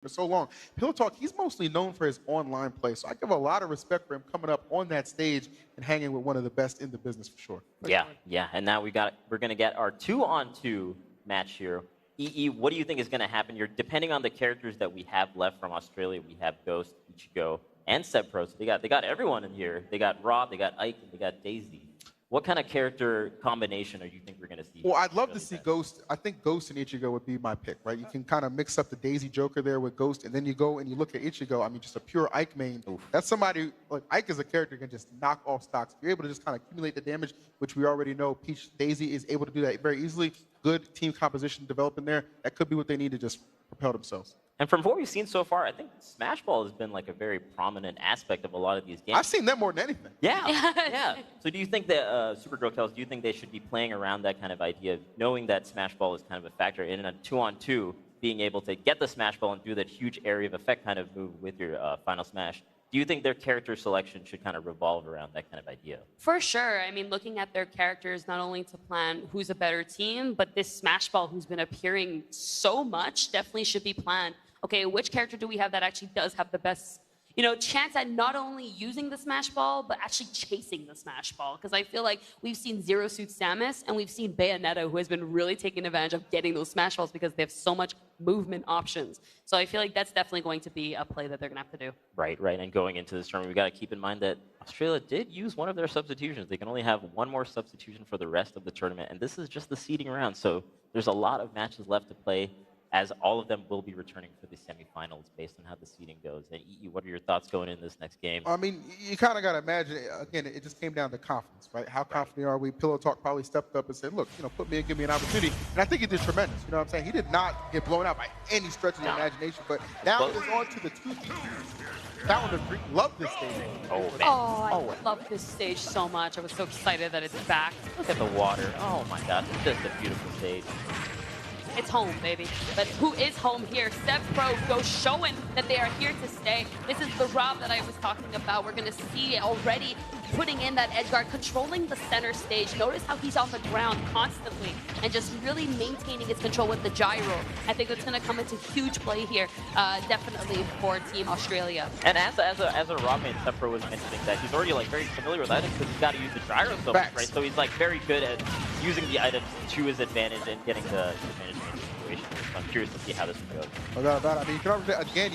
for so long. Pillow Talk, he's mostly known for his online play, so I give a lot of respect for him coming up on that stage and hanging with one of the best in the business for sure. Yeah. And now we're going to get our 2-on-2 match here. What do you think is going to happen here? Depending on the characters that we have left from Australia, we have Ghost, Ichigo, and Pro. So they got everyone in here. They got Rob, they got Ike, and they got Daisy. What kind of character combination do you think we're going to see? Well, I'd love to see Ghost. I think Ghost and Ichigo would be my pick, right? You can kind of mix up the Daisy Joker there with Ghost, and then you go and you look at Ichigo. I mean, just a pure Ike main. Oof. That's somebody, like Ike is a character who can just knock off stocks. You're able to just kind of accumulate the damage, which we already know Peach Daisy is able to do that very easily. Good team composition developing there. That could be what they need to just propel themselves. And from what we've seen so far, I think Smash Ball has been like a very prominent aspect of a lot of these games. I've seen that more than anything. Yeah. So do you think that, Supergirl tells, do you think they should be playing around that kind of idea, knowing that Smash Ball is kind of a factor in a 2-on-2, being able to get the Smash Ball and do that huge area of effect kind of move with your final smash? Do you think their character selection should kind of revolve around that kind of idea? For sure. I mean, looking at their characters, not only to plan who's a better team, but this Smash Ball who's been appearing so much definitely should be planned. Okay, which character do we have that actually does have the best, chance at not only using the Smash Ball, but actually chasing the Smash Ball? Because I feel like we've seen Zero Suit Samus, and we've seen Bayonetta, who has been really taking advantage of getting those Smash Balls because they have so much movement options. So I feel like that's definitely going to be a play that they're going to have to do. Right. And going into this tournament, we got to keep in mind that Australia did use one of their substitutions. They can only have one more substitution for the rest of the tournament, and this is just the seeding round. So there's a lot of matches left to play, as all of them will be returning for the semifinals based on how the seeding goes. And what are your thoughts going in this next game? I mean, you kind of got to imagine, again, it just came down to confidence, right? How confident are we? Pillow Talk probably stepped up and said, look, put me in, give me an opportunity. And I think he did tremendous, you know what I'm saying? He did not get blown out by any stretch of the imagination, but now it is on to the 2 Fountain of Greek. Love this stage. I love this stage so much. I was so excited that it's back. Look at the water. Oh my God, it's just a beautiful stage. It's home, baby. But who is home here? Pro goes showing that they are here to stay. This is the Rob that I was talking about. We're going to see already putting in that edge guard, controlling the center stage. Notice how he's on the ground constantly and just really maintaining his control with the gyro. I think that's going to come into huge play here, definitely for Team Australia. And as a Rob man, Pro was mentioning that he's already very familiar with items because he's got to use the gyro so much, right? So he's very good at using the items to his advantage and getting the advantage. So I'm curious to see how this one goes. No doubt about it. I mean, you can understand, again,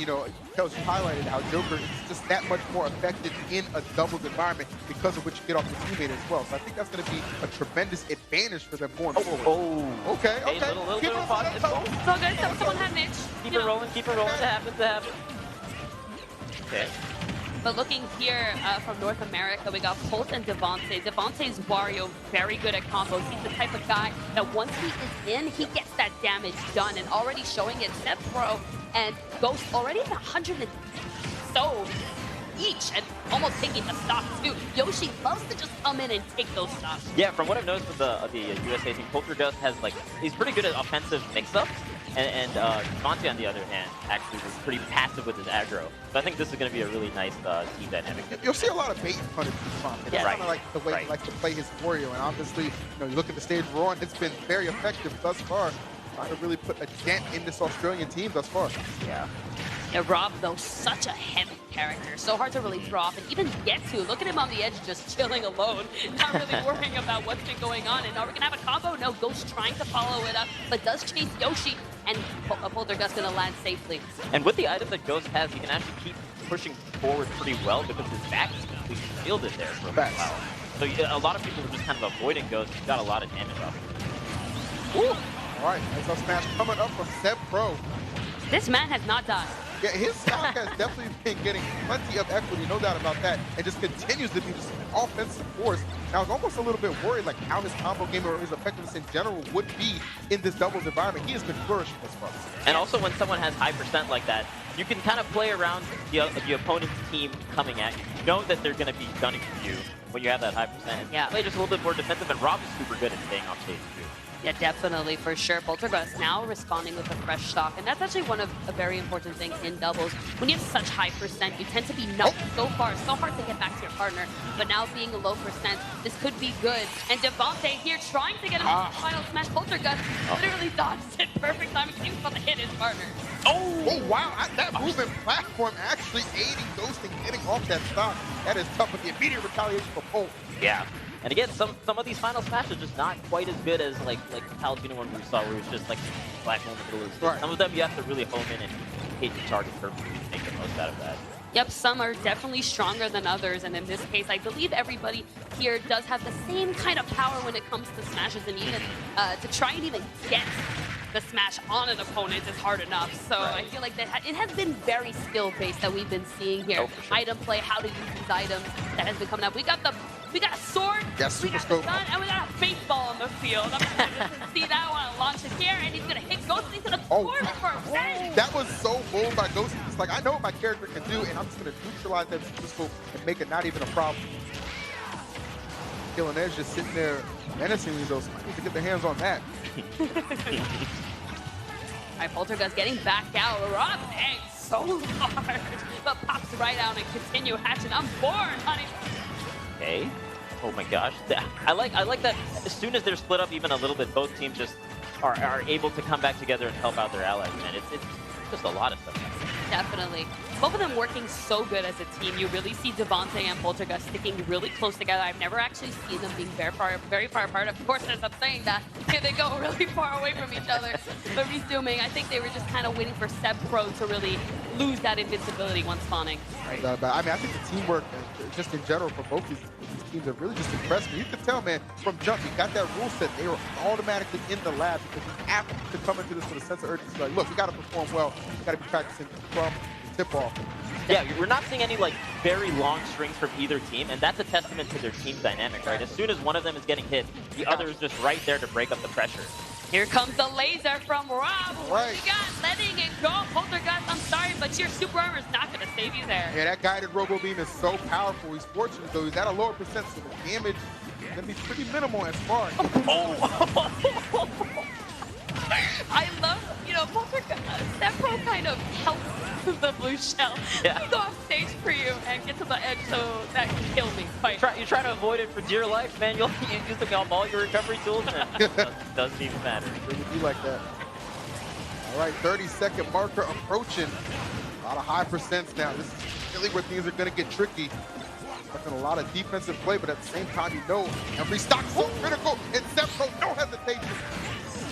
Kelsey highlighted how Joker is just that much more effective in a doubles environment because of what you get off the teammate as well. So I think that's going to be a tremendous advantage for them going forward. Okay. Little pot. It's so good. Someone had an itch. Keep it rolling. It happens. Okay. But looking here from North America, we got Colt and Devontae. Devontae's Wario, very good at combos. He's the type of guy that once he is in, he gets that damage done. And already showing it, Pro and Ghost already at 100 and so each, and almost taking the stock too. Yoshi loves to just come in and take those stocks. Yeah, from what I've noticed with the USA team, Poltergust has he's pretty good at offensive mix-ups. And Devontae, on the other hand, actually was pretty passive with his aggro. So I think this is going to be a really nice team dynamic. You'll see a lot of bait and punish from Devontae. That's kind of like the way he likes to play his Wario. And obviously, you look at the stage we're on, it's been very effective thus far. Trying to really put a dent in this Australian team thus far. Yeah, Rob, though, such a heavy character. So hard to really drop and even get to. Look at him on the edge just chilling alone, not really worrying about what's been going on. And are we going to have a combo? No, Ghost trying to follow it up, but does chase Yoshi, and Poltergust going to land safely. And with the item that Ghost has, he can actually keep pushing forward pretty well because his back is completely shielded there for a while. So a lot of people are just kind of avoiding Ghost. He's got a lot of damage off of him. All right, that's our smash coming up from Pro. This man has not died. Yeah, his stock has definitely been getting plenty of equity, no doubt about that, and just continues to be this offensive force. And I was almost a little bit worried, how his combo game or his effectiveness in general would be in this doubles environment. He has been flourishing this far. And also, when someone has high percent like that, you can kind of play around the opponent's team coming at you. You know that they're going to be gunning for you when you have that high percent. Yeah. Play just a little bit more defensive, and Rob is super good at staying off stage too. Yeah, definitely, for sure. Poltergust now responding with a fresh stock, and that's actually one of a very important things in doubles. When you have such high percent, you tend to be knocked so far. It's so hard to get back to your partner, but now being a low percent, this could be good. And Devontae here trying to get him into the final smash. Poltergust literally dodged it. Perfect timing. He was about to hit his partner. Oh, wow. That movement platform actually aiding Ghost and getting off that stock. That is tough with the immediate retaliation for Polt. Yeah. And again, some of these final smashes just not quite as good as like the Palutena one we saw, where it's just like black hole in the middle of the stage. Right. Some of them you have to really home in and hit your target perfectly to make the most out of that. Yep, some are definitely stronger than others, and in this case, I believe everybody here does have the same kind of power when it comes to smashes, and even to try and even get the smash on an opponent is hard enough. So I feel like that it has been very skill-based that we've been seeing here. Oh, for sure. Item play, how to use these items, that has been coming up. We got a sword, Yes, we got super the gun, and we got a baseball on the field. I'm gonna see that one, launch it here, and he's gonna hit Ghost, he's gonna score it for a set. That was so bold by Ghost. It's like, I know what my character can do, and I'm just going to neutralize that super scope and make it not even a problem. Killing Edge just sitting there menacing these. Those need to get their hands on that. All right, Poltergust getting back out. Rob hangs so hard, but pops right out and continue hatching. I'm bored, honey. Okay. Oh my gosh. I like that as soon as they're split up even a little bit, both teams just are able to come back together and help out their allies, man. It's just a lot of stuff. Definitely. Both of them working so good as a team. You really see Devontae and Poltergust sticking really close together. I've never actually seen them being very far apart. Of course, as I'm saying that, they go really far away from each other. But resuming, I think they were just kind of waiting for Seb Pro to really lose that invincibility once spawning. Right. But I mean, I think the teamwork, just in general, for both these teams have really just impressed me. You can tell, man, from jump, you got that rule set. They were automatically in the lab because you have to come into this with a sense of urgency. Like, look, we got to perform well. We got to be practicing from the tip off. Yeah, we're not seeing any like very long strings from either team, and that's a testament to their team dynamic, right? As soon as one of them is getting hit, the other is just right there to break up the pressure. Here comes the laser from Rob. What Right. you got? Letting it go. Poltergust, I'm sorry, but your super armor is not going to save you there. Yeah, that guided Robo Beam is so powerful. He's fortunate, though. He's at a lower percent, so the damage is going to be pretty minimal as far. I love, Poltergust. That pro kind of helps the blue shell go off stage for you and get to the edge so that can kill me. You try to avoid it for dear life, man. You use all your recovery tools, and it doesn't even matter. It would be like that. All right, 30-second marker approaching. A lot of high percents now. This is really where things are going to get tricky. Expecting a lot of defensive play, but at the same time, every stock so critical. And Sepro, no hesitation.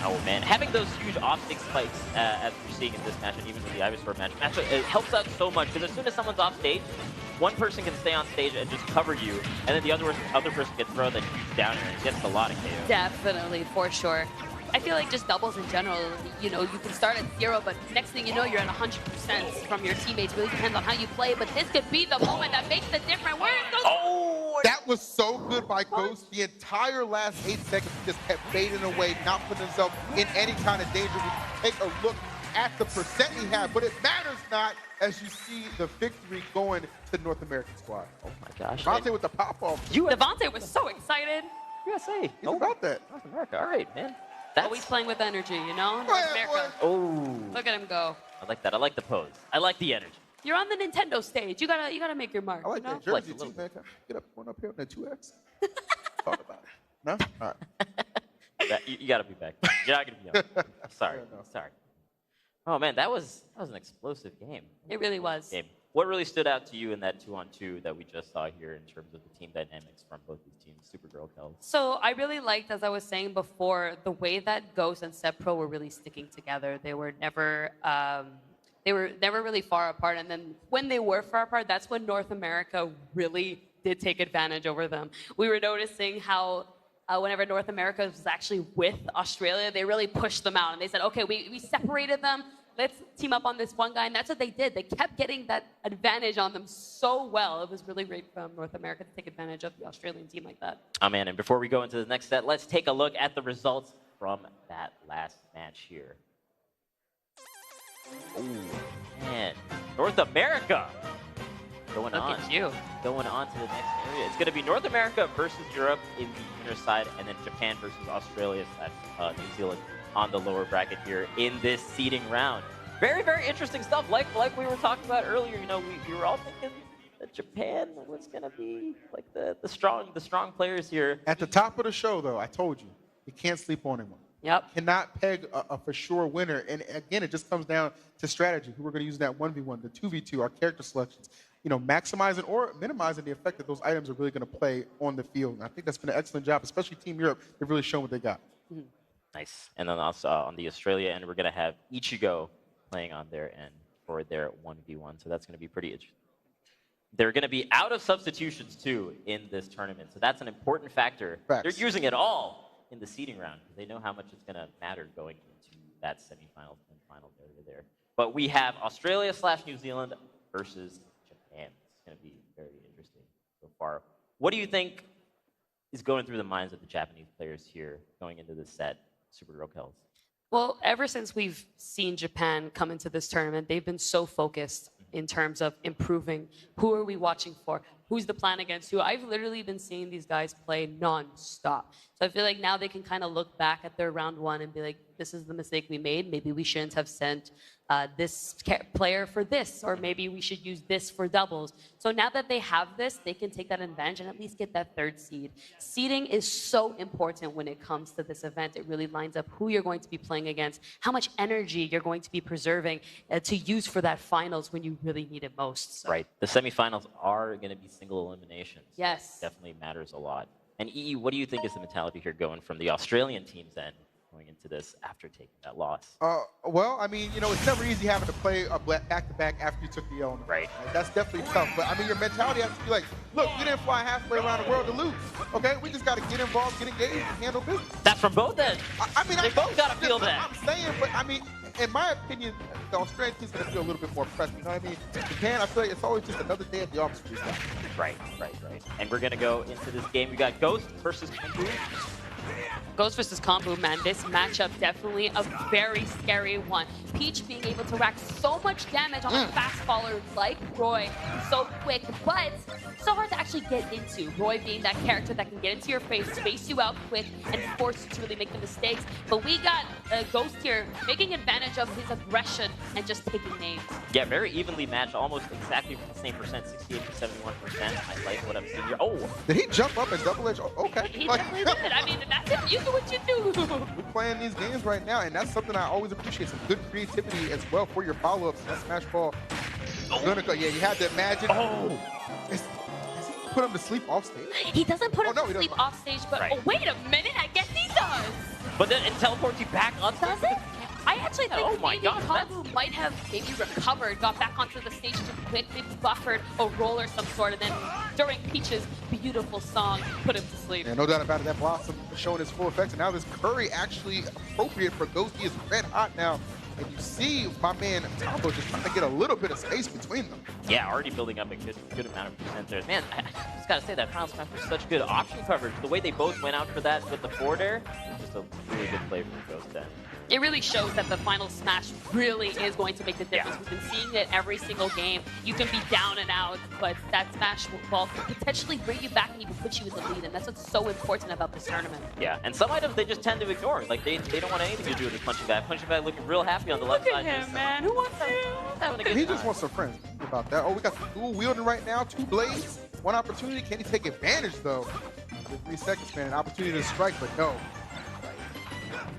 Oh man, having those huge optic spikes as we're seeing in this match, and even with the Ivysaur match, it helps out so much because as soon as someone's off stage, one person can stay on stage and just cover you, and then the other person gets thrown, then he's down here and gets a lot of KO. Definitely, for sure. I feel like just doubles in general, you can start at 0, but next thing you know, you're at 100% from your teammates. It really depends on how you play, but this could be the moment that makes the difference. Where it goes? Oh! That was so good by Ghost. The entire last 8 seconds just kept fading away, not putting himself in any kind of danger. We take a look at the percent he had, but it matters not as you see the victory going to North American squad. Oh my gosh. Devontae with the pop-off. Devontae was so excited. USA. He's about that. North America. All right, man. Always playing with energy, North ahead, America. Oh. Look at him go. I like that. I like the pose. I like the energy. You're on the Nintendo stage. You gotta make your mark. I like that jersey too, man. Get up, one up here on that 2X. Talk about it. No? All right. You gotta be back. You're not gonna be on. Sorry. Sorry. Oh man, that was an explosive game. It really was. What really stood out to you in that 2-on-2 that we just saw here in terms of the team dynamics from both these teams, Supergirl, Kells? So I really liked, as I was saying before, the way that Ghost and Sepro were really sticking together. They were never really far apart. And then when they were far apart, that's when North America really did take advantage over them. We were noticing how whenever North America was actually with Australia, they really pushed them out. And they said, okay, we separated them. Let's team up on this one guy. And that's what they did. They kept getting that advantage on them so well. It was really great from North America to take advantage of the Australian team like that. Oh, man. And before we go into the next set, let's take a look at the results from that last match here. Oh, man. North America going on. Look at you. Going on to the next area. It's going to be North America versus Europe in the inner side, and then Japan versus Australia, that's New Zealand, on the lower bracket here in this seeding round. Very, very interesting stuff. Like we were talking about earlier, we were all thinking that Japan was going to be like the strong players here. At the top of the show, though, I told you, you can't sleep on anyone. Yep. Cannot peg a for sure winner. And again, it just comes down to strategy. Who we're going to use in that 1v1, the 2v2, our character selections. You know, maximizing or minimizing the effect that those items are really going to play on the field. And I think that's been an excellent job, especially Team Europe. They've really shown what they got. Nice. And then also on the Australia end, we're going to have Ichigo playing on their end for their 1v1. So that's going to be pretty interesting. They're going to be out of substitutions, too, in this tournament. So that's an important factor. Facts. They're using it all in the seeding round because they know how much it's going to matter going into that semifinals and final area there. But we have Australia/New Zealand versus Japan. It's going to be very interesting so far. What do you think is going through the minds of the Japanese players here going into this set, Super Rokells? Well, ever since we've seen Japan come into this tournament, they've been so focused in terms of improving. Who are we watching for? Who's the plan against who? I've literally been seeing these guys play non-stop. So I feel like now they can kind of look back at their round one and be like, this is the mistake we made. Maybe we shouldn't have sent this player for this, or maybe we should use this for doubles. So now that they have this, they can take that advantage and at least get that third seed. Seeding is so important when it comes to this event. It really lines up who you're going to be playing against, how much energy you're going to be preserving to use for that finals when you really need it most. So. Right. The semifinals are going to be single eliminations. Yes. Definitely matters a lot. And EE, what do you think is the mentality here going from the Australian team's end going into this after taking that loss? Well, I mean, you know, it's never easy having to play a back-to-back after you took the L. Right. That's definitely tough. But, I mean, your mentality has to be like, look, we didn't fly halfway around the world to lose. Okay? We just got to get involved, get engaged, and handle business. That's from both ends. I mean, they both got to feel that. I'm saying, but, I mean, in my opinion, the Australian team's going to feel a little bit more pressure. You know what I mean? Japan, I feel like it's always just another day at the office. Right. And we're going to go into this game. We got Ghost versus Kombu. Ghost versus Kombu, man, this matchup definitely a very scary one. Peach being able to rack so much damage on a fast faller like Roy, so quick, but so hard to actually get into. Roy being that character that can get into your face, space you out quick, and force you to really make the mistakes. But we got Ghost here making advantage of his aggression and just taking names. Yeah, very evenly matched, almost exactly the same percent, 68 to 71%. I like what I'm seeing here. Oh! Did he jump up and double edge? Okay. He definitely did. I mean, that's it. You do what you do. We're playing these games right now, and that's something I always appreciate. Some good creativity as well for your follow-ups. That smash ball. Gonna go. Yeah, you had that magic. Oh! Does he put him to sleep off stage? He doesn't put him no, to sleep off stage, but Right. oh, wait a minute, I guess he does. But then it teleports you back on stage. Does it? I actually think Oh my maybe gosh, Kombu might have maybe recovered, got back onto the stage too quick, maybe buffered a roll or some sort, and then during Peach's beautiful song, put him to sleep. Yeah, no doubt about it. That Blossom showing its full effects, and now this Curry actually appropriate for Ghost. He is red hot now. And you see my man Tambo just trying to get a little bit of space between them. Yeah, already building up a good amount of percent there. Man, I just got to say that final smash was such good option coverage. The way they both went out for that with the forward air, just a really good play from Ghost then. It really shows that the final smash really is going to make the difference. We've been seeing it every single game. You can be down and out, but that smash will potentially bring you back and even put you in the lead, and that's what's so important about this tournament. Yeah, and some items they just tend to ignore. Like, they don't want anything to do with this punching bag. Punching bag looking real happy on the left side. Look at him, man. Who wants to? Having a good He time. just wants some friends. Think about that. Oh, we got the dual wielding right now. 2 blades. 1 opportunity. Can he take advantage, though? With 3 seconds, man. An opportunity to strike, but no.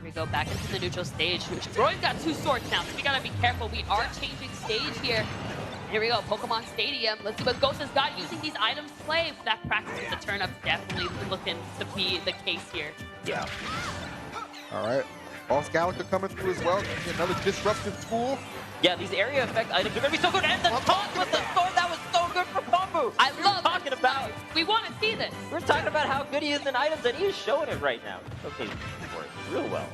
We go back into the neutral stage. Roy's got 2 swords now, so we gotta be careful. We are changing stage here. Here we go, Pokemon Stadium. Let's see what Ghost has got using these items to play. That practice with the turn-up definitely looking to be the case here. Yeah. All right. Boss Galaga coming through as well. Another disruptive tool. Yeah, these area effect items are going to be so good. And the taunt with the sword, that was so good for Kombu. I love talking about. We want to see this. We're talking about how good he is in items, and he is showing it right now. Okay, for it real well.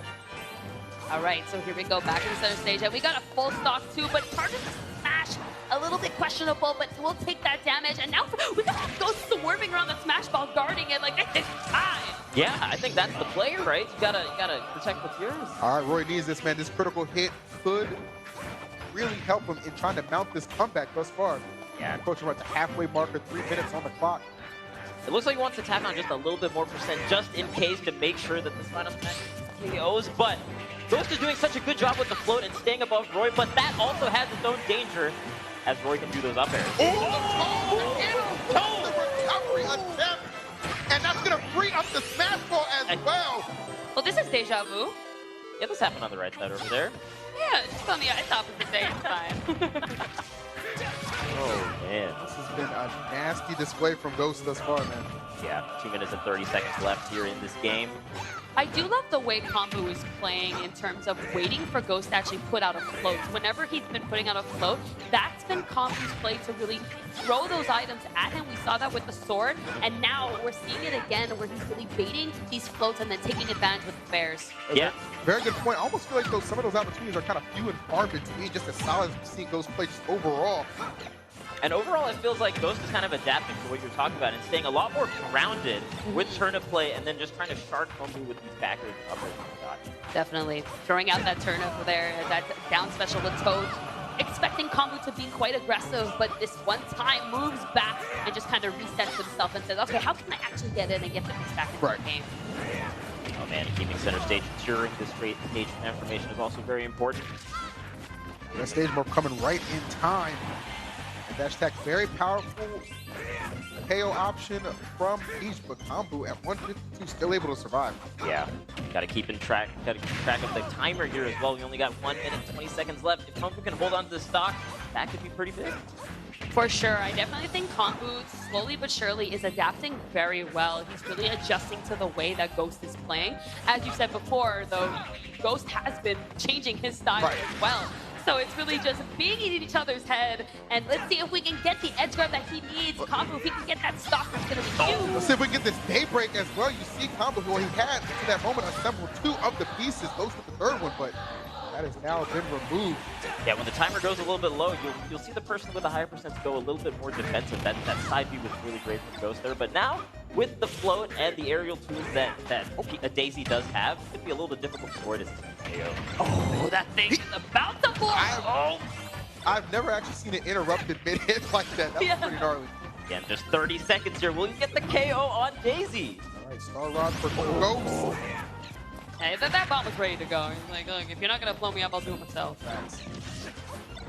All right, so here we go, back in the center stage. And we got a full stock too, but target smash, a little bit questionable, but we'll take that damage. And now we got Ghost swarming around the smash ball, guarding it like this time. Yeah, I think that's the play, right? You gotta protect what's yours. All right, Roy needs this, man. This critical hit could really help him in trying to mount this comeback thus far. Yeah. Approaching right at the halfway marker, 3 minutes on the clock. It looks like he wants to tap on just a little bit more percent, just in case, to make sure that this final smash KOs. But Ghost is doing such a good job with the float and staying above Roy, but that also has its own danger, as Roy can do those up airs. Oh, the recovery attempt, and that's gonna free up the smash ball as well. Well, this is deja vu. Yeah, this happened on the right side over there. Yeah, just on the opposite day time. Oh, man. This has been a nasty display from Ghost thus far, man. Yeah, 2 minutes and 30 seconds left here in this game. I do love the way Kombu is playing in terms of waiting for Ghost to actually put out a float. Whenever he's been putting out a float, that's been Kombu's play to really throw those items at him. We saw that with the sword, and now we're seeing it again where he's really baiting these floats and then taking advantage with the bears. Yeah. Very good point. I almost feel like some of those opportunities are kind of few and far between, just as solid as we've seen Ghost play just overall. And overall, it feels like Ghost is kind of adapting to what you're talking about and staying a lot more grounded with turnip play and then just trying to shark Kombu with these backwards uppers. Definitely. Throwing out that turnip there, that down special with Toad. Expecting Kombu to be quite aggressive, but this one time moves back and just kind of resets himself and says, okay, how can I actually get in and get the piece back into the game? Oh man, keeping center stage during this straight stage transformation is also very important. That stage more coming right in time. And dash attack, very powerful KO option from Peach, but Kombu at 152 still able to survive. Yeah, gotta keep track of the timer here as well. We only got 1 minute and 20 seconds left. If Kombu can hold on to the stock, that could be pretty big. For sure. I definitely think Kombu, slowly but surely, is adapting very well. He's really adjusting to the way that Ghost is playing. As you said before, though, Ghost has been changing his style as well. So it's really just being in each other's head, and let's see if we can get the edge guard that he needs. Kombu, if he can get that stock, it's going to be huge. Let's see if we can get this daybreak as well. You see Kombu, well, he had, to that moment, assembled 2 of the pieces, Ghost with the 3rd one, but that has now been removed. Yeah, when the timer goes a little bit low, you'll see the person with a higher percent go a little bit more defensive. That side view was really great from Ghost there, but now with the float and the aerial tools that Daisy does have, it could be a little bit difficult for it to KO. Oh, that thing is about to blow! I've never actually seen it interrupted mid-hit like that. That was pretty gnarly. Again, just 30 seconds here. Will you get the KO on Daisy? All right, Star Rod for Ghost. Hey, that bomb was ready to go. He's like, look, if you're not going to blow me up, I'll do it myself.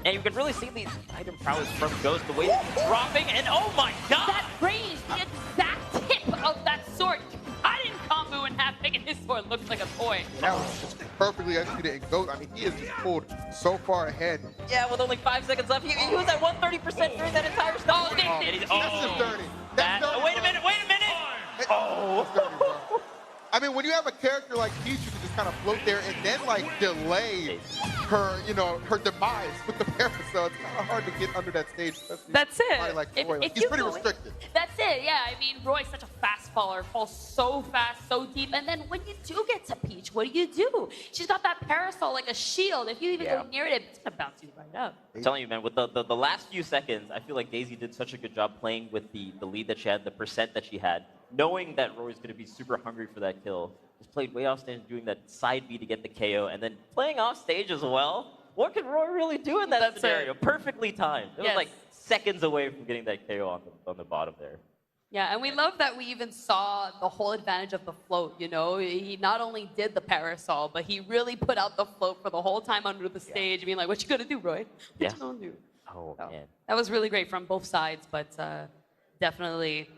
And you can really see the item prowess from Ghost, the way he's dropping, and oh my god! That range, the exact tip of that sword, cutting Kombu in half, making his sword look like a toy. That was just perfectly executed in Ghost. I mean, he has just pulled so far ahead. Yeah, with only 5 seconds left, he was at 130% during that entire stuff. Oh, that's just dirty. That's dirty. Wait a minute! Oh! I mean, when you have a character like Peach, you can just kind of float there and then, like, delay her, her demise with the parasol. It's kind of hard to get under that stage. That's it. Like Roy. He's pretty restricted. That's it, yeah. I mean, Roy's such a fast faller, falls so fast, so deep. And then when you do get to Peach, what do? She's got that parasol like a shield. If you even go near it, it's going to bounce you right up. I'm telling you, man, with the last few seconds, I feel like Daisy did such a good job playing with the lead that she had, the percent that she had, knowing that Roy's going to be super hungry for that kill. Just played way off stage, doing that side B to get the KO, and then playing off stage as well. What could Roy really do in that scenario? Perfectly timed. It was like seconds away from getting that KO on the bottom there. Yeah, and we love that we even saw the whole advantage of the float, He not only did the parasol, but he really put out the float for the whole time under the stage, being like, what you gonna do, Roy? What you gonna do? Oh, so, man. That was really great from both sides, but definitely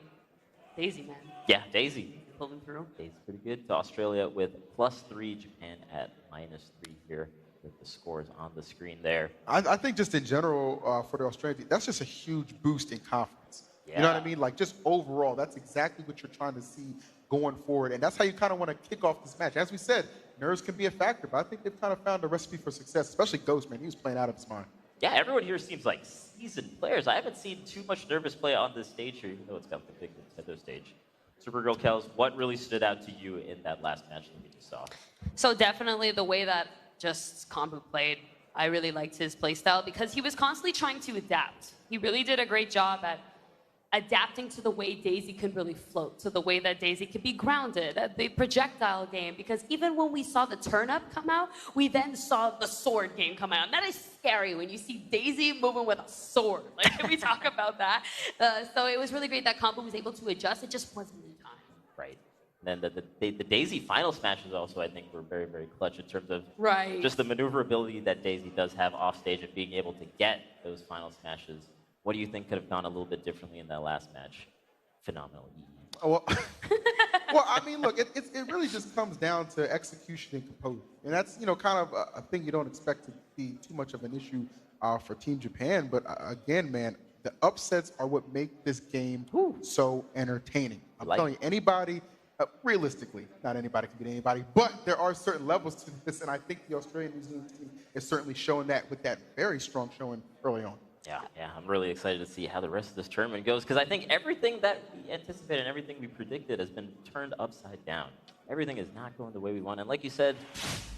Daisy, man. Yeah, Daisy. Pulling through. Daisy's pretty good. To Australia with +3, Japan at -3 here with the scores on the screen there. I think just in general for the Australian team, that's just a huge boost in confidence. Yeah. You know what I mean? Like, just overall, that's exactly what you're trying to see going forward. And that's how you kind of want to kick off this match. As we said, nerves can be a factor, but I think they've kind of found a recipe for success, especially Ghost, man. He was playing out of his mind. Yeah, everyone here seems like seasoned players. I haven't seen too much nervous play on this stage here, even though it's got the big Nintendo stage. Supergirl Kels, what really stood out to you in that last match that we just saw? So definitely the way that just Kombu played. I really liked his playstyle because he was constantly trying to adapt. He really did a great job at adapting to the way Daisy can really float, to the way that Daisy can be grounded, at the projectile game, because even when we saw the turn-up come out, we then saw the sword game come out. And that is scary when you see Daisy moving with a sword. Like, can we talk about that? So it was really great that Kombu was able to adjust. It just wasn't in time. Right. And then the Daisy final smashes also, I think, were very, very clutch in terms of just the maneuverability that Daisy does have off stage and being able to get those final smashes. What do you think could have gone a little bit differently in that last match? Phenomenal. Well, well, I mean, look, it really just comes down to execution and composure, and that's kind of a thing you don't expect to be too much of an issue for Team Japan. But again, man, the upsets are what make this game so entertaining. I'm telling you, anybody, realistically, not anybody can beat anybody, but there are certain levels to this, and I think the Australian New Zealand team is certainly showing that with that very strong showing early on. Yeah, I'm really excited to see how the rest of this tournament goes because I think everything that we anticipated and everything we predicted has been turned upside down. Everything is not going the way we want. And like you said,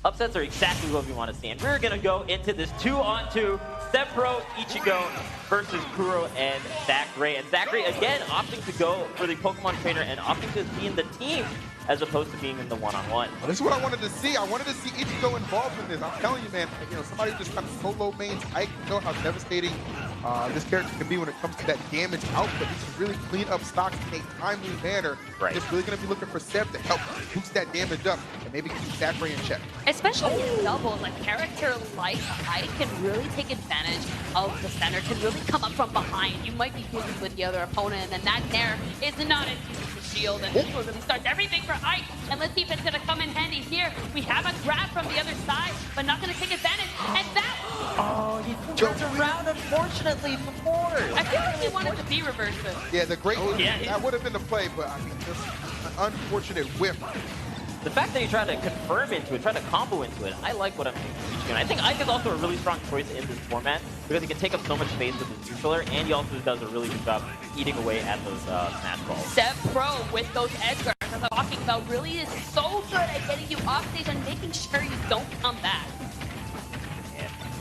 upsets are exactly what we want to see. And we're going to go into this 2-on-2, Sepro, Ichigo versus Kuro and Zachary. And Zachary, again, opting to go for the Pokemon trainer and opting to be in the team as opposed to being in the one-on-one. Well, this is what I wanted to see. I wanted to see Ichigo involved in this. I'm telling you, man, somebody who just kind of solo mains Ike, know how devastating this character can be when it comes to that damage output. He can really clean up stocks in a timely manner. Right. Just really going to be looking for Seb to help boost that damage up and maybe keep Zachary in check. Especially in doubles, a character like Ike can really take advantage of the center, can really come up from behind. You might be dealing with the other opponent, and then that Nair is not as easy to shield, and this one really starts everything for Ike. And let's see if it's going to come in handy here. We have a grab from the other side, but not going to take advantage. And that... Oh, he turned around, unfortunately, before. I feel like he wanted to be reversed. Yeah, the great... that would have been the play, but I mean, just an unfortunate whiff. The fact that he tried to confirm into it, tried to combo into it, I like what I'm seeing from Ichigo. And I think Ike is also a really strong choice in this format because he can take up so much space with his neutral, and he also does a really good job eating away at those smash balls. Seb Pro with those edge guards, as I'm talking about, really is so good at getting you off stage and making sure you don't come back.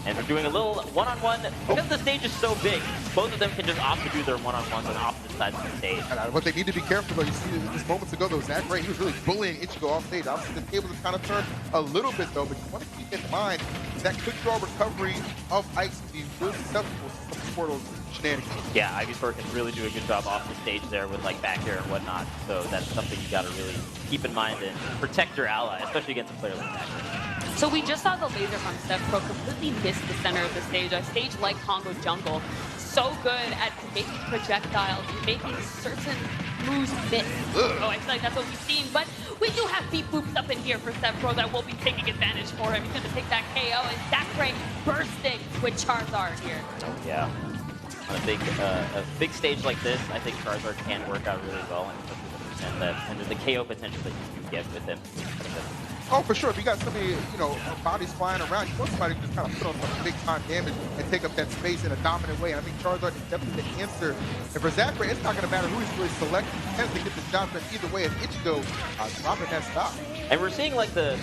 And we're doing a little one-on-one. Because the stage is so big, both of them can just opt to do their one-on-ones on opposite sides of the stage. And what they need to be careful, though, you see just moments ago, though, Zachary, he was really bullying Ichigo off stage. Obviously, the tables have kind of turned a little bit, though, but you want to keep in mind that quick draw recovery of Ice to be really susceptible to some portals shenanigans. Yeah, Ivysaur can really do a good job off the stage there with like back air and whatnot. So that's something you got to really keep in mind and protect your ally, especially against a player like that. So we just saw the laser from Seb Pro completely miss the center of the stage. A stage like Congo Jungle, so good at making projectiles, making certain moves miss. Oh, I feel like that's what we've seen. But we do have beat boops up in here for Seb Pro that will be taking advantage for him. He's going to take that KO, and Zachary bursting with Charizard here. Oh, yeah. On a big stage like this, I think Charizard can work out really well, and the KO potential that you can get with him. Oh, for sure. If you got somebody, bodies flying around, you want somebody to just kind of put on some big-time damage and take up that space in a dominant way. And I think Charizard is definitely the answer. And for Zachary, it's not going to matter who he's really selecting. He tends to get the job done either way as Ichigo dropping that stop. And we're seeing like the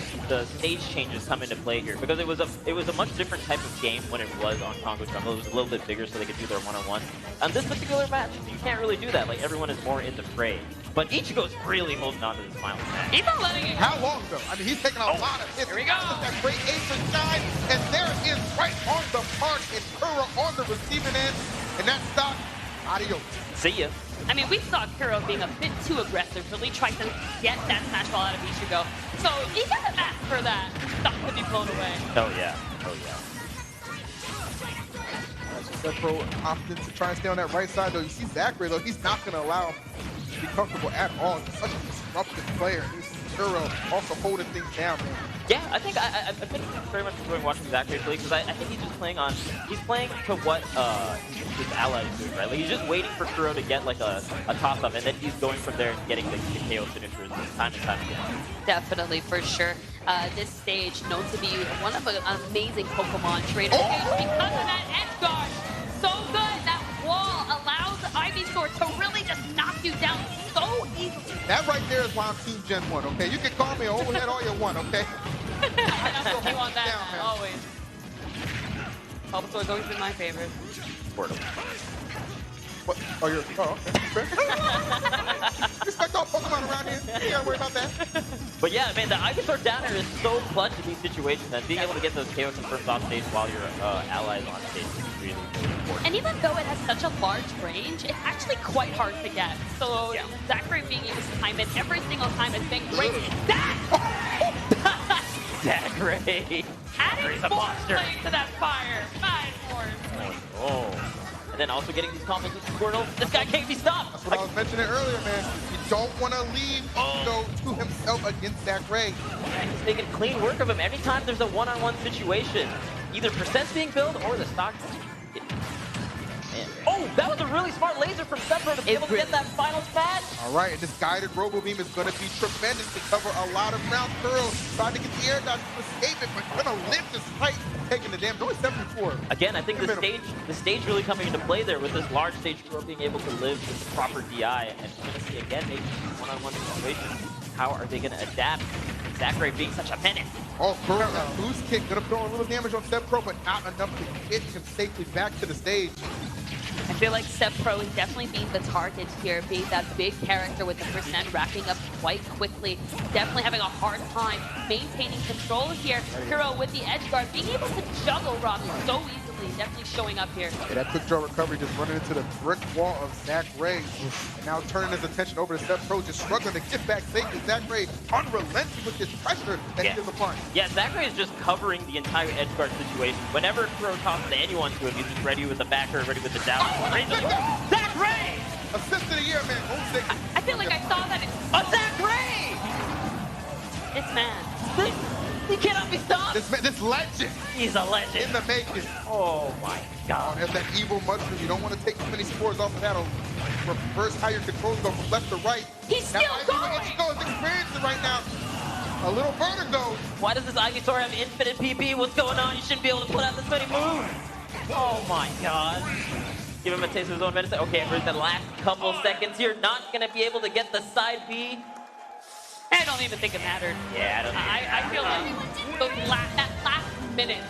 stage changes come into play here because it was a much different type of game when it was on Congo Jungle. It was a little bit bigger so they could do their one-on-one. On this particular match, you can't really do that. Like everyone is more in the fray. But Ichigo's really holding on to this final match. He's not letting it go. How long, though? I mean, he's taking a lot of hits. Here we go. That great ace of shine, and there is right on the mark, and Kuro on the receiving end, and that stock, adios. See ya. I mean, we saw Kuro being a bit too aggressive, really trying to get that smash ball out of Ichigo. So he doesn't ask for that stock to be blown away. Oh, yeah. Oh, yeah. Pro opted to try and stay on that right side, though. You see Zachary, though, he's not going to allow him to be comfortable at all. He's such a disruptive player. This is Kuro also holding things down, man. Yeah, I think I've been very much enjoying watching Zachary play because I think he's just playing to what his ally is doing, right? Like he's just waiting for Kuro to get like a toss-up, and then he's going from there and getting the KO finishers time and time again. Definitely, for sure. This stage known to be one of an amazing Pokemon trainer because of that edge guard. So good, that wall allows Ivysaur to really just knock you down so easily. That right there is why I'm Team Gen 1, okay? You can call me overhead all you want, okay? You want that, down, man. always. Bulbasaur's always been my favorite. Portal. What? Oh, you're... Oh, okay. Respect all Pokemon around here. You gotta worry about that. But yeah, man, the Ivysaur downer is so clutch in these situations, and being able to get those KO confirms off stage while your ally is on stage is really, really important. And even though it has such a large range, it's actually quite hard to get. So yeah. Zachary being able to time it every single time has been great. Zachary! Adding a monster. flame to that fire. 5 more. Oh. And then also getting these combos with the portal. This guy can't be stopped. That's what I was mentioning earlier, man. You don't want to leave Ichigo to himself against Zach Ray. He's making clean work of him. Anytime there's a one-on-one situation, either percent's being billed or the stock. Oh, that was a really smart laser from Sepro to be able to get that final smash. All right, and this guided Robo Beam is going to be tremendous to cover a lot of ground. Kuro trying to get the air dodge to escape it, but going to live despite taking the damage. Only 74. Again, I think the stage really coming into play there with this large stage Kuro being able to live with the proper DI. And we're going to see again, maybe one-on-one situations. How are they going to adapt? Zachary being such a menace. Oh, Kuro, a boost kick, going to throw a little damage on Sepro, but not enough to get him safely back to the stage. I feel like Sepro is definitely being the target here, being that big character with the percent racking up quite quickly. Definitely having a hard time maintaining control here. Kuro with the edge guard, being able to juggle Robbie so easily, definitely showing up here. Yeah, that quick draw recovery just running into the brick wall of Zach Ray. And now turning his attention over to Sepro, just struggling to get back safely. Zach Ray unrelenting with his pressure that he is applying. Yeah, Zach Ray is just covering the entire edge guard situation. Whenever Kuro tosses anyone to him, he's just ready with the backer, ready with the down. Zach Ray! Assist of the year, man. I feel like I saw that. Zach Ray! This man. He cannot be stopped. This legend. He's a legend. In the making. Oh my God. There's that evil mushroom. You don't want to take too many spores off of that. Reverse how your controls go from left to right. He's still going. Ichigo is experiencing right now. A little vertigo. Why does this Agitor have infinite PP? What's going on? You shouldn't be able to put out this many moves. Oh my God. Give him a taste of his own medicine. Okay, for the last couple seconds here, not going to be able to get the side B. I don't even think it mattered. Yeah, I feel like that last minute,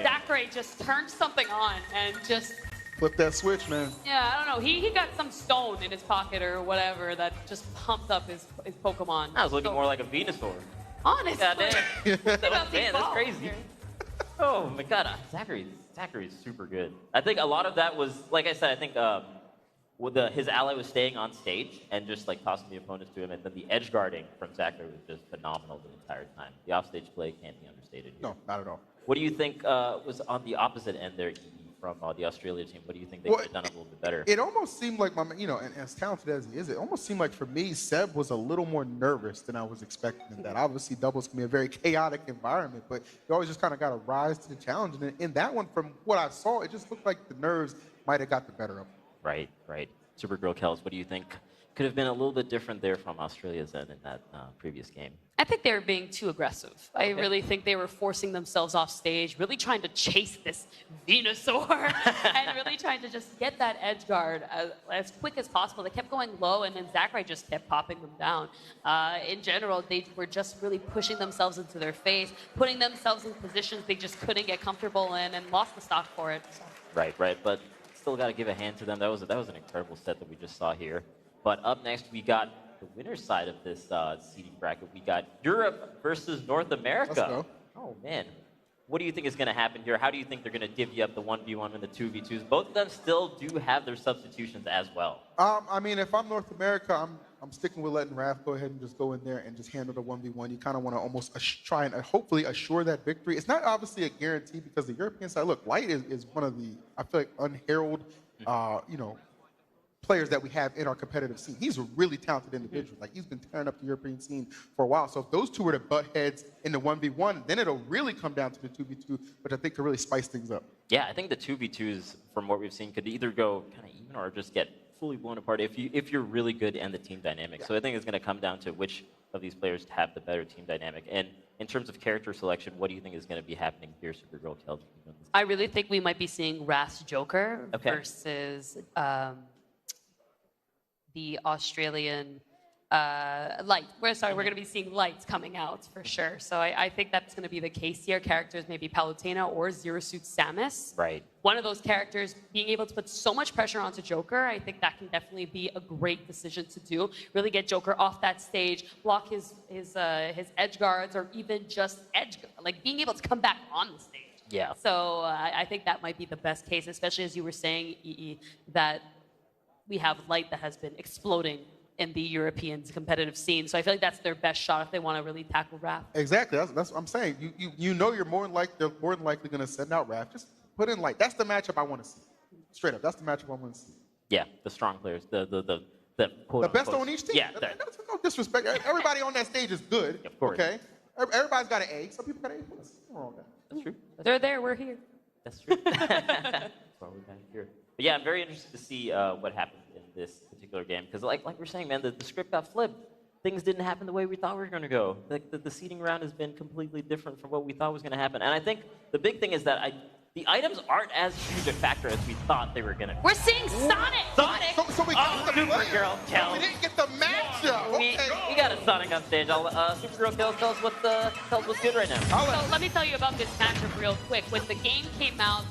Zachary just turned something on and just... Flip that switch, man. Yeah, I don't know. He got some stone in his pocket or whatever that just pumped up his Pokemon. That was looking more like a Venusaur. Honestly. Man, that's crazy. Oh my God, Zachary's super good. I think a lot of that was, like I said, I think his ally was staying on stage and just like tossing the opponents to him, and then the edge guarding from Zachary was just phenomenal the entire time. The offstage play can't be understated here. No, not at all. What do you think was on the opposite end there, from the Australia team? What do you think they could have done a little bit better? It almost seemed like, and as talented as he is, it almost seemed like for me, Seb was a little more nervous than I was expecting in that. Obviously, doubles can be a very chaotic environment, but you always just kind of got to rise to the challenge. And in that one, from what I saw, it just looked like the nerves might have got the better of him. Right. Supergirl Kels, what do you think could have been a little bit different there from Australia's end in that previous game? I think they were being too aggressive. I really think they were forcing themselves off stage, really trying to chase this Venusaur and really trying to just get that edge guard as quick as possible. They kept going low, and then Zachary just kept popping them down. In general, they were just really pushing themselves into their face, putting themselves in positions they just couldn't get comfortable in, and lost the stock for it. So. Right. But still got to give a hand to them. That was an incredible set that we just saw here. But up next, we got the winner's side of this seeding bracket. We got Europe versus North America. Let's go. Oh, man. What do you think is going to happen here? How do you think they're going to divvy up the 1v1 and the 2v2s? Both of them still do have their substitutions as well. I mean, if I'm North America, I'm sticking with letting Raph go ahead and just go in there and just handle the 1v1. You kind of want to almost try and hopefully assure that victory. It's not obviously a guarantee because the European side, look, Light is one of the, I feel like, unheralded, players that we have in our competitive scene. He's a really talented individual. Like, he's been tearing up the European scene for a while. So if those two were to butt heads in the 1v1, then it'll really come down to the 2v2, which I think could really spice things up. Yeah, I think the 2v2s, from what we've seen, could either go kind of even or just get fully blown apart if you're really good and the team dynamic. Yeah. So I think it's going to come down to which of these players have the better team dynamic. And in terms of character selection, what do you think is going to be happening here, Supergirl Kels? I really think we might be seeing Wrath's Joker versus the Australian Light. We're going to be seeing Lights coming out for sure. So I think that's going to be the case here. Characters maybe Palutena or Zero Suit Samus. Right. One of those characters being able to put so much pressure onto Joker, I think that can definitely be a great decision to do. Really get Joker off that stage, block his edge guards, or even just being able to come back on the stage. Yeah. So I think that might be the best case, especially as you were saying, that we have Light that has been exploding in the European competitive scene. So I feel like that's their best shot if they want to really tackle Raph. Exactly. That's what I'm saying. You know they're more than likely going to send out Raph. Just put in Light. That's the matchup I want to see. Straight up. That's the matchup I want to see. Yeah, the strong players, the The best on each team. Yeah. No disrespect. Everybody on that stage is good. Of course. Okay. Everybody's got an A. Some people got an A+. Nothing wrong with that. That's true. They're there. We're here. That's true. That's why we're back here. But yeah, I'm very interested to see what happens in this particular game because, like we're saying, man, the script got flipped. Things didn't happen the way we thought we were going to go. The seeding round has been completely different from what we thought was going to happen. And I think the big thing is that the items aren't as huge a factor as we thought they were going to be. We're seeing Sonic. So we got the Supergirl Kel. We didn't get the matchup. We got a Sonic on stage. Supergirl Kel, tell us what's good right now. So let me tell you about this matchup real quick. When the game came out,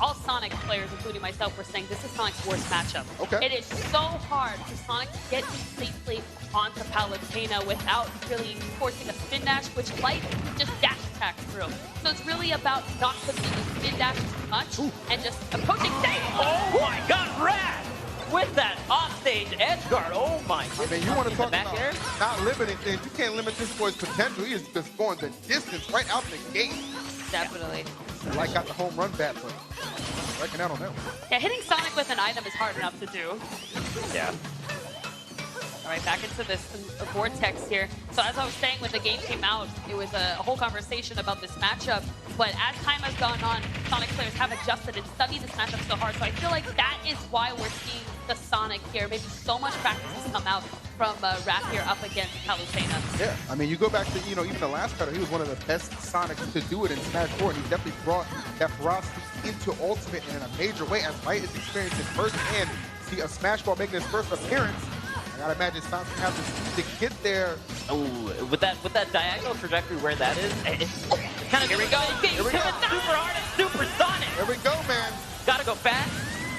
all Sonic players, including myself, were saying this is Sonic's worst matchup. Okay. It is so hard for Sonic to get safely onto Palutena without really forcing a spin dash, which Light just dash attack through. So it's really about not putting the spin dash too much and just approaching safe. Oh my God, Rad! With that offstage edge guard, oh my I mean, you want to talk back about air? not limiting things. You can't limit this boy's potential. He is just going the distance right out the gate. Definitely. Like got the home run bat, but I reckon out on that one. Yeah, hitting Sonic with an item is hard enough to do. Yeah. All right, back into this vortex here. So as I was saying, when the game came out, it was a whole conversation about this matchup. But as time has gone on, Sonic players have adjusted and studied this matchup so hard. So I feel like that is why we're seeing the Sonic here. Maybe so much practice has come out from Raph here up against Palutena. Yeah, I mean, you go back to, even the last cutter, he was one of the best Sonics to do it in Smash 4, and he definitely brought that ferocity into Ultimate in a major way, as Light is experiencing firsthand. See a Smash Ball making his first appearance. I gotta imagine Sonic's gonna have the speed to get there. Oh, with that diagonal trajectory where that is, it's kind of here we go. Here we go. Super hard and super Sonic. There we go, man. Gotta go fast.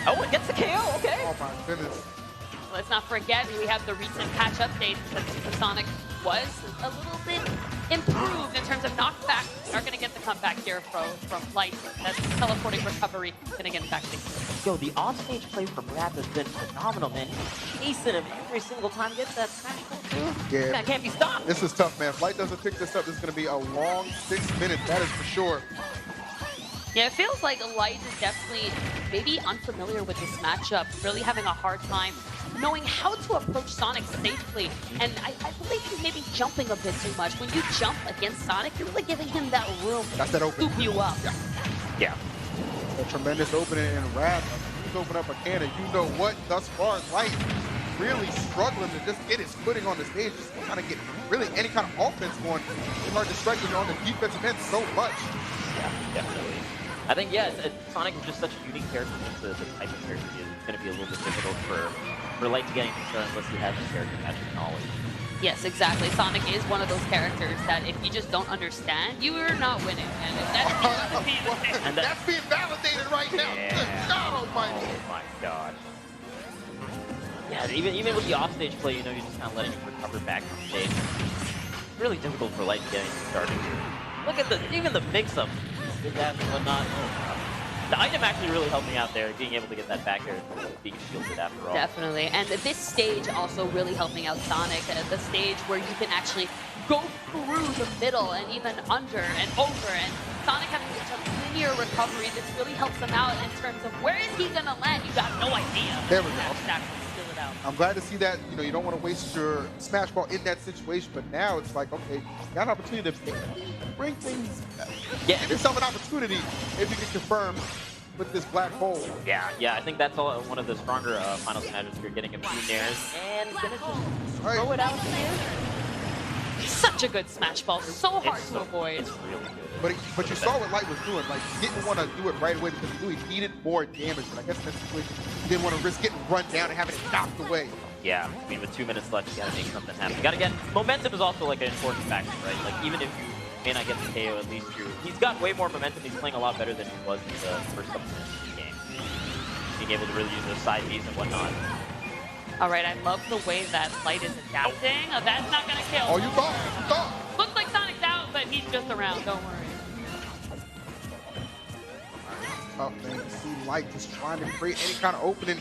Oh, it gets the KO. Okay. Oh my goodness. Let's not forget, we have the recent patch updates that Super Sonic was a little bit improved in terms of knockback. Are going to get the comeback here from Light. That's teleporting recovery. Going to get him back to Yo, the offstage play from Raph has been phenomenal, man. He's chasing him every single time he gets that smash ball through. Yeah. That can't be stopped. This is tough, man. If Light doesn't pick this up, this is gonna be a long 6 minutes. That is for sure. Yeah, it feels like Light is definitely maybe unfamiliar with this matchup, really having a hard time knowing how to approach Sonic safely. And I believe he's maybe jumping a bit too much. When you jump against Sonic, you're really giving him that room That's that to open. scoop you up. Yeah. A tremendous opening in Raph. He's opened up a can, and you know what? Thus far, Light really struggling to just get his footing on the stage, just trying to get really any kind of offense going. It's hard to strike when you're on the defensive end so much. Yeah, definitely. I think, yeah, Sonic is just such a unique character, just the type of character he is. It's going to be a little bit difficult for Light to get into concern unless he has the character match knowledge. Yes, exactly. Sonic is one of those characters that if you just don't understand, you are not winning. And if That's being validated right now. Yeah. Good God almighty. Oh my God. Yeah, even with the offstage play, you're just kind of letting him recover back from stage. It's really difficult for Light to get started here. Look at even the mix-up. Did that and whatnot. The item actually really helped me out there, being able to get that back air being shielded after all. Definitely. And this stage also really helping out Sonic. The stage where you can actually go through the middle and even under and over. And Sonic having such a linear recovery, this really helps him out in terms of where is he going to land? You got no idea. There we go. Steal it out. I'm glad to see that, you don't want to waste your Smash Ball in that situation, but now it's like, okay, you got an opportunity to bring things, give yourself an opportunity if you can confirm with this black hole. Yeah, I think that's one of the stronger final smashes here, getting a few nairs and gonna just throw it out in the air. Such a good Smash Ball, so hard to avoid. It's really good. But you saw what Light was doing. Like, he didn't want to do it right away because he knew he needed more damage. But I guess in that situation, he didn't want to risk getting run down and having it knocked away. Yeah, I mean, with 2 minutes left, you gotta make something happen. You gotta get momentum is also like an important factor, right? Like, even if you may not get the KO, at least he's got way more momentum. He's playing a lot better than he was in the first couple minutes of the game. Being able to really use those side Bs and whatnot. All right, I love the way that Light is adapting. Oh, that's not gonna kill. Oh, you thought? Looks like Sonic's out, but he's just around. Don't worry. Tough, man, to see Light just trying to create any kind of opening.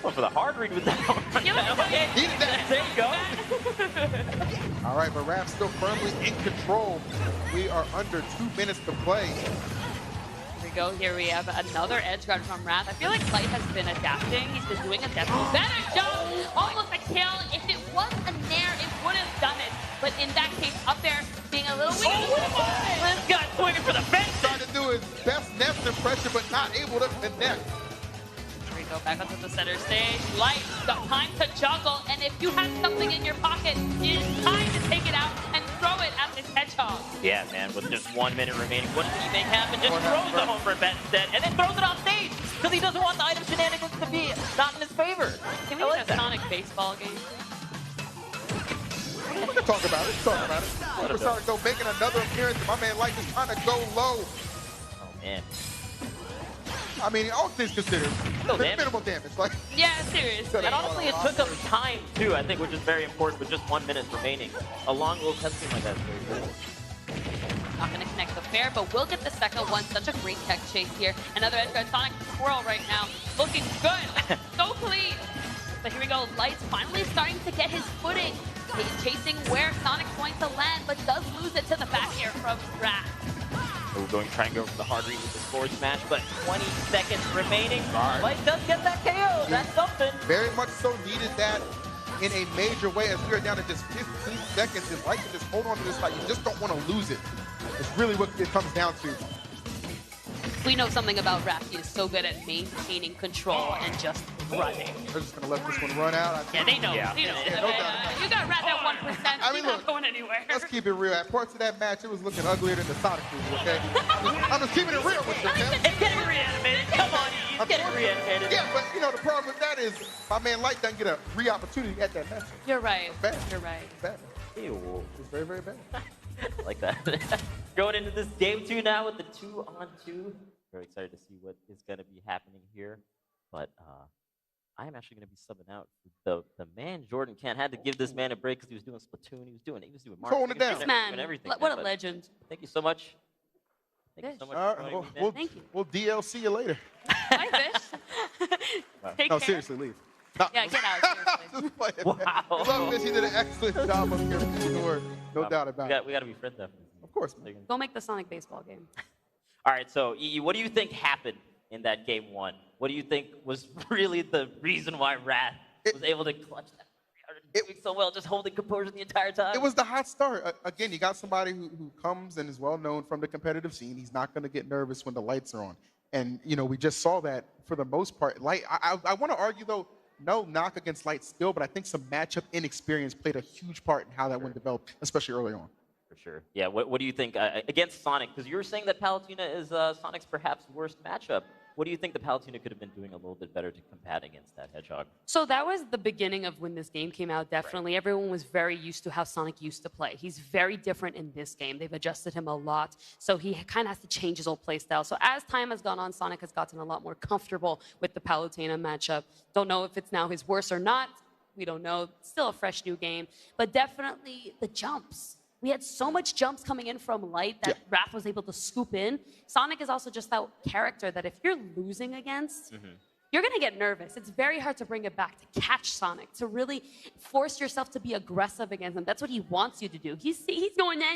Oh, for the hard read with that one. Okay. Needed that. There you go. All right, but Raph still firmly in control. We are under 2 minutes to play. Here we go. Here we have another edge guard from Raph. I feel like Light has been adapting. He's been doing a definitely better job almost a kill. If it was a nair, it would have done it. But in that case, up there, being a little weak. This guy swinging for the fence. Trying to do his best nest impression, but not able to connect. Here we go, back onto the center stage. Light, got time to juggle, and if you have something in your pocket, it is time to take it out and throw it at this hedgehog. Yeah, man, with just 1 minute remaining, what does he make happen? Just throws the home run bet instead, and then throws it off stage because he doesn't want the item shenanigans to be not in his favor. Can we get a Sonic baseball game? We can talk about it. Talk about it. Supersonic though making another appearance. My man Light is trying to go low. Oh man. I mean, all things considered, minimal damage. Like, yeah, seriously. And honestly, it took him time too. I think, which is very important with just 1 minute remaining. A long little cutscene like that is very good. Not going to connect the fair, but we'll get the second one. Such a great tech chase here. Another edge guard Sonic Swirl right now. Looking good. So clean. But here we go. Light's finally starting to get his footing. He's chasing where Sonic's going to land, but does lose it to the back air from Wrath. So we're going to try and go for the hard read with the forward smash, but 20 seconds remaining. Light does get that KO. That's something. Very much so needed that in a major way as we are down to just 15 seconds. If Light can just hold on to this fight, you just don't want to lose it. It's really what it comes down to. We know something about Wrath. He is so good at maintaining control and just running. They're just going to let this one run out. Yeah, they know. Yeah. They know. Yeah, no doubt. You got Wrath at 1%. I mean, He's look, not going anywhere. Let's keep it real. At parts of that match, it was looking uglier than the Sonic movie, okay? I'm just keeping it real with you, okay? It's getting reanimated. Come on, he's getting reanimated. Yeah, but, you know, the problem with that is my man Light doesn't get a re-opportunity at that match. You're right. Bad. You're right. It's bad. Ew. It's very, very bad. Like that. Going into this game 2 now with the 2-on-2. Very excited to see what is going to be happening here. But I am actually going to be subbing out. The man Jordan Kent had to give this man a break because he was doing Splatoon. He was doing Mario. Holding it down. This man, doing everything. what a legend. Thank you so much. Thank you so much All for right, joining me, man. Thank you. We'll DLC you later. Bye, Fish. Take No, care. seriously, leave. No. Yeah, get out. Seriously. Just playing. Wow. Love Fish. He did an excellent job up here. No doubt about it. We got to be friends after this. Of course, man. Go make the Sonic baseball game. All right, so EE, what do you think happened in that game 1? What do you think was really the reason why Wrath was able to clutch that 300 doing so well, just holding composure the entire time? It was the hot start. Again, you got somebody who comes and is well known from the competitive scene. He's not going to get nervous when the lights are on. And, you know, we just saw that for the most part. Light, I want to argue, though, no knock against Light still, but I think some matchup inexperience played a huge part in how that one developed, especially early on. For sure. Yeah, what do you think against Sonic? Because you were saying that Palutena is Sonic's perhaps worst matchup. What do you think the Palutena could have been doing a little bit better to combat against that Hedgehog? So that was the beginning of when this game came out, definitely. Right. Everyone was very used to how Sonic used to play. He's very different in this game. They've adjusted him a lot, so he kind of has to change his old play style. So as time has gone on, Sonic has gotten a lot more comfortable with the Palutena matchup. Don't know if it's now his worst or not. We don't know. Still a fresh new game. But definitely the jumps. We had so much jumps coming in from Light that Wrath was able to scoop in. Sonic is also just that character that if you're losing against, you're going to get nervous. It's very hard to bring it back, to catch Sonic, to really force yourself to be aggressive against him. That's what he wants you to do. He's going nah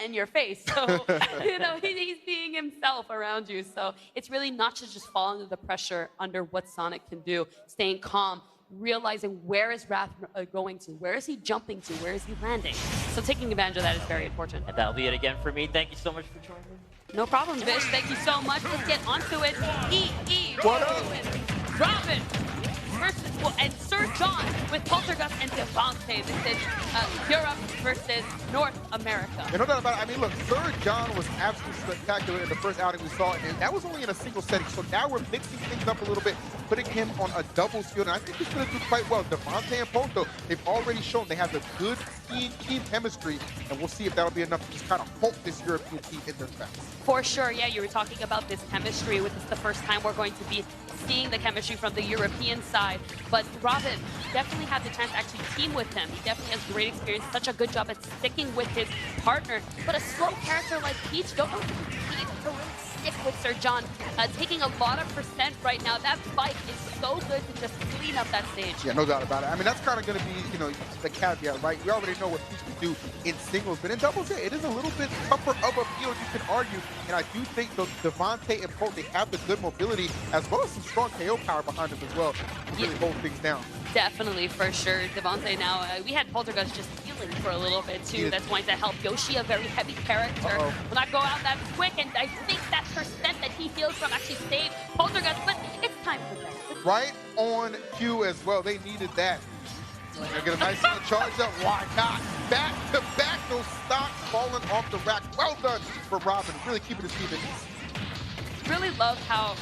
in your face. So, you know, he's being himself around you. So it's really not to just fall under the pressure under what Sonic can do, staying calm, realizing where is Wrath going to, where is he jumping to, where is he landing. So taking advantage of that is very important. And that'll be it again for me. Thank you so much for joining me. No problem, Vish. Thank you so much. Let's get onto it. EE, What up? Robin versus, and Sir John with Poltergust and Devante. This is Europe versus North America. And no doubt about it. I mean, look, Sir John was absolutely spectacular in the first outing we saw, and that was only in a single setting. So now we're mixing things up a little bit, putting him on a doubles field, and I think he's going to do quite well. Devante and Polto, they've already shown they have the good team chemistry, and we'll see if that'll be enough to just kind of hold this European team in their tracks. For sure, yeah, you were talking about this chemistry. This is the first time we're going to be seeing the chemistry from the European side. But Robin definitely had the chance to actually team with him. He definitely has great experience, such a good job at sticking with his partner. But a slow character like Peach, don't know if he can really stick with Sir John. Taking a lot of percent right now. That fight is so good to just clean up that stage. Yeah, no doubt about it. I mean, that's kind of going to be, you know, the caveat, right? We already know what Peach can do in singles, but in doubles, yeah, it is a little bit tougher of a field. field, you can argue, and I do think the Devontae and Polt, they have the good mobility as well as some strong KO power behind them as well to really hold things down. Definitely, for sure. Devontae now, we had Poltergust just healing for a little bit too. That's going to help Yoshi, a very heavy character. Will not go out that quick, and I think that percent that he heals from actually saved Poltergust, but it's time for that. Right on cue as well. They needed that. They're get a nice little charge up. Why not? Back to back, those stocks falling off the rack. Well done for Robin, really keeping his team in this. Really love how,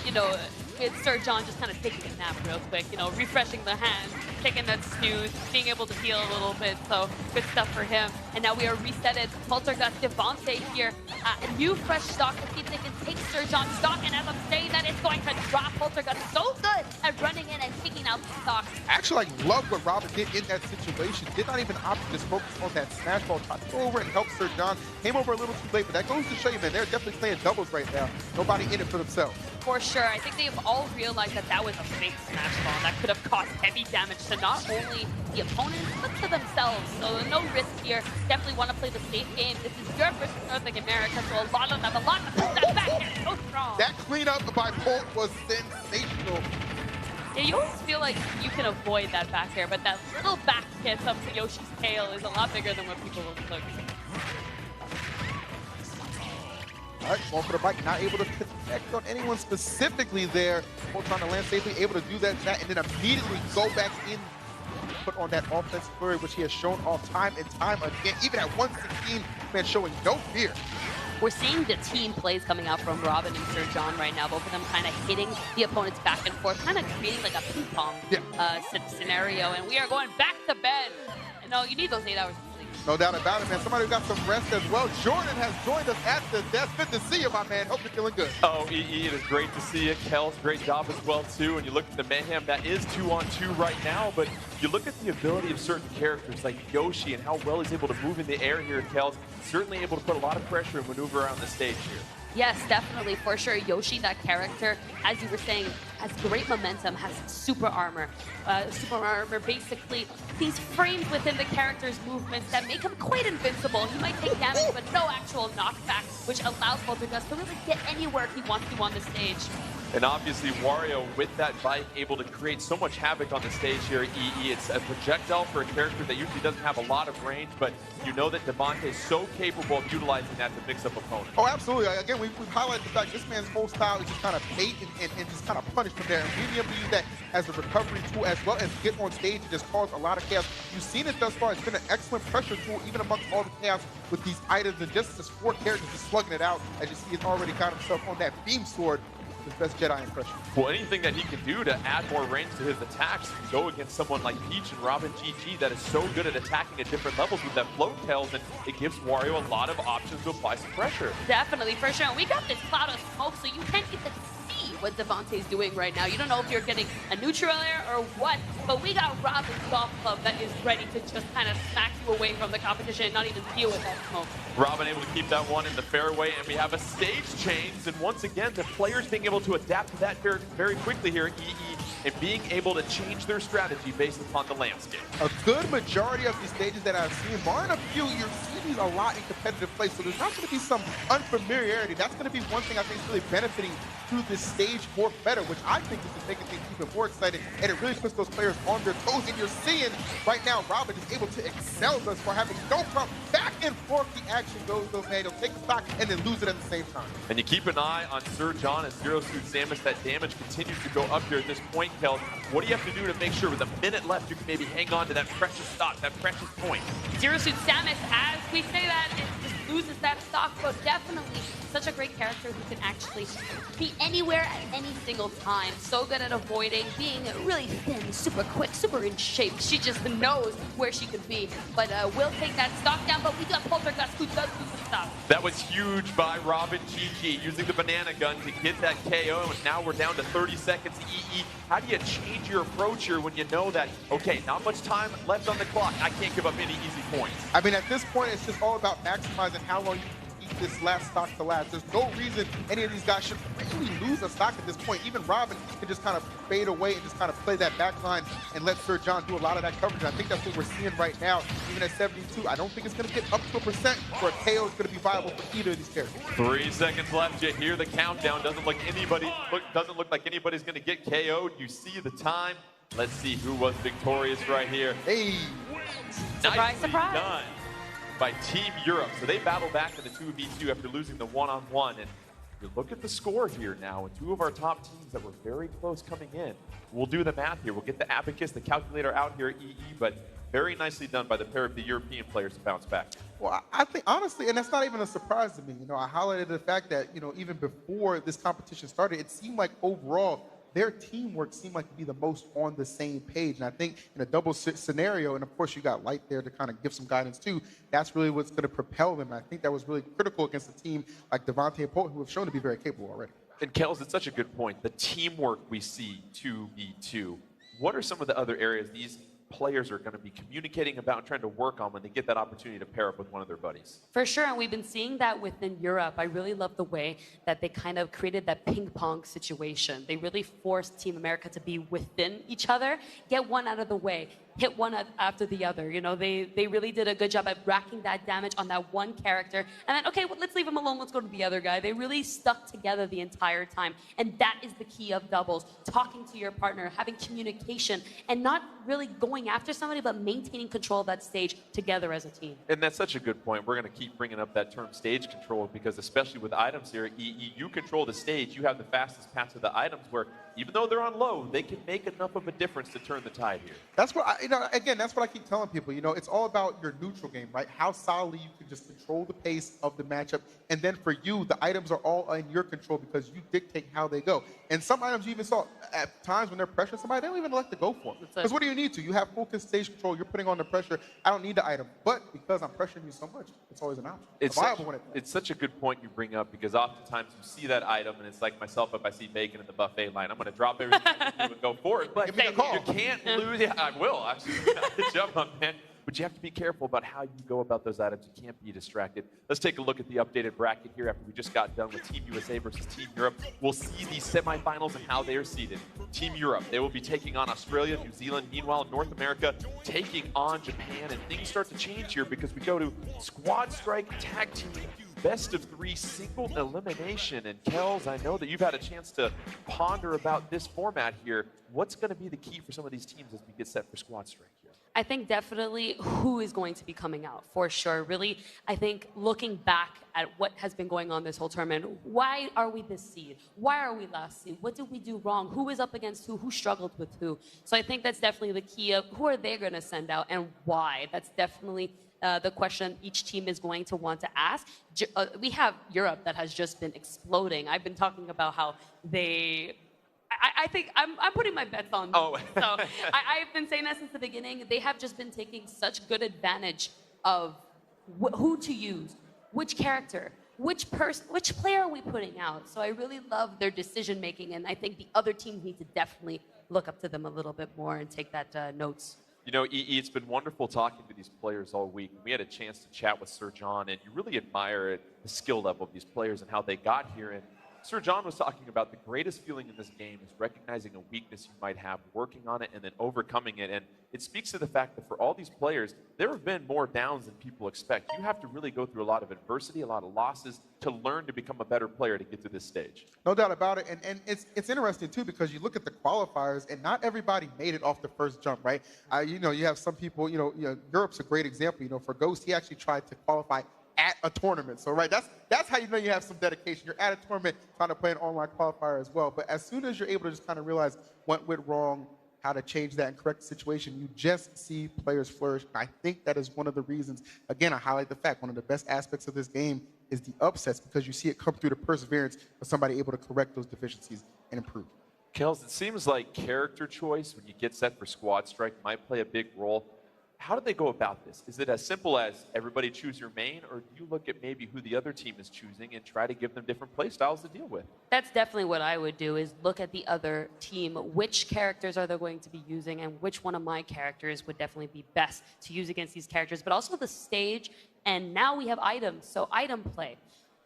you know, it's Sir John just kind of taking a nap real quick, you know, refreshing the hand, taking that snooze, being able to heal a little bit, so good stuff for him. And now we are resetted. Poltergust, Devontae here, a new fresh stock to see if they can take Sir John's stock, and as I'm saying that, it's going to drop Poltergust so good at running in and taking out the stock. Actually, I love what Robin did in that situation. Did not even opt to just focus on that smash ball, tried to go over and help Sir John. Came over a little too late, but that goes to show you, man, they're definitely playing doubles right now. Nobody in it for themselves. For sure. I think they've all realized that that was a fake smash ball that could have caused heavy damage to not only the opponents, but to themselves. So no risk here. Definitely want to play the safe game. This is Europe versus North America, so a lot of them, that back there, so strong. That cleanup by Bolt was sensational. Yeah, you always feel like you can avoid that back air, but that little back kiss up to Yoshi's tail is a lot bigger than what people will look. All right, going for the bike, not able to connect on anyone specifically there. Both trying to land safely, able to do that, and then immediately go back in, put on that offensive flurry, which he has shown off time and time again. Even at 116, man, showing no fear. We're seeing the team plays coming out from Robin and Sir John right now, both of them kind of hitting the opponents back and forth, kind of creating like a ping pong scenario, and we are going back to bed. No, you need those 8 hours. No doubt about it, man. Somebody who got some rest as well. Jordan has joined us at the desk. Good to see you, my man. Hope you're feeling good. Oh, EE, it is great to see you. Kel's great job as well, too. And you look at the mayhem, that is 2-on-2 right now, but you look at the ability of certain characters like Yoshi and how well he's able to move in the air here. Kel's certainly able to put a lot of pressure and maneuver around the stage here. Yes, definitely, for sure. Yoshi, that character, as you were saying, has great momentum, has super armor. Super armor, basically, these frames within the character's movements that make him quite invincible. He might take damage, but no actual knockback, which allows Poltergust to really get anywhere he wants to on the stage. And obviously, Wario, with that bike, able to create so much havoc on the stage here at EE. It's a projectile for a character that usually doesn't have a lot of range, but you know that Devontae is so capable of utilizing that to mix up opponents. Oh, absolutely. Again, we've highlighted the fact this man's whole style is just kind of bait and just kind of punish from there. And being able to use that as a recovery tool as well as get on stage and just cause a lot of chaos. You've seen it thus far. It's been an excellent pressure tool, even amongst all the chaos with these items and just this 4 characters just slugging it out. As you see, he's already got himself on that beam sword. His best Jedi impression. Well, anything that he can do to add more range to his attacks, he can go against someone like Peach and Robin GG that is so good at attacking at different levels with that float tails, and it gives Wario a lot of options to apply some pressure. Definitely, for sure. We got this cloud of smoke, so you can't get to see what Devontae's doing right now. You don't know if you're getting a neutral air or what, but we got Robin's golf club that is ready to just kind of smack you away from the competition and not even deal with that smoke. Robin able to keep that one in the fairway, and we have a stage change, and once again, the players being able to adapt to that very quickly here at EE and being able to change their strategy based upon the landscape. A good majority of these stages that I've seen, barring a few, you're seeing these a lot in competitive play, so there's not going to be some unfamiliarity. That's going to be one thing I think is really benefiting through this stage more better, which I think is just making things even more exciting, and it really puts those players on their toes, and you're seeing right now Robin is able to excel thus far, having no problem. Back and forth the action goes, though, man. He'll take the stock and then lose it at the same time. And you keep an eye on Sir John and Zero Suit Samus. That damage continues to go up here at this point, Kel. What do you have to do to make sure with a minute left you can maybe hang on to that precious stock, that precious point? Zero Suit Samus, as we say that, it just loses that stock, but definitely such a great character who can actually be anywhere at any single time. So good at avoiding, being really thin, super quick, super in shape. She just knows where she could be. But we'll take that stock down, but we got Poltergust who does lose the stock. That was huge by Robin GG, using the banana gun to get that KO, and now we're down to 30 seconds EE. How do you change your approach here when you know that, okay, not much time left on the clock, I can't give up any easy points? I mean, at this point, it's just all about maximizing how long you can keep this last stock to last. There's no reason any of these guys should really lose a stock at this point. Even Robin can just kind of fade away and just kind of play that back line and let Sir John do a lot of that coverage. I think that's what we're seeing right now, even at 72. I don't think it's going to get up to a percent where KO is going to be viable for either of these characters. 3 seconds left. You hear the countdown. Doesn't look like anybody's going to get KO'd. You see the time. Let's see who was victorious right here. Hey. Surprise, Nicely surprise. done by Team Europe. So they battle back in the 2v2 after losing the 1-on-1. And you look at the score here now, and two of our top teams that were very close coming in. We'll do the math here. We'll get the abacus, the calculator out here at EE, but very nicely done by the pair of the European players to bounce back. Well, I think, honestly, and that's not even a surprise to me. I highlighted the fact that, even before this competition started, it seemed like overall, their teamwork seemed like to be the most on the same page. And I think in a double scenario, and of course you got Light there to kind of give some guidance too, that's really what's going to propel them. And I think that was really critical against a team like Devontae and Poet, who have shown to be very capable already. And Kels, it's such a good point. The teamwork we see 2v2. What are some of the other areas these players are going to be communicating about and trying to work on when they get that opportunity to pair up with one of their buddies? For sure, and we've been seeing that within Europe. I really love the way that they kind of created that ping pong situation. They really forced Team America to be within each other, get one out of the way, hit one after the other. They really did a good job at racking that damage on that one character. And then, okay, well, let's leave him alone. Let's go to the other guy. They really stuck together the entire time. And that is the key of doubles. Talking to your partner, having communication, and not really going after somebody, but maintaining control of that stage together as a team. And that's such a good point. We're going to keep bringing up that term stage control because especially with items here at EE, you control the stage. You have the fastest path to the items where even though they're on low, they can make enough of a difference to turn the tide here. That's what again, that's what I keep telling people. It's all about your neutral game, right? How solidly you can just control the pace of the matchup. And then for you, the items are all in your control because you dictate how they go. And some items you even saw at times when they're pressuring somebody, they don't even like to go for them. Because what do you need to? You have full stage control. You're putting on the pressure. I don't need the item. But because I'm pressuring you so much, it's always an option. It's such a good point you bring up because oftentimes you see that item and it's like myself, if I see bacon in the buffet line, I'm going to drop everything I can do and go for it. But Give me a call. You can't lose. Yeah, I will, actually. Jump on, man. But you have to be careful about how you go about those items. You can't be distracted. Let's take a look at the updated bracket here after we just got done with Team USA versus Team Europe. We'll see these semifinals and how they are seeded. Team Europe, they will be taking on Australia, New Zealand. Meanwhile, North America taking on Japan. And things start to change here because we go to Squad Strike Tag Team Best of 3 single elimination. And Kels, I know that you've had a chance to ponder about this format here. What's going to be the key for some of these teams as we get set for Squad Strike here? I think definitely who is going to be coming out, for sure. Really, I think looking back at what has been going on this whole tournament, why are we this seed? Why are we last seed? What did we do wrong? Who is up against who? Who struggled with who? So I think that's definitely the key of who are they going to send out and why? That's definitely the question each team is going to want to ask. We have Europe that has just been exploding. I've been talking about how I think I'm putting my bets on them. Oh. So I've been saying that since the beginning. They have just been taking such good advantage of who to use, which character, which player are we putting out. So I really love their decision making, and I think the other teams need to definitely look up to them a little bit more and take that notes. EE, it's been wonderful talking to these players all week. We had a chance to chat with Sir John, and you really admire the skill level of these players and how they got here. And Sir John was talking about the greatest feeling in this game is recognizing a weakness you might have, working on it, and then overcoming it. And it speaks to the fact that for all these players, there have been more downs than people expect. You have to really go through a lot of adversity, a lot of losses to learn to become a better player to get to this stage. No doubt about it. And it's interesting, too, because you look at the qualifiers, and not everybody made it off the first jump, right? You have some people, Europe's a great example. For Ghost, he actually tried to qualify at a tournament. So, right, that's how you know you have some dedication. You're at a tournament trying to play an online qualifier as well. But as soon as you're able to just kind of realize what went wrong, how to change that and correct the situation, you just see players flourish. I think that is one of the reasons, again, I highlight the fact, one of the best aspects of this game is the upsets because you see it come through the perseverance of somebody able to correct those deficiencies and improve. Kels, it seems like character choice when you get set for Squad Strike might play a big role. How do they go about this? Is it as simple as everybody choose your main, or do you look at maybe who the other team is choosing and try to give them different play styles to deal with? That's definitely what I would do, is look at the other team. Which characters are they going to be using, and which one of my characters would definitely be best to use against these characters, but also the stage. And now we have items, so item play.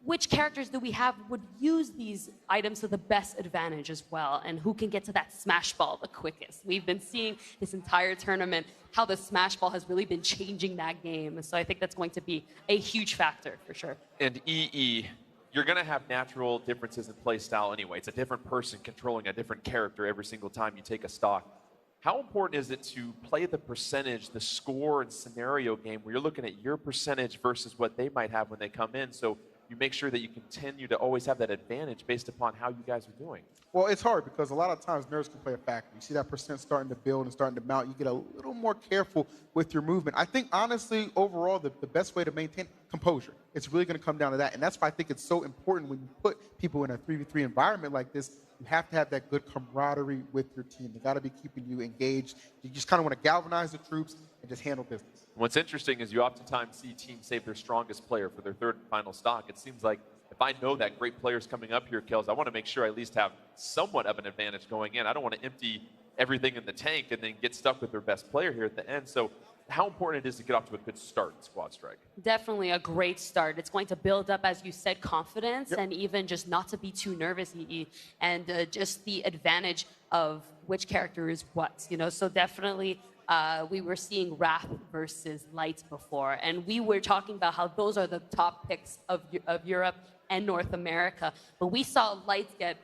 which characters do we have would use these items to the best advantage as well, and who can get to that smash ball the quickest. We've been seeing this entire tournament how the smash ball has really been changing that game. So I think that's going to be a huge factor for sure. And EE, you're going to have natural differences in play style anyway. It's a different person controlling a different character every single time you take a stock. How important is it to play the percentage, the score and scenario game where you're looking at your percentage versus what they might have when they come in, so you make sure that you continue to always have that advantage based upon how you guys are doing? Well, it's hard because a lot of times nerves can play a factor. You see that percent starting to build and starting to mount. You get a little more careful with your movement. I think, honestly, overall, the best way to maintain composure, it's really going to come down to that. And that's why I think it's so important when you put people in a 3v3 environment like this, you have to have that good camaraderie with your team. They got to be keeping you engaged. You just kind of want to galvanize the troops and just handle business. What's interesting is you oftentimes see teams save their strongest player for their third and final stock. It seems like if I know that great player's coming up here, Kels, I want to make sure I at least have somewhat of an advantage going in. I don't want to empty everything in the tank and then get stuck with their best player here at the end. So how important it is to get off to a good start in Squad Strike? Definitely a great start. It's going to build up, as you said, confidence, and even just not to be too nervous, and just the advantage of which character is what, you know. So definitely we were seeing Wrath versus Light before, and we were talking about how those are the top picks of Europe and North America. But we saw Light get,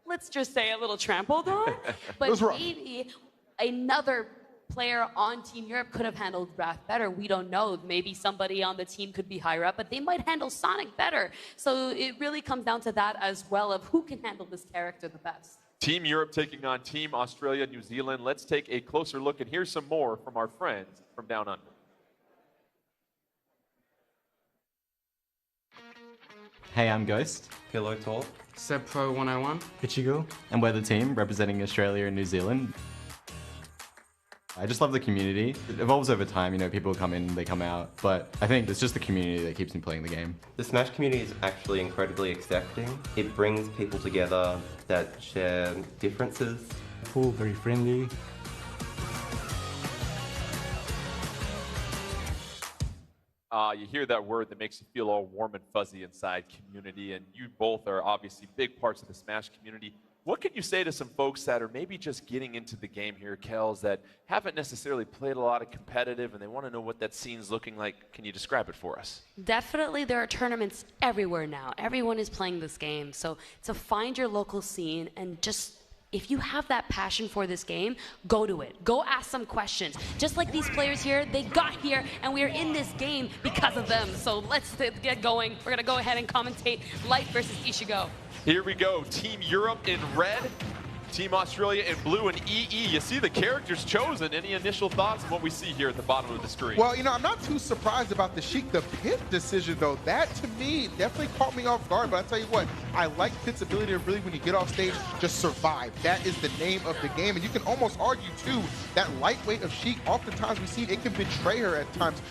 let's just say, a little trampled on. But maybe another player on Team Europe could have handled Wrath better. We don't know. Maybe somebody on the team could be higher up, but they might handle Sonic better. So it really comes down to that as well, of who can handle this character the best. Team Europe taking on Team Australia, New Zealand. Let's take a closer look, and here's some more from our friends from Down Under. Hey, I'm Ghost. Pillow Talk. Seb Pro 101. Ichigo. And we're the team representing Australia and New Zealand. I just love the community. It evolves over time, you know, people come in, they come out, but I think it's just the community that keeps me playing the game. The Smash community is actually incredibly accepting. It brings people together that share differences. Cool, very friendly. You hear that word that makes you feel all warm and fuzzy inside, community, and you both are obviously big parts of the Smash community. What can you say to some folks that are maybe just getting into the game here, Kels, that haven't necessarily played a lot of competitive and they want to know what that scene's looking like? Can you describe it for us? Definitely, there are tournaments everywhere now. Everyone is playing this game. So to find your local scene and just, if you have that passion for this game, go to it. Go ask some questions. Just like these players here, they got here and we're in this game because of them. So let's get going. We're going to go ahead and commentate Light versus Ichigo. Here we go. Team Europe in red, Team Australia in blue, and EE. You see the characters chosen. Any initial thoughts on what we see here at the bottom of the screen? Well, you know, I'm not too surprised about the Sheik, the Pit decision, though. That, to me, definitely caught me off guard. But I tell you what, I like Pit's ability to really, when you get off stage, just survive. That is the name of the game. And you can almost argue, too, that lightweight of Sheik, oftentimes we see it can betray her at times.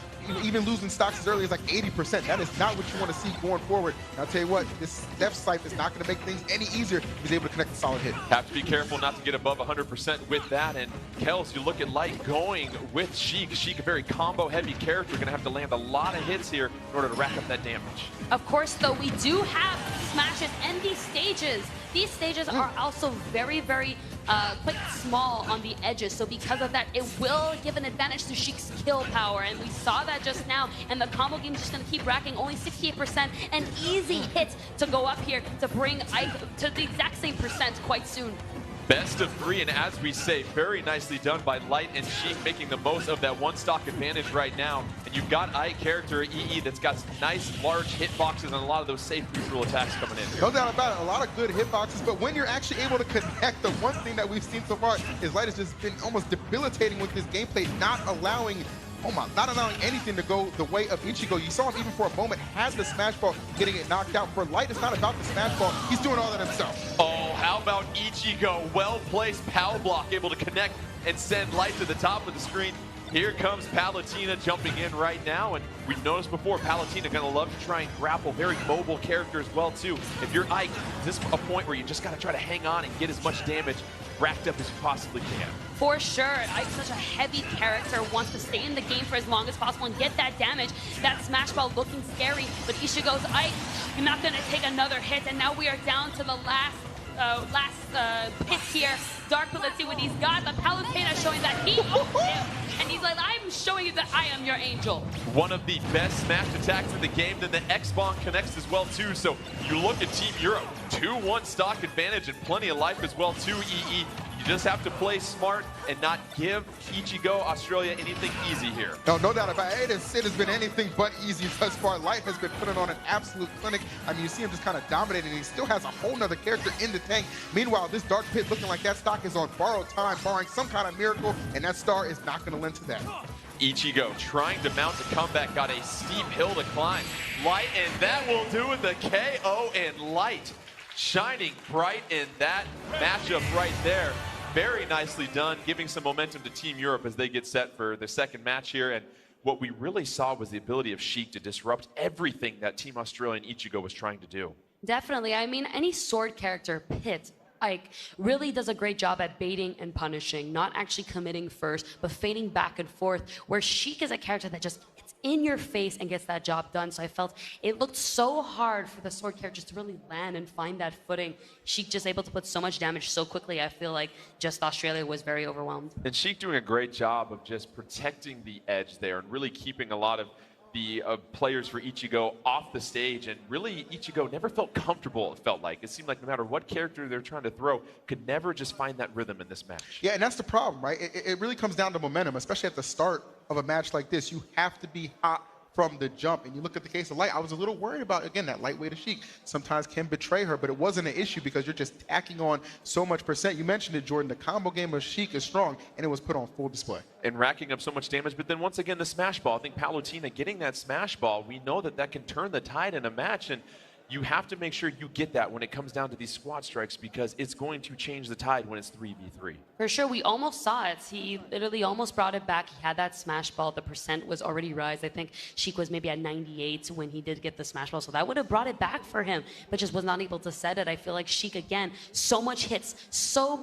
Even losing stocks as early as like 80%. That is not what you want to see going forward. And I'll tell you what, this Def Scythe is not going to make things any easier. He's able to connect a solid hit. Have to be careful not to get above 100% with that. And Kels, you look at Light going with Sheik. Sheik, a very combo-heavy character, going to have to land a lot of hits here in order to rack up that damage. Of course, though, we do have smashes and these stages. These stages are also very, very quite small on the edges. So because of that, it will give an advantage to Sheik's kill power. And we saw that just now. And the combo game is just going to keep racking only 68%. An easy hit to go up here to bring Ike to the exact same percent quite soon. Best of three, and as we say, very nicely done by Light and Sheik, making the most of that one stock advantage right now. And you've got Ike character EE that's got some nice large hitboxes and a lot of those safe neutral attacks coming in. No doubt about it, a lot of good hitboxes, but when you're actually able to connect, the one thing that we've seen so far is Light has just been almost debilitating with his gameplay, not allowing anything to go the way of Ichigo. You saw him even for a moment had the smash ball, getting it knocked out. For Light, it's not about the smash ball. He's doing all that himself. Oh, how about Ichigo? Well-placed power block, able to connect and send Light to the top of the screen. Here comes Palutena jumping in right now, and we've noticed before, Palutena gonna love to try and grapple. Very mobile character as well, too. If you're Ike, this is a point where you just gotta try to hang on and get as much damage racked up as you possibly can. For sure, Ike's such a heavy character, wants to stay in the game for as long as possible and get that damage. That smash ball looking scary, but Ichigo's Ike, you're not gonna take another hit, and now we are down to the last pit here. Dark, but let's see what he's got. The Palutena showing that he owns him, and he's like, I'm showing you that I am your angel. One of the best smash attacks in the game, then the X-Bomb connects as well too, so you look at Team Europe, 2-1 stock advantage and plenty of life as well too, EE. You just have to play smart and not give Ichigo Australia anything easy here. No doubt about it. It has been anything but easy thus far. Light has been putting on an absolute clinic. I mean, you see him just kind of dominating. He still has a whole nother character in the tank. Meanwhile, this Dark Pit looking like that stock is on borrowed time, barring some kind of miracle, and that star is not going to lend to that. Ichigo trying to mount a comeback, got a steep hill to climb. Light, and that will do it, the KO, and Light shining bright in that matchup right there. Very nicely done, giving some momentum to Team Europe as they get set for their second match here. And what we really saw was the ability of Sheik to disrupt everything that Team Australia and Ichigo was trying to do. Definitely. I mean, any sword character, Pit, Ike, really does a great job at baiting and punishing, not actually committing first, but fading back and forth, where Sheik is a character that just gets in your face and gets that job done. So I felt it looked so hard for the sword characters to really land and find that footing. Sheik just able to put so much damage so quickly. I feel like just Australia was very overwhelmed. And Sheik doing a great job of just protecting the edge there and really keeping a lot of the players for Ichigo off the stage, and really Ichigo never felt comfortable, it felt like. It seemed like no matter what character they're trying to throw, could never just find that rhythm in this match. Yeah, and that's the problem, right? It really comes down to momentum, especially at the start of a match like this. You have to be hot from the jump. And you look at the case of Light, I was a little worried about, again, that lightweight of Sheik sometimes can betray her, but it wasn't an issue because you're just tacking on so much percent. You mentioned it, Jordan, the combo game of Sheik is strong, and it was put on full display. And racking up so much damage, but then once again, the smash ball. I think Palutena getting that smash ball, we know that that can turn the tide in a match, and you have to make sure you get that when it comes down to these squad strikes, because it's going to change the tide when it's 3v3. For sure, we almost saw it. He literally almost brought it back. He had that smash ball. The percent was already rise. I think Sheik was maybe at 98 when he did get the smash ball, so that would have brought it back for him, but just was not able to set it. I feel like Sheik, again, so much hits, so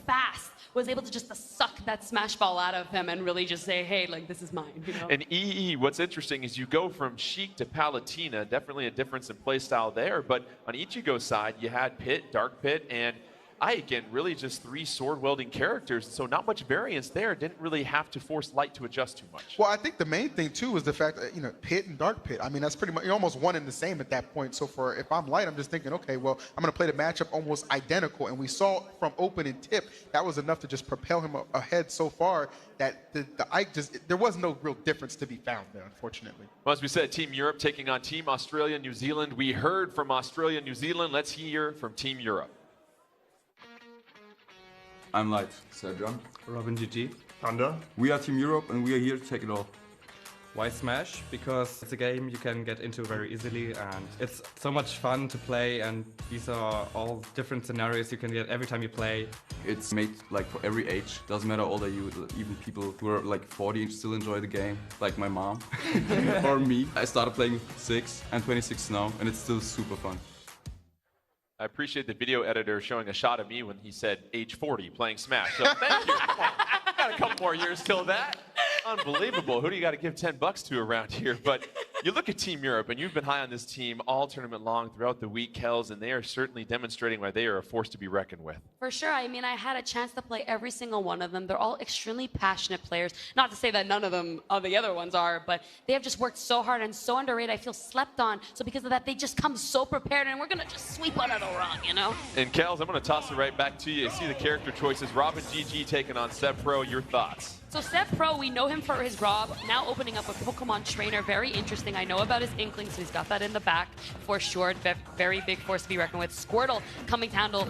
fast, was able to just suck that smash ball out of him and really just say, hey, like, this is mine, you know? And EE, what's interesting is you go from Sheik to Palutena, definitely a difference in playstyle there, but on Ichigo's side, you had Pit, Dark Pit, and Ike, and really just 3 sword-wielding characters, so not much variance there. Didn't really have to force Light to adjust too much. Well, I think the main thing, too, is the fact that, you know, Pit and Dark Pit, I mean, that's pretty much, you're almost one and the same at that point. So if I'm Light, I'm just thinking, okay, well, I'm going to play the matchup almost identical, and we saw from Open and Tip, that was enough to just propel him ahead so far that the Ike just, there was no real difference to be found there, unfortunately. Well, as we said, Team Europe taking on Team Australia, New Zealand. We heard from Australia, New Zealand. Let's hear from Team Europe. I'm Light. Sedron. Robin GG. Thunder. We are Team Europe and we are here to take it all. Why Smash? Because it's a game you can get into very easily and it's so much fun to play, and these are all different scenarios you can get every time you play. It's made like for every age. Doesn't matter how old are you, even people who are like 40 still enjoy the game, like my mom or me. I started playing with 6 and 26 now, and it's still super fun. I appreciate the video editor showing a shot of me when he said age 40 playing Smash. So thank you. Come on. Got a couple more years till that. Unbelievable. Who do you got to give 10 bucks to around here? But you look at Team Europe, and you've been high on this team all tournament long throughout the week, Kels, and they are certainly demonstrating why they are a force to be reckoned with. For sure. I mean, I had a chance to play every single one of them. They're all extremely passionate players. Not to say that none of them, the other ones are, but they have just worked so hard and so underrated. I feel slept on. So because of that, they just come so prepared, and we're going to just sweep under the rug, you know? And Kels, I'm going to toss it right back to you. You see the character choices. Robin GG taking on Seb Pro. Your thoughts? So Seb Pro, we know him for his Rob, now opening up a Pokemon trainer, very interesting. I know about his Inkling, so he's got that in the back for sure. Very big force to be reckoned with. Squirtle coming to handle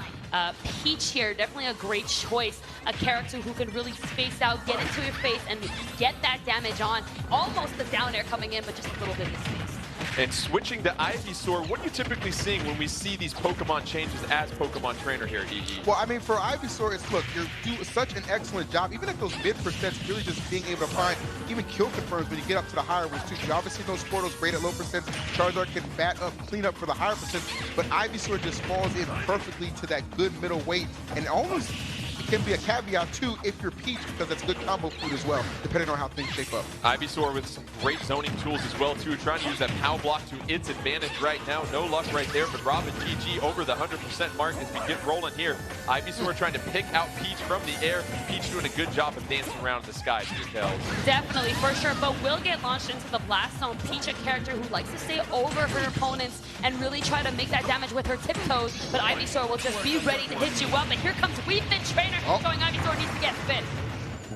Peach here, definitely a great choice. A character who can really space out, get into your face, and get that damage on. Almost the down air coming in, but just a little bit of space. And switching to Ivysaur, what are you typically seeing when we see these Pokemon changes as Pokemon trainer here, EE? Well, I mean, for Ivysaur, it's, look, you do such an excellent job, even at those mid-percents, really just being able to find even kill confirms when you get up to the higher ones, too. You obviously know Squirtle's great at low percents. Charizard can bat up, clean up for the higher percents, but Ivysaur just falls in perfectly to that good middle weight and almost it can be a caveat too if you're Peach, because that's good combo food as well, depending on how things shape up. Ivysaur with some great zoning tools as well too, trying to use that POW block to its advantage right now. No luck right there, but Rob and GG over the 100% mark as we get rolling here. Ivysaur trying to pick out Peach from the air. Peach doing a good job of dancing around in the skies here, Kels. Definitely, for sure, but will get launched into the blast zone. Peach, a character who likes to stay over her opponents and really try to make that damage with her tiptoes, but Ivysaur will just be ready to hit you up. And here comes Wii Fit Trainer, showing Ivysaur needs to get fit.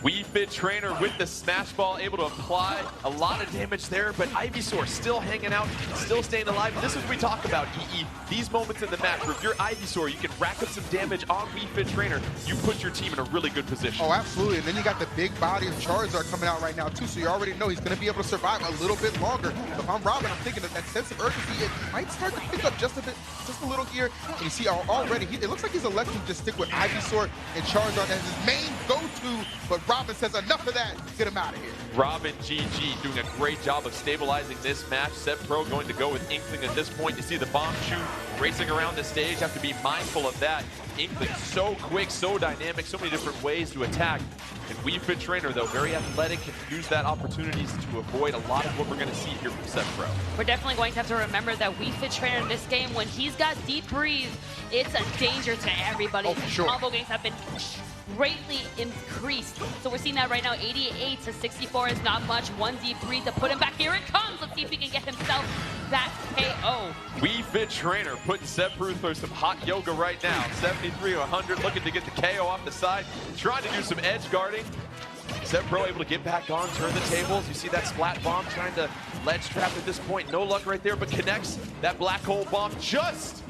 Wii Fit Trainer with the smash ball, able to apply a lot of damage there, but Ivysaur still hanging out, still staying alive. This is what we talk about, EE. These moments in the match where if you're Ivysaur, you can rack up some damage on Wii Fit Trainer. You put your team in a really good position. Oh, absolutely. And then you got the big body of Charizard coming out right now, too, so you already know he's going to be able to survive a little bit longer. So if I'm Robin, I'm thinking that sense of urgency, it might start to pick up just a little here. And you see already, it looks like he's electing to stick with Ivysaur and Charizard as his main go-to, but Robin says enough of that, get him out of here. Robin GG doing a great job of stabilizing this match. Seb Pro going to go with Inkling at this point. You see the bomb shoot racing around the stage, have to be mindful of that. Inkling so quick, so dynamic, so many different ways to attack. And Wii Fit Trainer, though, very athletic, can use that opportunities to avoid a lot of what we're going to see here from Seb Pro. We're definitely going to have to remember that Wii Fit Trainer in this game, when he's got Deep Breathe, it's a danger to everybody. Oh, for sure. Combo games have been greatly increased. So we're seeing that right now. 88 to 64 is not much. One Deep Breathe to put him back. Here it comes. Let's see if he can get himself that KO. Wii Fit Trainer putting Seb Pro through some hot yoga right now. 73 to 100, looking to get the KO off the side, trying to do some edge guarding. Seb Pro able to get back on, turn the tables. You see that splat bomb trying to ledge trap at this point. No luck right there, but connects that black hole bomb just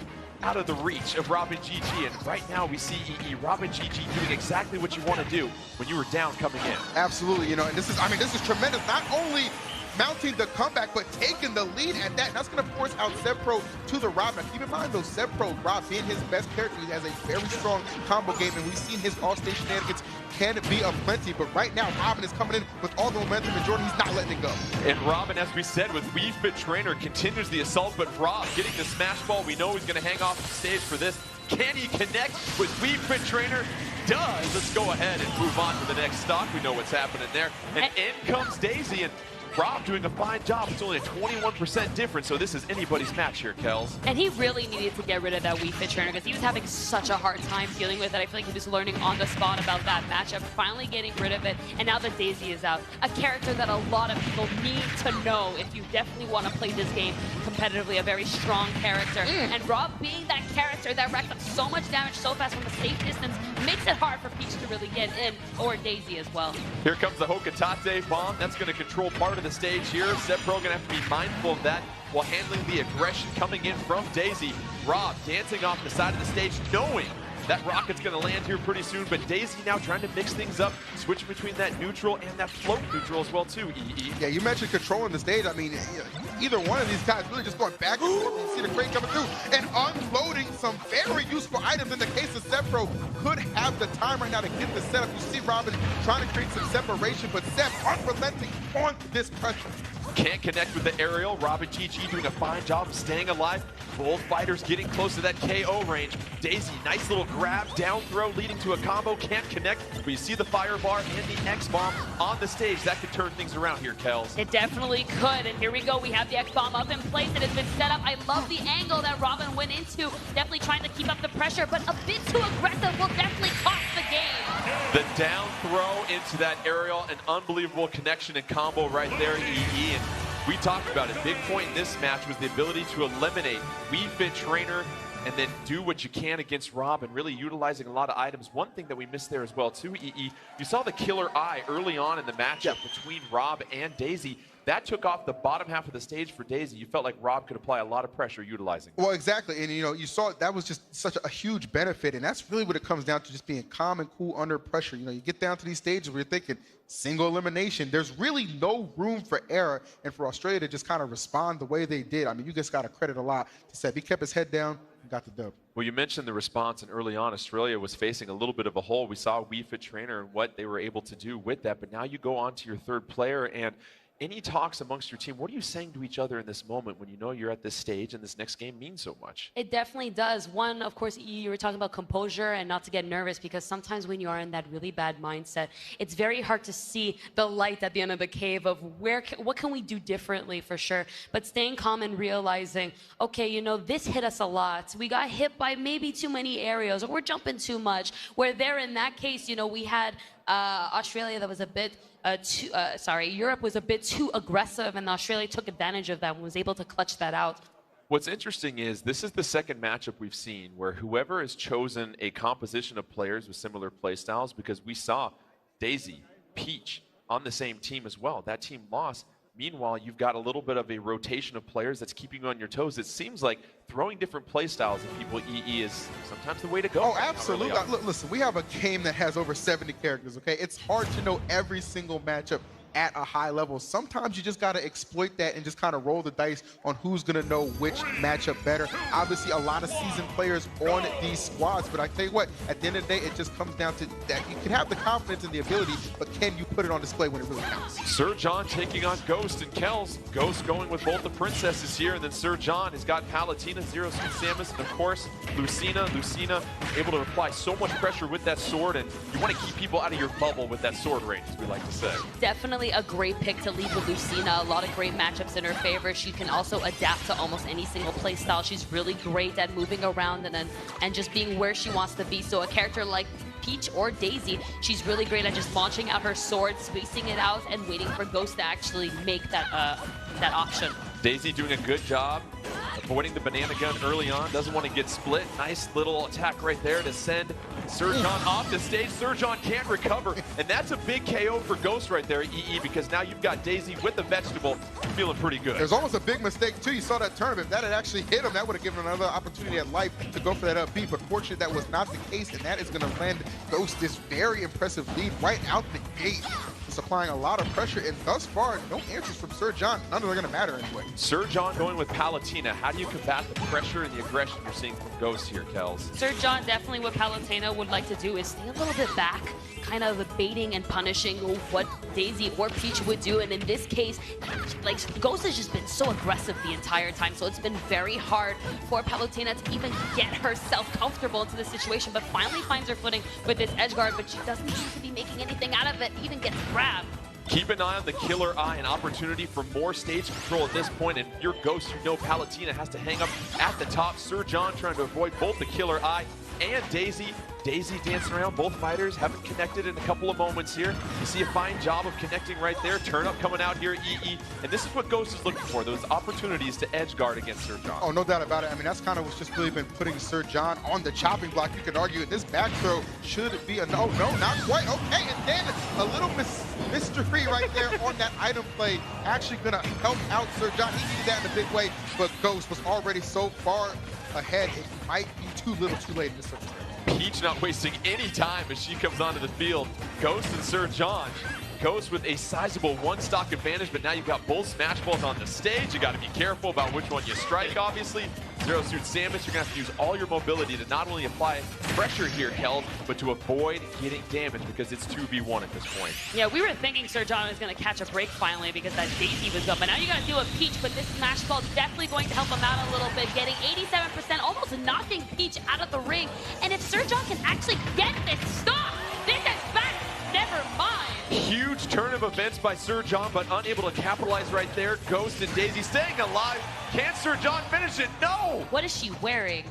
out of the reach of Robin GG. And right now we see EE, Robin GG doing exactly what you want to do when you were down coming in. Absolutely, you know, and this is tremendous. Not only mounting the comeback, but taking the lead at that. And that's going to force out Seb Pro to the Rob. Now, keep in mind, though, Seb Pro, Rob being his best character, he has a very strong combo game, and we've seen his all-stage shenanigans can be aplenty. But right now, Robin is coming in with all the momentum, and Jordan, he's not letting it go. And Robin, as we said, with Wii Fit Trainer, continues the assault, but Rob getting the smash ball. We know he's going to hang off the stage for this. Can he connect with Wii Fit Trainer? Does. Let's go ahead and move on to the next stock. We know what's happening there. And in comes Daisy, and Rob doing a fine job. It's only a 21% difference, so this is anybody's match here, Kels. And he really needed to get rid of that Wii Fit Trainer because he was having such a hard time dealing with it. I feel like he was learning on the spot about that matchup, finally getting rid of it, and now that Daisy is out. A character that a lot of people need to know if you definitely want to play this game competitively, a very strong character. And Rob being that character that racked up so much damage so fast from a safe distance makes it hard for Peach to really get in, or Daisy as well. Here comes the Hokatate bomb. That's going to control part of the stage here. Seb Pro going to have to be mindful of that while handling the aggression coming in from Daisy. Rob dancing off the side of the stage, knowing that rocket's going to land here pretty soon, but Daisy now trying to mix things up, switching between that neutral and that float neutral as well too, EE. Yeah, you mentioned controlling the stage. I mean, either one of these guys really just going back and forth. You see the crate coming through and unloading some very useful items. In the case of Seb Pro, could have the time right now to get the setup. You see Robin trying to create some separation, but Seb unrelenting on this pressure. Can't connect with the aerial. Robin GG doing a fine job of staying alive. Both fighters getting close to that KO range. Daisy, nice little grab, down throw leading to a combo. Can't connect, but you see the fire bar and the X-Bomb on the stage. That could turn things around here, Kels. It definitely could, and here we go. We have the X-Bomb up in place. It has been set up. I love the angle that Robin went into. Definitely trying to keep up the pressure, but a bit too aggressive will definitely cost the game. The down throw into that aerial, an unbelievable connection and combo right there, EE. And we talked about it. Big point in this match was the ability to eliminate Wii Fit Trainer and then do what you can against Rob, and really utilizing a lot of items. One thing that we missed there as well too, EE, you saw the killer eye early on in the matchup between Rob and Daisy. That took off the bottom half of the stage for Daisy. You felt like Rob could apply a lot of pressure utilizing. Well, exactly. And, you know, you saw that was just such a huge benefit. And that's really what it comes down to, just being calm and cool under pressure. You know, you get down to these stages where you're thinking single elimination. There's really no room for error. And for Australia to just kind of respond the way they did, I mean, you just got to credit a lot to Seb. He kept his head down and got the dub. Well, you mentioned the response, and early on, Australia was facing a little bit of a hole. We saw Wii Fit Trainer and what they were able to do with that. But now you go on to your third player, and any talks amongst your team? What are you saying to each other in this moment when you know you're at this stage and this next game means so much? It definitely does. One, of course, you were talking about composure and not to get nervous, because sometimes when you are in that really bad mindset, it's very hard to see the light at the end of the cave of what can we do differently, for sure. But staying calm and realizing, okay, you know, this hit us a lot. We got hit by maybe too many areas, or we're jumping too much. Where there, in that case, you know, we had Australia that was a bit Europe was a bit too aggressive, and Australia took advantage of that and was able to clutch that out. What's interesting is this is the second matchup we've seen where whoever has chosen a composition of players with similar playstyles, because we saw Daisy, Peach on the same team as well. That team lost. Meanwhile, you've got a little bit of a rotation of players that's keeping you on your toes. It seems like throwing different playstyles at people EE is sometimes the way to go. Oh, absolutely. Look, listen, we have a game that has over 70 characters, okay? It's hard to know every single matchup at a high level. Sometimes you just got to exploit that and just kind of roll the dice on who's going to know which matchup better. Obviously, a lot of seasoned players on these squads, but I tell you what, at the end of the day, it just comes down to that you can have the confidence and the ability, but can you put it on display when it really counts? Sir John taking on Ghost and Kels. Ghost going with both the princesses here, and then Sir John has got Palutena, Zero Suit Samus, and of course, Lucina. Lucina able to apply so much pressure with that sword, and you want to keep people out of your bubble with that sword range, as we like to say. Definitely a great pick to lead with Lucina. A lot of great matchups in her favor. She can also adapt to almost any single play style. She's really great at moving around and just being where she wants to be. So a character like Peach or Daisy, she's really great at just launching out her sword, spacing it out, and waiting for Ghost to actually make that option. Daisy doing a good job avoiding the banana gun early on, doesn't want to get split. Nice little attack right there to send Sir John off the stage. Sir John can't recover, and that's a big KO for Ghost right there, EE, because now you've got Daisy with the vegetable feeling pretty good. There's almost a big mistake, too. You saw that turn. If that had actually hit him, that would have given him another opportunity at life to go for that up B, but fortunately that was not the case, and that is going to land Ghost this very impressive lead right out the gate. It's applying a lot of pressure, and thus far, no answers from Sir John. None of them are going to matter anyway. Sir John going with Palutena. How do you combat the pressure and the aggression you're seeing from Ghost here, Kels? Sir John, definitely what Palutena would like to do is stay a little bit back, kind of baiting and punishing what Daisy or Peach would do. And in this case, like, Ghost has just been so aggressive the entire time, so it's been very hard for Palutena to even get herself comfortable into the situation, but finally finds her footing with this edge guard, but she doesn't seem to be making anything out of it, even gets grabbed. Keep an eye on the killer eye, an opportunity for more stage control at this point, and if you're Ghost, you know Palutena has to hang up at the top. Sir John trying to avoid both the killer eye and Daisy. Daisy dancing around. Both fighters haven't connected in a couple of moments here. You see a fine job of connecting right there. Turn up coming out here, EE. And this is what Ghost is looking for, those opportunities to edge guard against Sir John. Oh, no doubt about it. I mean, that's kind of what's just really been putting Sir John on the chopping block. You could argue this back throw should be a no, not quite. Okay, and then a little mystery right there on that item play. Actually going to help out Sir John. He needed that in a big way, but Ghost was already so far ahead, it might be too little too late in this circumstance. Peach not wasting any time as she comes onto the field. Ghost and Sir John. Ghost with a sizable one-stock advantage, but now you've got both Smash Balls on the stage. You got to be careful about which one you strike, obviously. Zero Suit Samus, you're going to have to use all your mobility to not only apply pressure here, Kels, but to avoid getting damaged because it's 2v1 at this point. Yeah, we were thinking Sir John was going to catch a break finally because that Daisy was up, but now you got to deal with Peach, but this Smash Ball is definitely going to help him out a little bit, getting 87%, almost knocking Peach out of the ring. And if Sir John can actually get this stop, this is back, never mind. Huge turn of events by Sir John, but unable to capitalize right there. Ghost and Daisy staying alive. Can Sir John finish it? No! What is she wearing?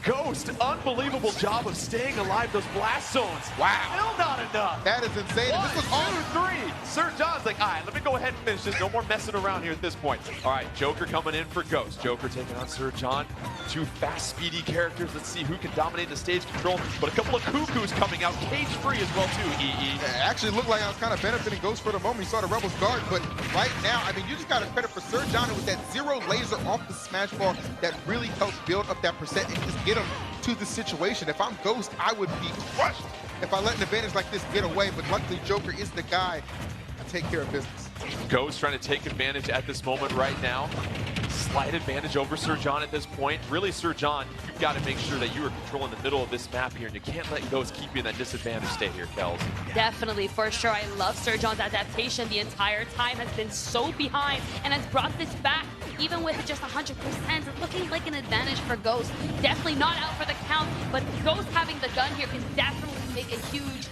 Ghost, unbelievable job of staying alive. Those blast zones. Wow. Still not enough. That is insane. One, This was all 2, 3. Sir John's like, all right, let me go ahead and finish this. No more messing around here at this point. All right, Joker coming in for Ghost. Joker taking on Sir John. Two fast, speedy characters. Let's see who can dominate the stage control. But a couple of cuckoos coming out. Cage-free as well, too, EE. It actually looked like I was kind of benefiting Ghost for the moment. You saw the Rebels guard, but right now, I mean, you just got to credit for Sir John with that zero laser off the Smash Ball that really helped build up that percent and just get him to the situation. If I'm Ghost, I would be crushed if I let an advantage like this get away, but luckily Joker is the guy to take care of business. Ghost trying to take advantage at this moment right now. slight advantage over Sir John at this point. Really, Sir John, you've got to make sure that you are controlling the middle of this map here, and you can't let Ghost keep you in that disadvantage state here, Kels. Definitely, for sure. I love Sir John's adaptation the entire time, has been so behind and has brought this back, even with just 100%, looking like an advantage for Ghost. Definitely not out for the count, but Ghost having the gun here can definitely make a huge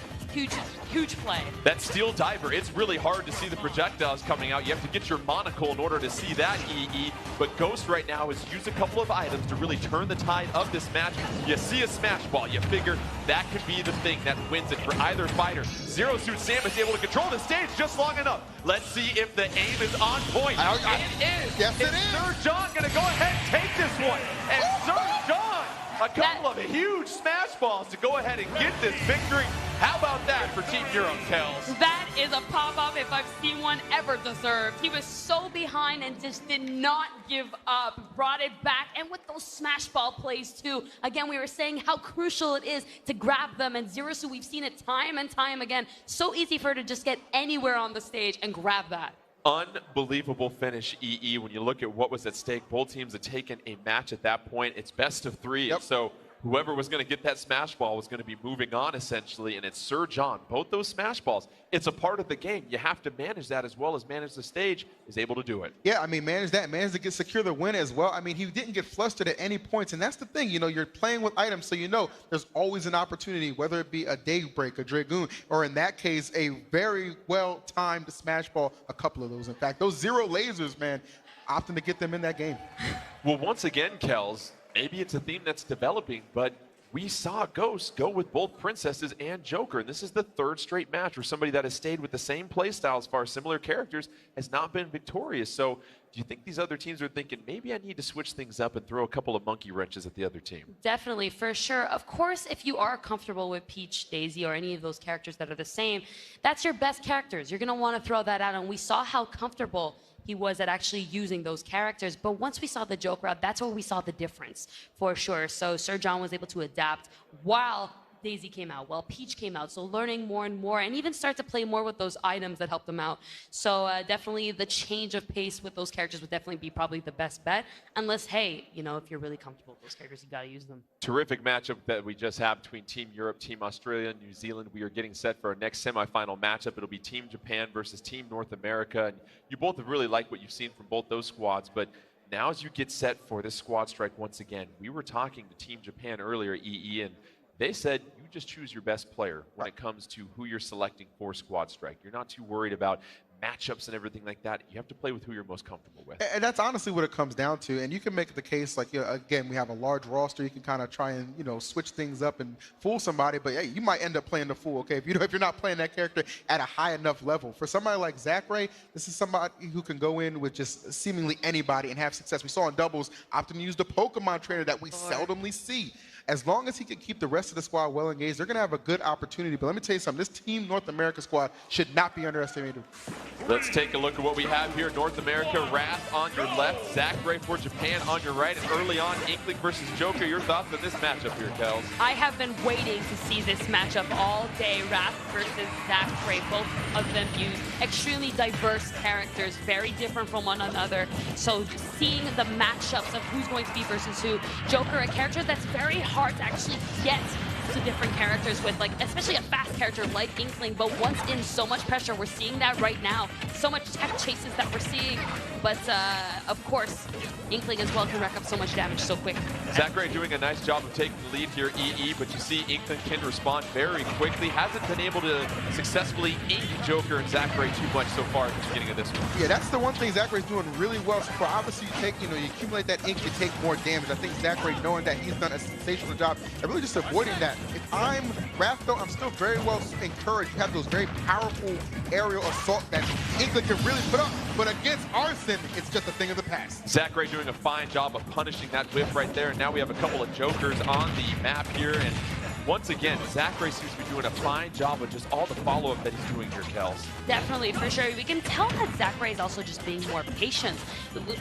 play. That steel diver, it's really hard to see the projectiles coming out. You have to get your monocle in order to see that, EE. But Ghost right now has used a couple of items to really turn the tide of this match. You see a smash ball, you figure that could be the thing that wins it for either fighter. Zero Suit Sam is able to control the stage just long enough. Let's see if the aim is on point. It is. Yes, it is. Sir John gonna go ahead and take this one. And Sir John, a couple of huge smash balls to go ahead and get this victory. How about that for Team Europe, Kels? That is a pop-up if I've seen one ever deserved. He was so behind and just did not give up, brought it back, and with those smash ball plays too. Again, we were saying how crucial it is to grab them, and Zerasu, we've seen it time and time again. So easy for her to just get anywhere on the stage and grab that. Unbelievable finish, EE. When you look at what was at stake, both teams had taken a match at that point. It's best of 3, Yep. and so whoever was going to get that smash ball was going to be moving on, essentially, and it's Sir John. Both those smash balls, it's a part of the game. You have to manage that as well as manage the stage. Is able to do it. Yeah, I mean, manage that, manage to secure the win as well. I mean, he didn't get flustered at any points, and that's the thing. You know, you're playing with items, so you know there's always an opportunity, whether it be a Daybreak, a Dragoon, or in that case, a very well-timed smash ball, a couple of those, in fact. Those zero lasers, man, opting to get them in that game. Well, once again, Kels, maybe it's a theme that's developing, but we saw Ghost go with both Princesses and Joker, and this is the 3rd straight match where somebody that has stayed with the same playstyle as far as similar characters has not been victorious. So do you think these other teams are thinking, maybe I need to switch things up and throw a couple of monkey wrenches at the other team? Definitely, for sure. Of course, if you are comfortable with Peach, Daisy, or any of those characters that are the same, that's your best characters. You're going to want to throw that out, and we saw how comfortable he was at actually using those characters. But once we saw the Joker out, that's where we saw the difference, for sure. So Sir John was able to adapt while Daisy came out, while Peach came out. So learning more and more, and even start to play more with those items that helped them out. So definitely the change of pace with those characters would definitely be probably the best bet. Unless, hey, you know, if you're really comfortable with those characters, you got to use them. Terrific matchup that we just have between Team Europe, Team Australia, and New Zealand. We are getting set for our next semifinal matchup. It'll be Team Japan versus Team North America. And you both have really liked what you've seen from both those squads, but now as you get set for this squad strike once again, we were talking to Team Japan earlier, EE, and they said you just choose your best player when it comes to who you're selecting for squad strike. You're not too worried about matchups and everything like that. You have to play with who you're most comfortable with. And that's honestly what it comes down to. And you can make the case, like, you know, again, we have a large roster. You can kind of try and, you know, switch things up and fool somebody. But, hey, you might end up playing the fool, okay, if you're not playing that character at a high enough level. For somebody like Zachary, this is somebody who can go in with just seemingly anybody and have success. We saw in doubles often use the Pokemon trainer that we seldomly see. As long as he can keep the rest of the squad well engaged, they're going to have a good opportunity. But let me tell you something, this Team North America squad should not be underestimated. Let's take a look at what we have here. North America, Wrath on your left, Zachary for Japan on your right, and early on, Inkling versus Joker. Your thoughts on this matchup here, Kels? I have been waiting to see this matchup all day. Wrath versus Zachary. Both of them use extremely diverse characters, very different from one another. So seeing the matchups of who's going to be versus who. Joker, a character that's very hard to actually get to different characters with, like, especially a fast character like Inkling, but once in so much pressure, we're seeing that right now. So much tech chases that we're seeing, but of course, Inkling as well can rack up so much damage so quick. Zachary doing a nice job of taking the lead here, EE, but you see Inkling can respond very quickly. Hasn't been able to successfully ink Joker and Zachary too much so far at the beginning of this one. Yeah, that's the one thing Zachary's doing really well so far. Obviously, you accumulate that ink, you take more damage. I think Zachary, knowing that he's done a sensational job and really just avoiding that. If I'm Wrath, though, I'm still very well encouraged. You have those very powerful aerial assault that Inkling can really put up, but against Arsene, it's just a thing of the past. Zachary doing a fine job of punishing that whip right there, and now we have a couple of Jokers on the map here, and once again, Zachary seems to be doing a fine job with just all the follow-up that he's doing here, Kels. Definitely, for sure. We can tell that Zachary is also just being more patient.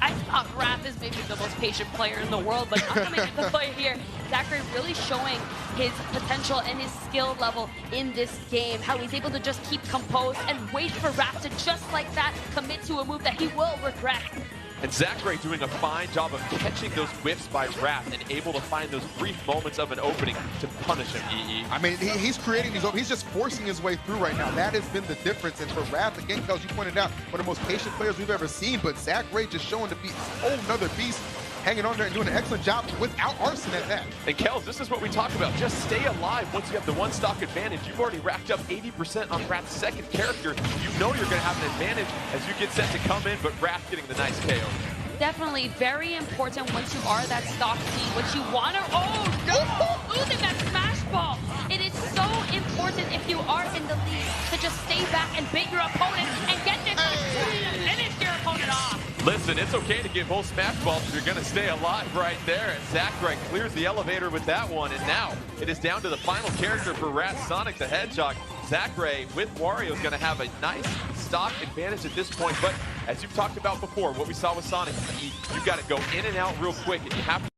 I thought Wrath is maybe the most patient player in the world, but not coming into play here. Zachary really showing his potential and his skill level in this game, how he's able to just keep composed and wait for Wrath to just like that commit to a move that he will regret. And Zachary doing a fine job of catching those whiffs by Wrath and able to find those brief moments of an opening to punish him, EE. I mean, he's creating these, he's just forcing his way through right now. That has been the difference. And for Wrath, again, Kels, you pointed out, one of the most patient players we've ever seen, but Zachary just showing to be a whole nother beast, hanging on there and doing an excellent job without Arson at that. And Kels, this is what we talk about. Just stay alive once you have the one stock advantage. You've already racked up 80% on Wrath's second character. You know you're going to have an advantage as you get set to come in, but Wrath getting the nice KO. Definitely very important once you are that stock lead. What you want to, oh no, losing that smash ball. It is so important if you are in the lead to just stay back and bait your opponent and get this opportunity to finish your opponent off. Listen, it's okay to get both smash balls if you're going to stay alive right there. And Zachary clears the elevator with that one. And now it is down to the final character for Wrath, Sonic the Hedgehog. Zachary with Wario is going to have a nice stock advantage at this point. But as you've talked about before, what we saw with Sonic, you've got to go in and out real quick, and you have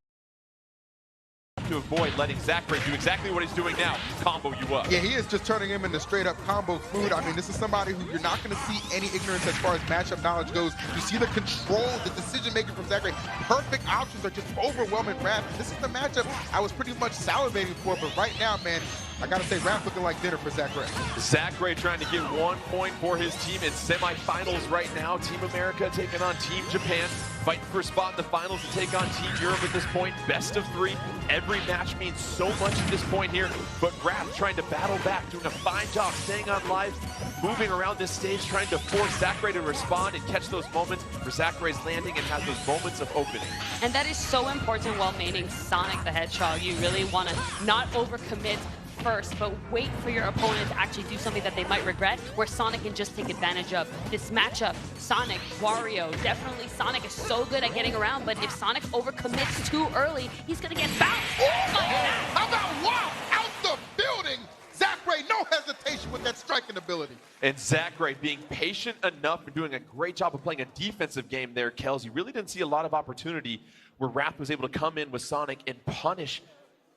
to avoid letting Zachary do exactly what he's doing now, combo you up. Yeah, he is just turning him into straight up combo food. I mean, this is somebody who you're not going to see any ignorance as far as matchup knowledge goes. You see the control, the decision making from Zachary. Perfect options are just overwhelming Wrath. This is the matchup I was pretty much salivating for, but right now, man, I gotta say, Wrath looking like dinner for Zachary. Zachary trying to get 1 point for his team in semifinals right now. Team America taking on Team Japan. Fighting for a spot in the finals to take on Team Europe at this point. Best of 3. Every match means so much at this point here. But Wrath trying to battle back, doing a fine job staying on lives, moving around this stage, trying to force Zachary to respond and catch those moments where Zachary's landing and has those moments of opening. And that is so important while maining Sonic the Hedgehog. You really want to not overcommit first, but wait for your opponent to actually do something that they might regret, where Sonic can just take advantage of. This matchup, Sonic, Wario, definitely Sonic is so good at getting around, but if Sonic overcommits too early, he's gonna get bounced. How about wow, out the building? Zachary, no hesitation with that striking ability. And Zachary being patient enough and doing a great job of playing a defensive game there, Kels. You really didn't see a lot of opportunity where Wrath was able to come in with Sonic and punish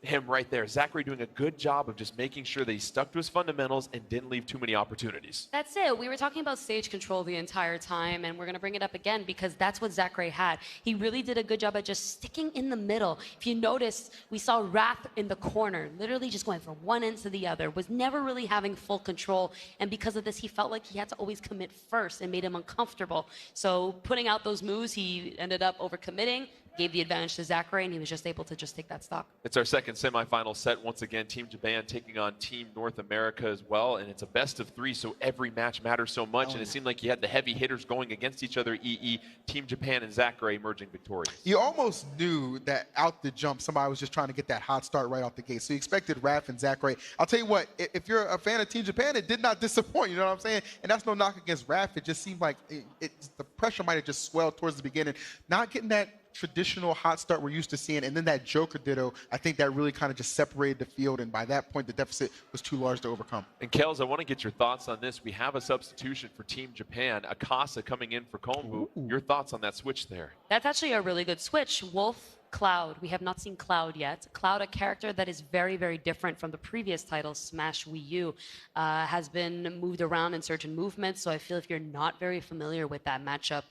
him right there. Zachary doing a good job of just making sure that he stuck to his fundamentals and didn't leave too many opportunities. That's it. We were talking about stage control the entire time, and we're going to bring it up again because that's what Zachary had. He really did a good job at just sticking in the middle. If you notice, we saw Wrath in the corner, literally just going from one end to the other, was never really having full control, and because of this, he felt like he had to always commit first and made him uncomfortable. So putting out those moves, he ended up overcommitting, gave the advantage to Zachary, and he was just able to just take that stock. It's our second semifinal set. Once again, Team Japan taking on Team North America as well, and it's a best of 3, so every match matters so much, and it seemed like you had the heavy hitters going against each other, Team Japan and Zachary emerging victorious. You almost knew that out the jump, somebody was just trying to get that hot start right off the gate, so you expected Wrath and Zachary. I'll tell you what, if you're a fan of Team Japan, it did not disappoint, you know what I'm saying? And that's no knock against Wrath. It just seemed like the pressure might have just swelled towards the beginning. Not getting that traditional hot start we're used to seeing, and then that Joker ditto, I think that really kind of just separated the field, and by that point the deficit was too large to overcome. And Kels, I want to get your thoughts on this. We have a substitution for Team Japan, Akasa coming in for Kombu. Your thoughts on that switch there? That's actually a really good switch. Wolf, Cloud. We have not seen Cloud yet. Cloud, a character that is very, very different from the previous title, Smash Wii U, has been moved around in certain movements, so I feel if you're not very familiar with that matchup,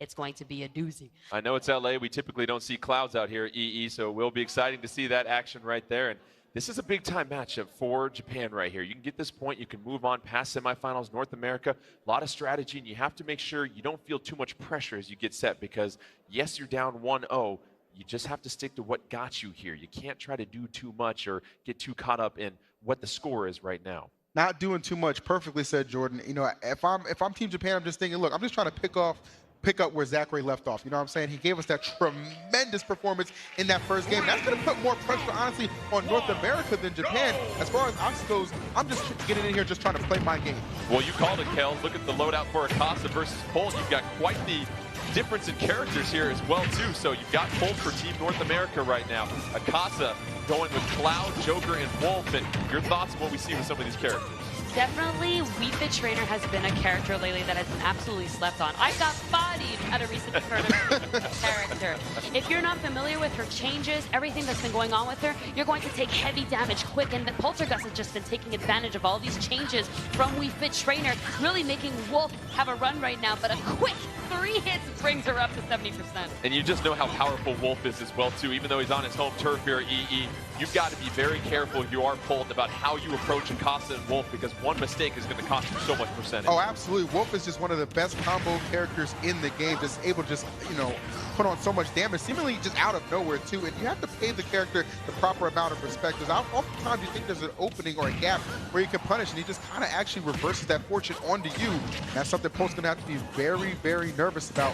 it's going to be a doozy. I know it's LA. We typically don't see clouds out here, so it will be exciting to see that action right there. And this is a big-time matchup for Japan right here. You can get this point. You can move on past semifinals, North America. A lot of strategy, and you have to make sure you don't feel too much pressure as you get set because, yes, you're down 1-0. You just have to stick to what got you here. You can't try to do too much or get too caught up in what the score is right now. Not doing too much, perfectly said, Jordan. You know, if I'm Team Japan, I'm just thinking, look, I'm just trying to pick up where Zachary left off. You know what I'm saying? He gave us that tremendous performance in that first game. That's going to put more pressure, honestly, on North America than Japan. As far as Ox goes, I'm just getting in here just trying to play my game. Well, you called it, Kels. Look at the loadout for Akasa versus Polt. You've got quite the difference in characters here as well, too. So you've got Polt for Team North America right now. Akasa going with Cloud, Joker, and Wolf. And your thoughts on what we see with some of these characters? Definitely, Wii Fit Trainer has been a character lately that has been absolutely slept on. I've got 5 studied at a recent tournament character. If you're not familiar with her changes, everything that's been going on with her, you're going to take heavy damage quick. And the Poltergust has just been taking advantage of all these changes from Wii Fit Trainer, really making Wolf have a run right now. But a quick 3 hits brings her up to 70%. And you just know how powerful Wolf is as well, too. Even though he's on his home turf here at EE, you've got to be very careful if you are Polt about how you approach Akasa and Wolf, because one mistake is going to cost you so much percentage. Oh, absolutely. Wolf is just one of the best combo characters in the game, just able to just, you know, put on so much damage, seemingly just out of nowhere, too. And you have to pay the character the proper amount of respect, because oftentimes you think there's an opening or a gap where you can punish, and he just kind of actually reverses that fortune onto you. And that's something Polt's going to have to be very, very nervous about.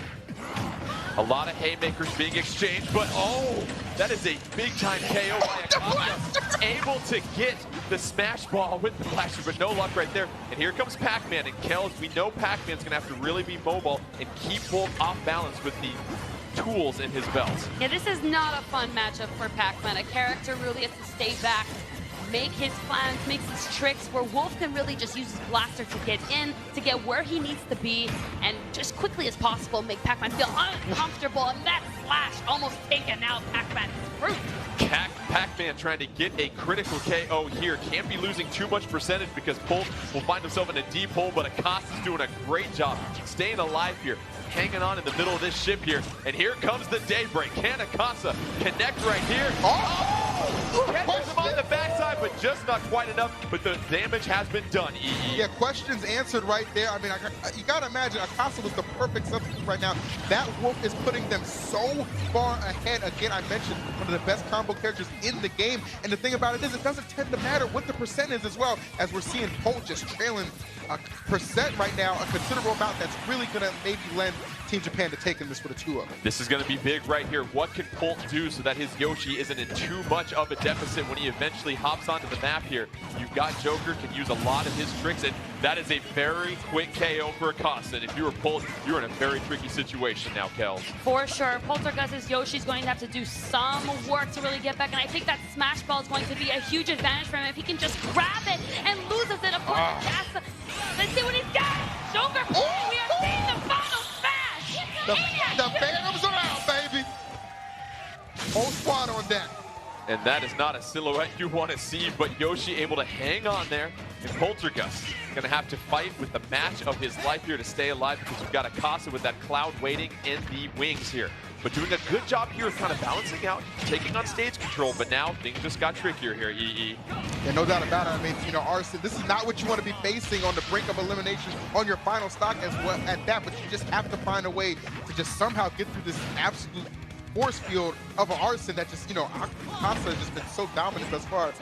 A lot of haymakers being exchanged, but oh, that is a big-time KO by Akasa. Able to get the smash ball with the blaster, but no luck right there. And here comes Pac-Man, and Kells, we know Pac-Man's gonna have to really be mobile and keep Wolf off balance with the tools in his belt. Yeah, this is not a fun matchup for Pac-Man. A character really has to stay back, make his plans, make his tricks, where Wolf can really just use his blaster to get in, to get where he needs to be, and just quickly as possible make Pac-Man feel uncomfortable. And that slash almost taken out Pac-Man's fruit. Pac-Man trying to get a critical KO here. Can't be losing too much percentage because Polt will find himself in a deep hole, but Akasa's doing a great job staying alive here, hanging on in the middle of this ship here. And here comes the daybreak. Can Akasa connect right here? Catches him on the backside, but just not quite enough. But the damage has been done, EE. Yeah, questions answered right there. I mean, you got to imagine Akasa was the perfect substitute right now. That Wolf is putting them so far ahead. Again, I mentioned one of the best combo characters in the game. And the thing about it is, it doesn't tend to matter what the percent is as well, as we're seeing Polt just trailing a percent right now, a considerable amount that's really going to maybe lend Team Japan to taking this with a 2-0. This is going to be big right here. What can Polt do so that his Yoshi isn't in too much of a deficit when he eventually hops onto the map here? You've got Joker, can use a lot of his tricks, and that is a very quick KO for Akasa. And if you were Polt, you're in a very tricky situation now, Kel. For sure. Poltergust's Yoshi's going to have to do some work to really get back, and I think that smash ball is going to be a huge advantage for him if he can just grab it and loses it. Of course, Akasa. Let's see what he's got. Joker, we are seeing the final smash. The Phantoms are out, baby. Whole squad on deck. And that is not a silhouette you want to see, but Yoshi able to hang on there. And Poltergust going to have to fight with the match of his life here to stay alive, because you've got Akasa with that cloud waiting in the wings here. But doing a good job here of kind of balancing out, taking on stage control, but now things just got trickier here, EE. Yeah, no doubt about it. I mean, you know, Arsene, this is not what you want to be facing on the brink of elimination on your final stock as well at that, but you just have to find a way to just somehow get through this absolute force field of an Arsene that just, you know, Akasa has just been so dominant thus far.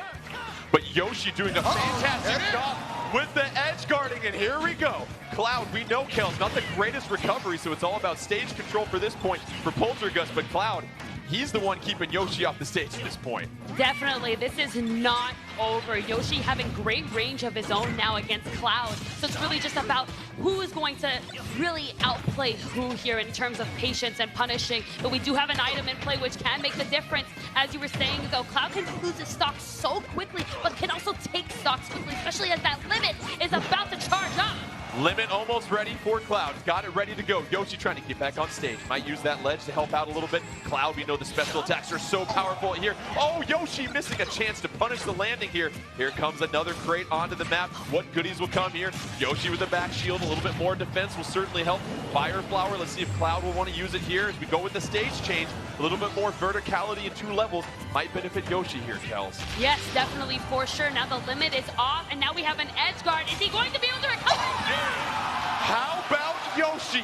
But Yoshi doing a fantastic job with the edge guarding, and here we go. Cloud, we know Kel's not the greatest recovery, so it's all about stage control for this point for Poltergust, but Cloud, he's the one keeping Yoshi off the stage at this point. Definitely, this is not over. Yoshi having great range of his own now against Cloud. So it's really just about who is going to really outplay who here in terms of patience and punishing. But we do have an item in play which can make the difference. As you were saying, though, Cloud can lose his stock so quickly, but can also take stocks quickly, especially as that limit is about to charge up. Limit almost ready for Cloud. Got it ready to go. Yoshi trying to get back on stage. Might use that ledge to help out a little bit. Cloud, we know the special attacks are so powerful here. Oh, Yoshi missing a chance to punish the landing here. Here comes another crate onto the map. What goodies will come here? Yoshi with the back shield. A little bit more defense will certainly help. Fire Flower, let's see if Cloud will want to use it here as we go with the stage change. A little bit more verticality in 2 levels might benefit Yoshi here, Kels. Yes, definitely, for sure. Now the limit is off, and now we have an edge guard. Is he going to be able to recover? How about Yoshi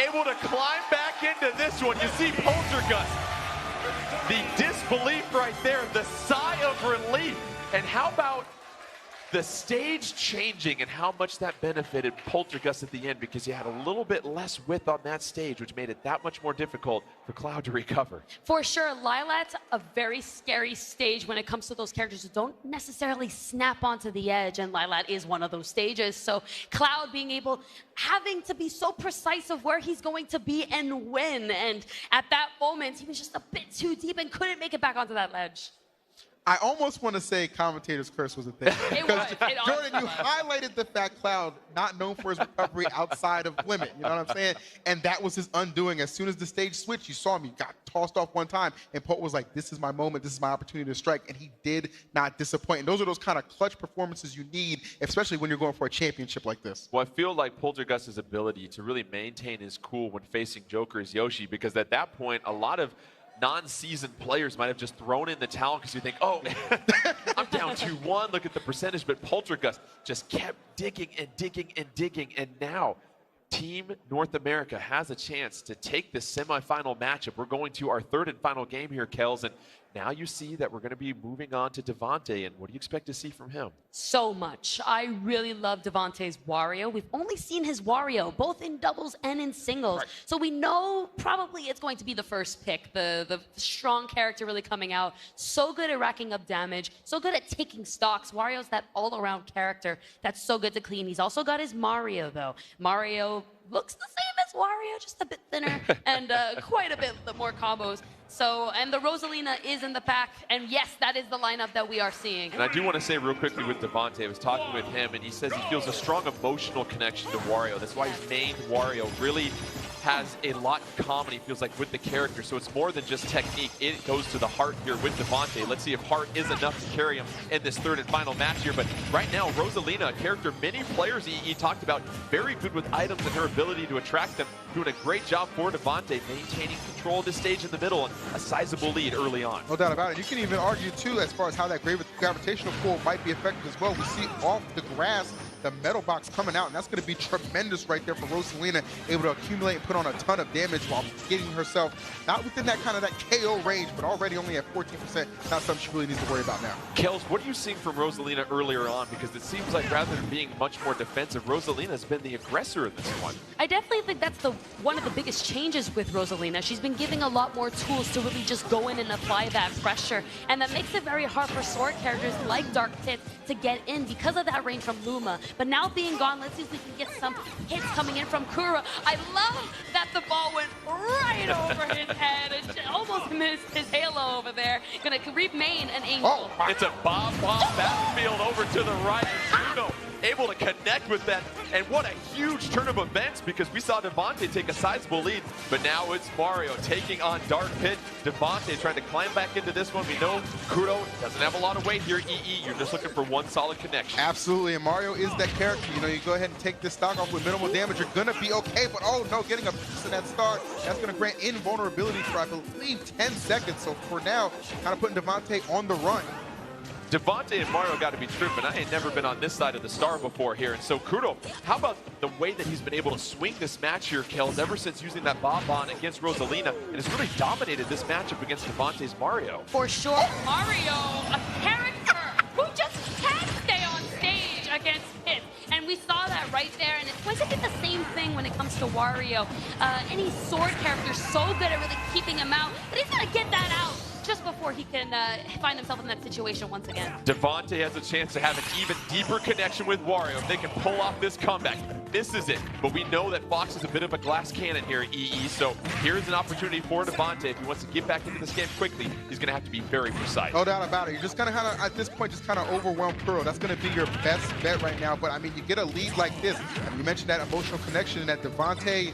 able to climb back into this one? You see Poltergust, the disbelief right there, the sigh of relief. And how about the stage changing and how much that benefited Poltergust at the end, because you had a little bit less width on that stage, which made it that much more difficult for Cloud to recover. For sure, Lilat's a very scary stage when it comes to those characters who don't necessarily snap onto the edge, and Lilat is one of those stages. So Cloud being able, having to be so precise of where he's going to be and when, and at that moment, he was just a bit too deep and couldn't make it back onto that ledge. I almost want to say commentator's curse was a thing. It was. It Jordan, you was. highlighted the fact Cloud not known for his recovery outside of limit. You know what I'm saying? And that was his undoing. As soon as the stage switched, you saw him. He got tossed off one time, and Polt was like, "This is my moment. This is my opportunity to strike." And he did not disappoint. And those are those kind of clutch performances you need, especially when you're going for a championship like this. Well, I feel like Poltergust's ability to really maintain his cool when facing Joker is Yoshi, because at that point, a lot of non-seasoned players might have just thrown in the towel because you think, oh, I'm down 2-1, look at the percentage, but Poltergust just kept digging and digging and digging, and now Team North America has a chance to take this semifinal matchup. We're going to our third and final game here, Kels, and now you see that we're going to be moving on to Devontae, and what do you expect to see from him? So much. I really love Devontae's Wario. We've only seen his Wario, both in doubles and in singles. Right. So we know probably it's going to be the first pick, the strong character really coming out. So good at racking up damage, so good at taking stocks. Wario's that all-around character that's so good to clean. He's also got his Mario, though. Mario looks the same as Wario, just a bit thinner and quite a bit more combos. So, and the Rosalina is in the pack, and yes, that is the lineup that we are seeing. And I do want to say real quickly with Devontae, I was talking with him, and he says he feels a strong emotional connection to Wario. That's why he's named Wario. Really has a lot in common, he feels like, with the character. So it's more than just technique. It goes to the heart here with Devontae. Let's see if heart is enough to carry him in this third and final match here. But right now, Rosalina, a character many players he talked about, very good with items and her ability to attract them, doing a great job for Devontae, maintaining control of the stage in the middle and a sizable lead early on. No doubt about it. You can even argue, too, as far as how that gravitational pull might be effective as well. We see off the grass the metal box coming out, and that's going to be tremendous right there for Rosalina, able to accumulate and put on a ton of damage while getting herself not within that kind of that KO range, but already only at 14%. Not something she really needs to worry about now. Kels, what are you seeing from Rosalina earlier on? Because it seems like rather than being much more defensive, Rosalina's been the aggressor in this one. I definitely think that's one of the biggest changes with Rosalina. She's been giving a lot more tools to really just go in and apply that pressure, and that makes it very hard for sword characters like Dark Pit to get in because of that range from Luma. But now being gone, let's see if we can get some hits coming in from Kuro. I love that the ball went right over his head. It almost missed his halo over there. Gonna remain an angle. Oh, it's a bomb battlefield over to the right. Bruno able to connect with that, and what a huge turn of events, because we saw Devontae take a sizable lead, but now it's Mario taking on Dark Pit. Devontae trying to climb back into this one. We know Kuro doesn't have a lot of weight here. EE, you're just looking for one solid connection. Absolutely, and Mario is that character. You know, you go ahead and take this stock off with minimal damage, you're gonna be okay, but oh no, getting a piece of that start, that's gonna grant invulnerability for, I believe, 10 seconds. So for now, kind of putting Devontae on the run. Devontae and Mario got to be tripping. I ain't never been on this side of the star before here. And so Kuro, how about the way that he's been able to swing this match here, Kels, ever since using that Bob-on against Rosalina, and has really dominated this matchup against Devontae's Mario. For sure, Mario, a character who just can't stay on stage against Pit. And we saw that right there, and it's going to be the same thing when it comes to Wario. Any sword character so good at really keeping him out, but he's going to get that out just before he can find himself in that situation once again. Devontae has a chance to have an even deeper connection with Wario if they can pull off this comeback. This is it, but we know that Fox is a bit of a glass cannon here at EE, so here's an opportunity for Devontae. If he wants to get back into this game quickly, he's going to have to be very precise. No doubt about it. You're just going to kind of, at this point, just kind of overwhelm Kuro. That's going to be your best bet right now, but I mean, you get a lead like this, and you mentioned that emotional connection that Devontae,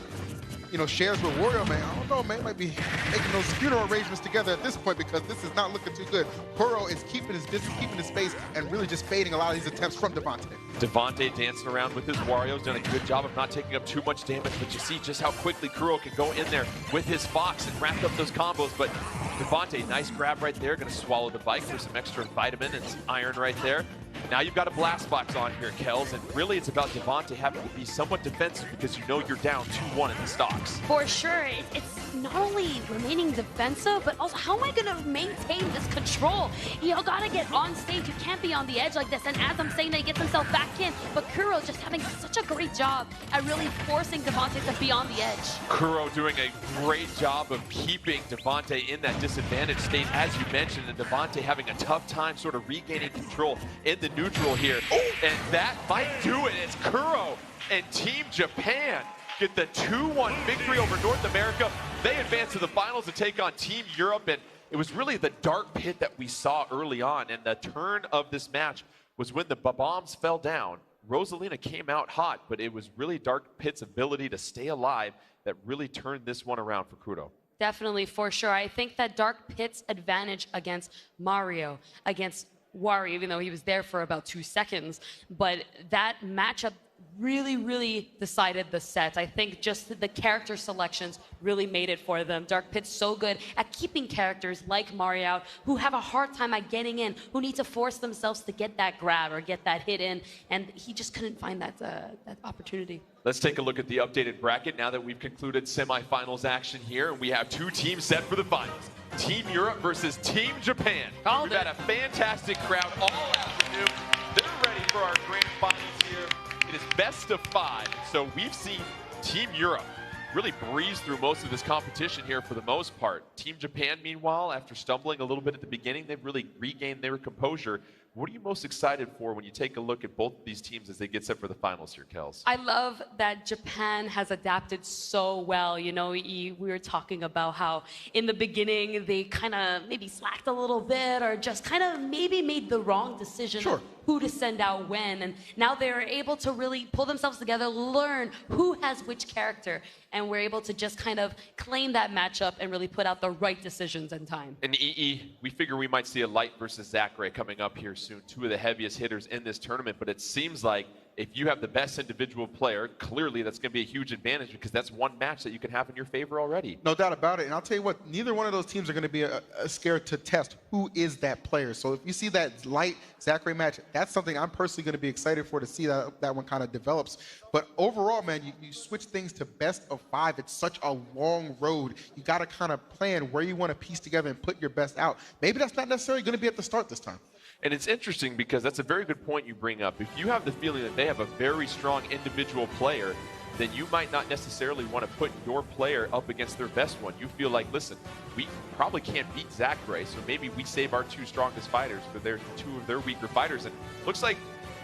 you know, shares with Wario, man. I don't know, man. Might be making those funeral arrangements together at this point, because this is not looking too good. Kuro is keeping his distance, keeping his space, and really just fading a lot of these attempts from Devontae. Devontae dancing around with his Wario's done a good job of not taking up too much damage, but you see just how quickly Kuro can go in there with his Fox and wrap up those combos. But Devontae, nice grab right there, gonna swallow the bike for some extra vitamin and some iron right there. Now you've got a blast box on here, Kels, and really it's about Devontae having to be somewhat defensive because you know you're down 2-1 in the stocks. For sure, it's not only remaining defensive, but also how am I gonna maintain this control? You gotta get on stage, you can't be on the edge like this, and as I'm saying that, he gets himself back in, but Kuro just having such a great job at really forcing Devontae to be on the edge. Kuro doing a great job of keeping Devontae in that disadvantaged state, as you mentioned, and Devontae having a tough time sort of regaining control in the neutral here. And that might do it. It's Kuro and Team Japan get the 2-1 victory over North America. They advance to the finals to take on Team Europe, and it was really the dark pit that we saw early on, and the turn of this match was when the bombs fell down. Rosalina came out hot, but it was really Dark Pit's ability to stay alive that really turned this one around for Kuro. Definitely, for sure. I think that Dark Pit's advantage against Mario, against Wario, even though he was there for about 2 seconds, but that matchup really decided the set. I think just the character selections really made it for them. Dark Pit's so good at keeping characters like Mario out, who have a hard time at getting in, who need to force themselves to get that grab or get that hit in, and he just couldn't find that opportunity. Let's take a look at the updated bracket now that we've concluded semifinals action here. We have 2 teams set for the finals. Team Europe versus Team Japan. We've had a fantastic crowd all afternoon. They're ready for our grand finals here. It is best of 5, so we've seen Team Europe really breeze through most of this competition here for the most part. Team Japan, meanwhile, after stumbling a little bit at the beginning, they've really regained their composure. What are you most excited for when you take a look at both of these teams as they get set for the finals here, Kels? I love that Japan has adapted so well. You know, we were talking about how in the beginning they kind of maybe slacked a little bit or just kind of maybe made the wrong decision. Sure. Who to send out when, and now they're able to really pull themselves together, learn who has which character, and we're able to just kind of claim that matchup and really put out the right decisions in time. And EE, we figure we might see a Light versus Zachary coming up here soon, 2 of the heaviest hitters in this tournament, but it seems like if you have the best individual player, clearly that's going to be a huge advantage because that's one match that you can have in your favor already. No doubt about it. And I'll tell you what, neither one of those teams are going to be scared to test who is that player. So if you see that Light Zachary match, that's something I'm personally going to be excited for to see that one kind of develops. But overall, man, you switch things to best of 5. It's such a long road. You got to kind of plan where you want to piece together and put your best out. Maybe that's not necessarily going to be at the start this time. And it's interesting because that's a very good point you bring up. If you have the feeling that they have a very strong individual player, then you might not necessarily want to put your player up against their best one. You feel like, listen, we probably can't beat Zachary, so maybe we save our 2 strongest fighters for their 2 of their weaker fighters. And looks like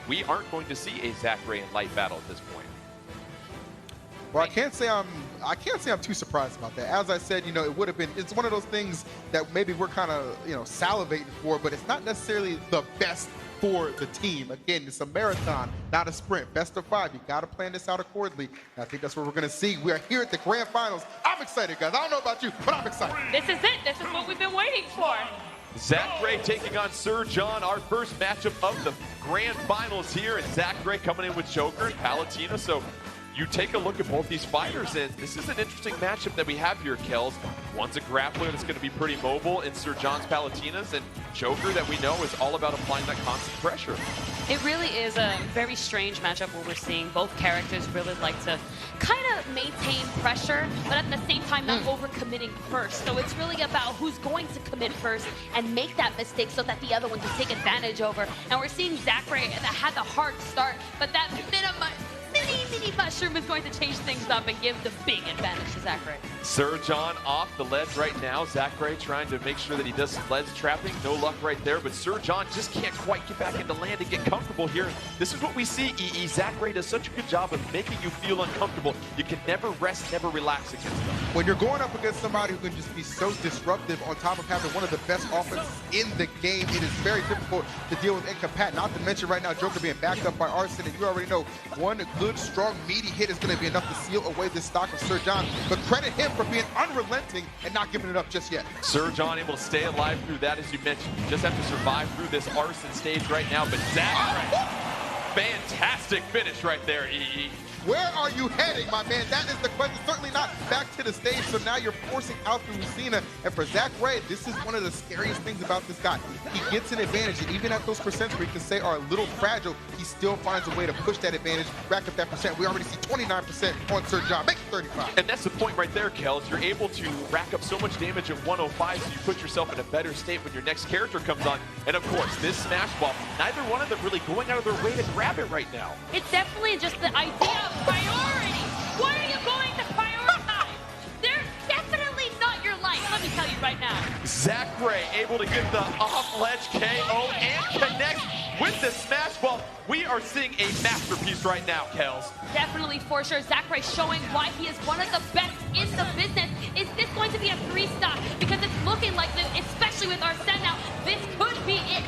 we aren't going to see a Zachary and Light battle at this point. Well, I can't say I'm too surprised about that. As I said, you know, it would have been. It's one of those things that maybe we're kind of, you know, salivating for, but it's not necessarily the best for the team. Again, it's a marathon, not a sprint. Best of 5. You got to plan this out accordingly. And I think that's what we're going to see. We are here at the grand finals. I'm excited, guys. I don't know about you, but I'm excited. This is it. This is what we've been waiting for. Zachary taking on Sir John, our first matchup of the grand finals here, and Zachary coming in with Joker and Palutena. So you take a look at both these fighters, and this is an interesting matchup that we have here, Kels. One's a grappler that's going to be pretty mobile in Sir John's Palutena's, and Joker that we know is all about applying that constant pressure. It really is a very strange matchup where we're seeing both characters really like to kind of maintain pressure, but at the same time not overcommitting first. So it's really about who's going to commit first and make that mistake so that the other one can take advantage over. And we're seeing Zachary that had the hard start, but that mini mushroom is going to change things up and give the big advantage to Zachary. Sir John off the ledge right now. Zachary trying to make sure that he does some ledge trapping. No luck right there, but Sir John just can't quite get back into land and get comfortable here. This is what we see, EE. Zachary does such a good job of making you feel uncomfortable. You can never rest, never relax against them. When you're going up against somebody who can just be so disruptive on top of having one of the best offenses in the game, it is very difficult to deal with Incompat. Not to mention right now Joker being backed up by Arsene, and you already know one good, strong, meaty hit is going to be enough to seal away this stock of Sir John. But credit him for being unrelenting and not giving it up just yet. Sir John able to stay alive through that, as you mentioned. You just have to survive through this Arsene stage right now. But Zachary, fantastic finish right there, EE. Where are you heading, my man? That is the question. Certainly not back to the stage, so now you're forcing out through Lucina. And for Zachary, this is one of the scariest things about this guy. He gets an advantage, and even at those percents where you can say are a little fragile, he still finds a way to push that advantage, rack up that percent. We already see 29% on Sir John, make it 35. And that's the point right there, Kels. You're able to rack up so much damage at 105, so you put yourself in a better state when your next character comes on. And of course, this Smash Ball, neither one of them really going out of their way to grab it right now. It's definitely just the idea of priority. What are you going to prioritize? They're definitely not your life, let me tell you right now. Zachary able to get the off-ledge KO and connect with the Smash Ball. We are seeing a masterpiece right now, Kels. Definitely, for sure. Zachary showing why he is one of the best in the business. Is this going to be a 3-stock? Because it's looking like this, especially with our set now, this could be it.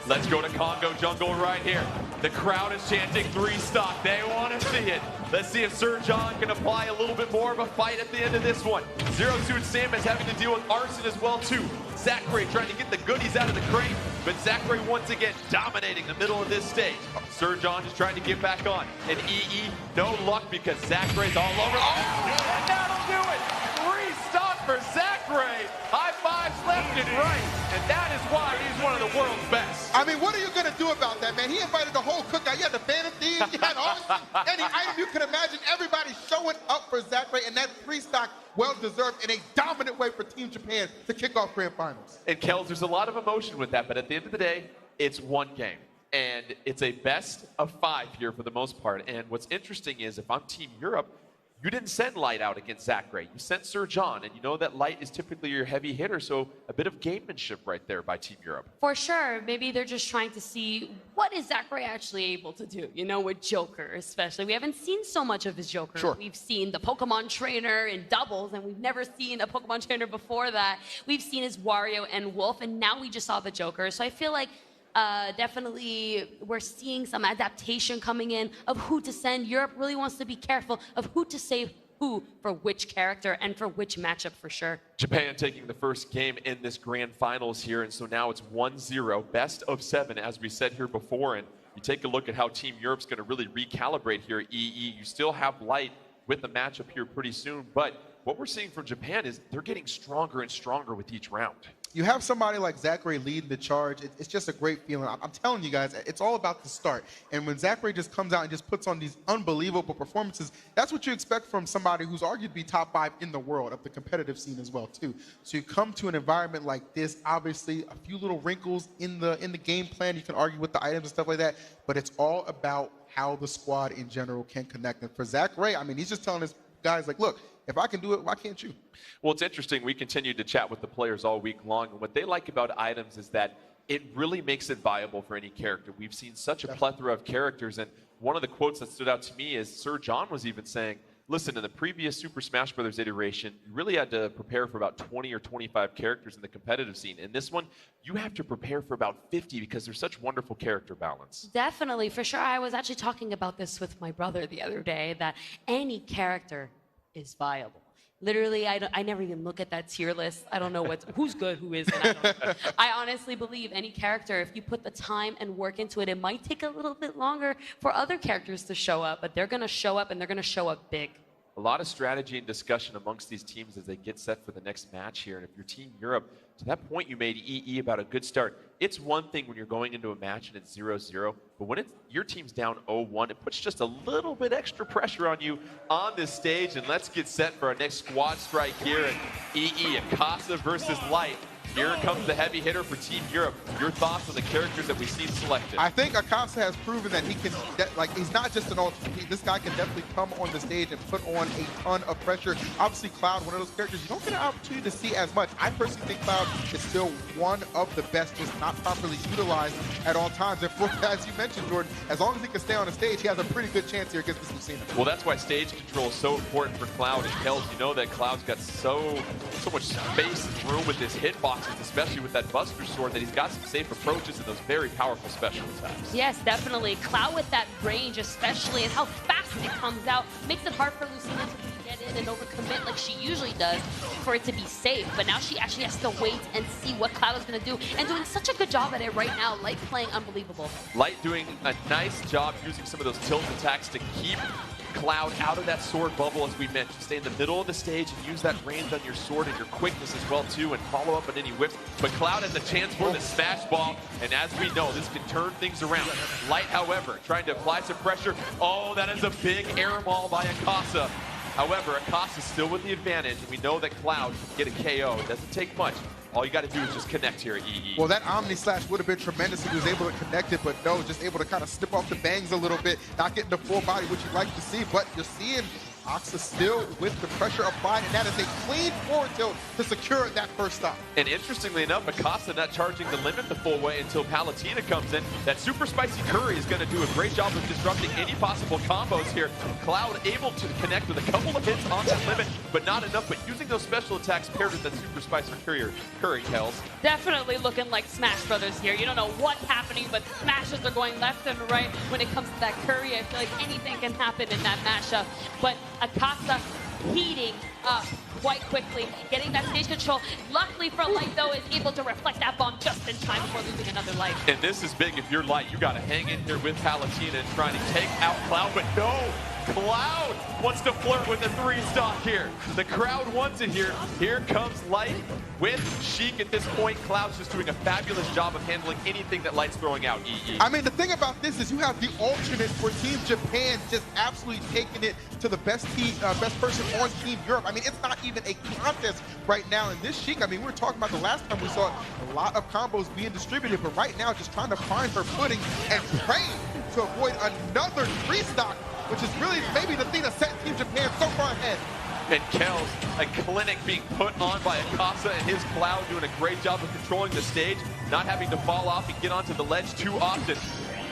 Let's go to Congo Jungle right here. The crowd is chanting 3-stock. They want to see it. Let's see if Sir John can apply a little bit more of a fight at the end of this one. Zero Suit Sam is having to deal with Arson as well too. Zachary trying to get the goodies out of the crate, but Zachary once again dominating the middle of this stage. Sir John just trying to get back on. And EE, no luck because Zachary's all over. Oh, and that'll do it. 3-stock for Zachary. High fives left and right. And that is why he's one of the world's best. I mean, what are you going to do about that, man? He invited the whole cookout. You had the Phantom Thieves. You had all any item you could imagine. Everybody showing up for Zachary, and that 3-stock well-deserved in a dominant way for Team Japan to kick off Grand Finals. And Kels, there's a lot of emotion with that, but at the end of the day, it's one game. And it's a best of 5 here for the most part. And what's interesting is if I'm Team Europe, you didn't send Light out against Zachary. You sent Sir John, and you know that Light is typically your heavy hitter, so a bit of gamemanship right there by Team Europe. For sure. Maybe they're just trying to see what is Zachary actually able to do, you know, with Joker especially. We haven't seen so much of his Joker. Sure. We've seen the Pokemon trainer in doubles, and we've never seen a Pokemon trainer before that. We've seen his Wario and Wolf, and now we just saw the Joker. So I feel like definitely we're seeing some adaptation coming in of who to send. Europe really wants to be careful of who to save who for which character and for which matchup for sure. Japan taking the first game in this grand finals here, and so now it's 1-0, best of 7, as we said here before. And you take a look at how Team Europe's going to really recalibrate here at EE. You still have Light with the matchup here pretty soon, but what we're seeing from Japan is they're getting stronger and stronger with each round. You have somebody like Zachary leading the charge. It's just a great feeling. I'm telling you guys, it's all about the start. And when Zachary just comes out and just puts on these unbelievable performances, that's what you expect from somebody who's arguably top 5 in the world of the competitive scene as well, too. So you come to an environment like this, obviously a few little wrinkles in the game plan. You can argue with the items and stuff like that, but it's all about how the squad in general can connect. And for Zachary, I mean, he's just telling his guys, like, look, if I can do it, why can't you? Well, it's interesting. We continued to chat with the players all week long, and what they like about items is that it really makes it viable for any character. We've seen such a plethora of characters, and one of the quotes that stood out to me is Sir John was even saying, listen, in the previous Super Smash Bros. Iteration, you really had to prepare for about 20 or 25 characters in the competitive scene. In this one, you have to prepare for about 50 because there's such wonderful character balance. Definitely, for sure. I was actually talking about this with my brother the other day, that any character is viable. Literally, I never even look at that tier list. I don't know who's good, who isn't. I don't know. I honestly believe any character, if you put the time and work into it, it might take a little bit longer for other characters to show up, but they're going to show up, and they're going to show up big. A lot of strategy and discussion amongst these teams as they get set for the next match here. And if you're Team Europe, to that point you made EE about a good start. It's one thing when you're going into a match and it's 0-0, but when your team's down 0-1, it puts just a little bit extra pressure on you on this stage. And let's get set for our next squad strike here at EE, Akasa versus Light. Here comes the heavy hitter for Team Europe. Your thoughts on the characters that we've seen selected? I think Akasa has proven that he can, he's not just an ultimate. This guy can definitely come on the stage and put on a ton of pressure. Obviously, Cloud, one of those characters you don't get an opportunity to see as much. I personally think Cloud is still one of the best, just not properly utilized at all times. And for, as you mentioned, Jordan, as long as he can stay on the stage, he has a pretty good chance here against Mr. Lucina. Well, that's why stage control is so important for Cloud. And Kels, you know that Cloud's got so much space and room with his hitbox, especially with that Buster Sword, that he's got some safe approaches and those very powerful special attacks. Yes, definitely. Cloud with that range especially, and how fast it comes out, makes it hard for Lucina to get in and overcommit like she usually does for it to be safe. But now she actually has to wait and see what Cloud is going to do, and doing such a good job at it right now. Light playing unbelievable. Light doing a nice job using some of those tilt attacks to keep Cloud out of that sword bubble, as we mentioned. Stay in the middle of the stage and use that range on your sword and your quickness as well too, and follow up on any whips. But Cloud has a chance for the smash ball, and as we know, this can turn things around. Light, however, trying to apply some pressure. Oh, that is a big air ball by Akasa. However, Akasa's still with the advantage, and we know that Cloud can get a KO. It doesn't take much. All you got to do is just connect here at EE. Well, that Omni Slash would have been tremendous if he was able to connect it, but no, just able to kind of snip off the bangs a little bit, not getting the full body, which you'd like to see. But you're seeing Oxa still with the pressure applied, and that is a clean forward tilt to secure that first stop. And interestingly enough, Akasa not charging the limit the full way until Palutena comes in. That super spicy curry is going to do a great job of disrupting any possible combos here. Cloud able to connect with a couple of hits on that limit, but not enough. But using those special attacks paired with that super spicy curry, Kels. Definitely looking like Smash Brothers here. You don't know what's happening, but smashes are going left and right when it comes to that curry. I feel like anything can happen in that mashup. But Akasa heating up quite quickly, getting that stage control. Luckily for Light, though, is able to reflect that bomb just in time before losing another life. And this is big if you're Light. You got to hang in here with Palutena and trying to take out Cloud, but no! Cloud wants to flirt with the 3-stock here. The crowd wants it here. Here comes Light with Sheik at this point. Cloud's just doing a fabulous job of handling anything that Light's throwing out, EE. I mean, the thing about this is you have the alternate for Team Japan just absolutely taking it to the best person on Team Europe. I mean, it's not even a contest right now. And this Sheik, I mean, we were talking about the last time we saw a lot of combos being distributed, but right now just trying to find her footing and praying to avoid another 3-stock, which is really maybe the thing that set Team Japan so far ahead. And Kels, a clinic being put on by Akasa and his Cloud doing a great job of controlling the stage, not having to fall off and get onto the ledge too often.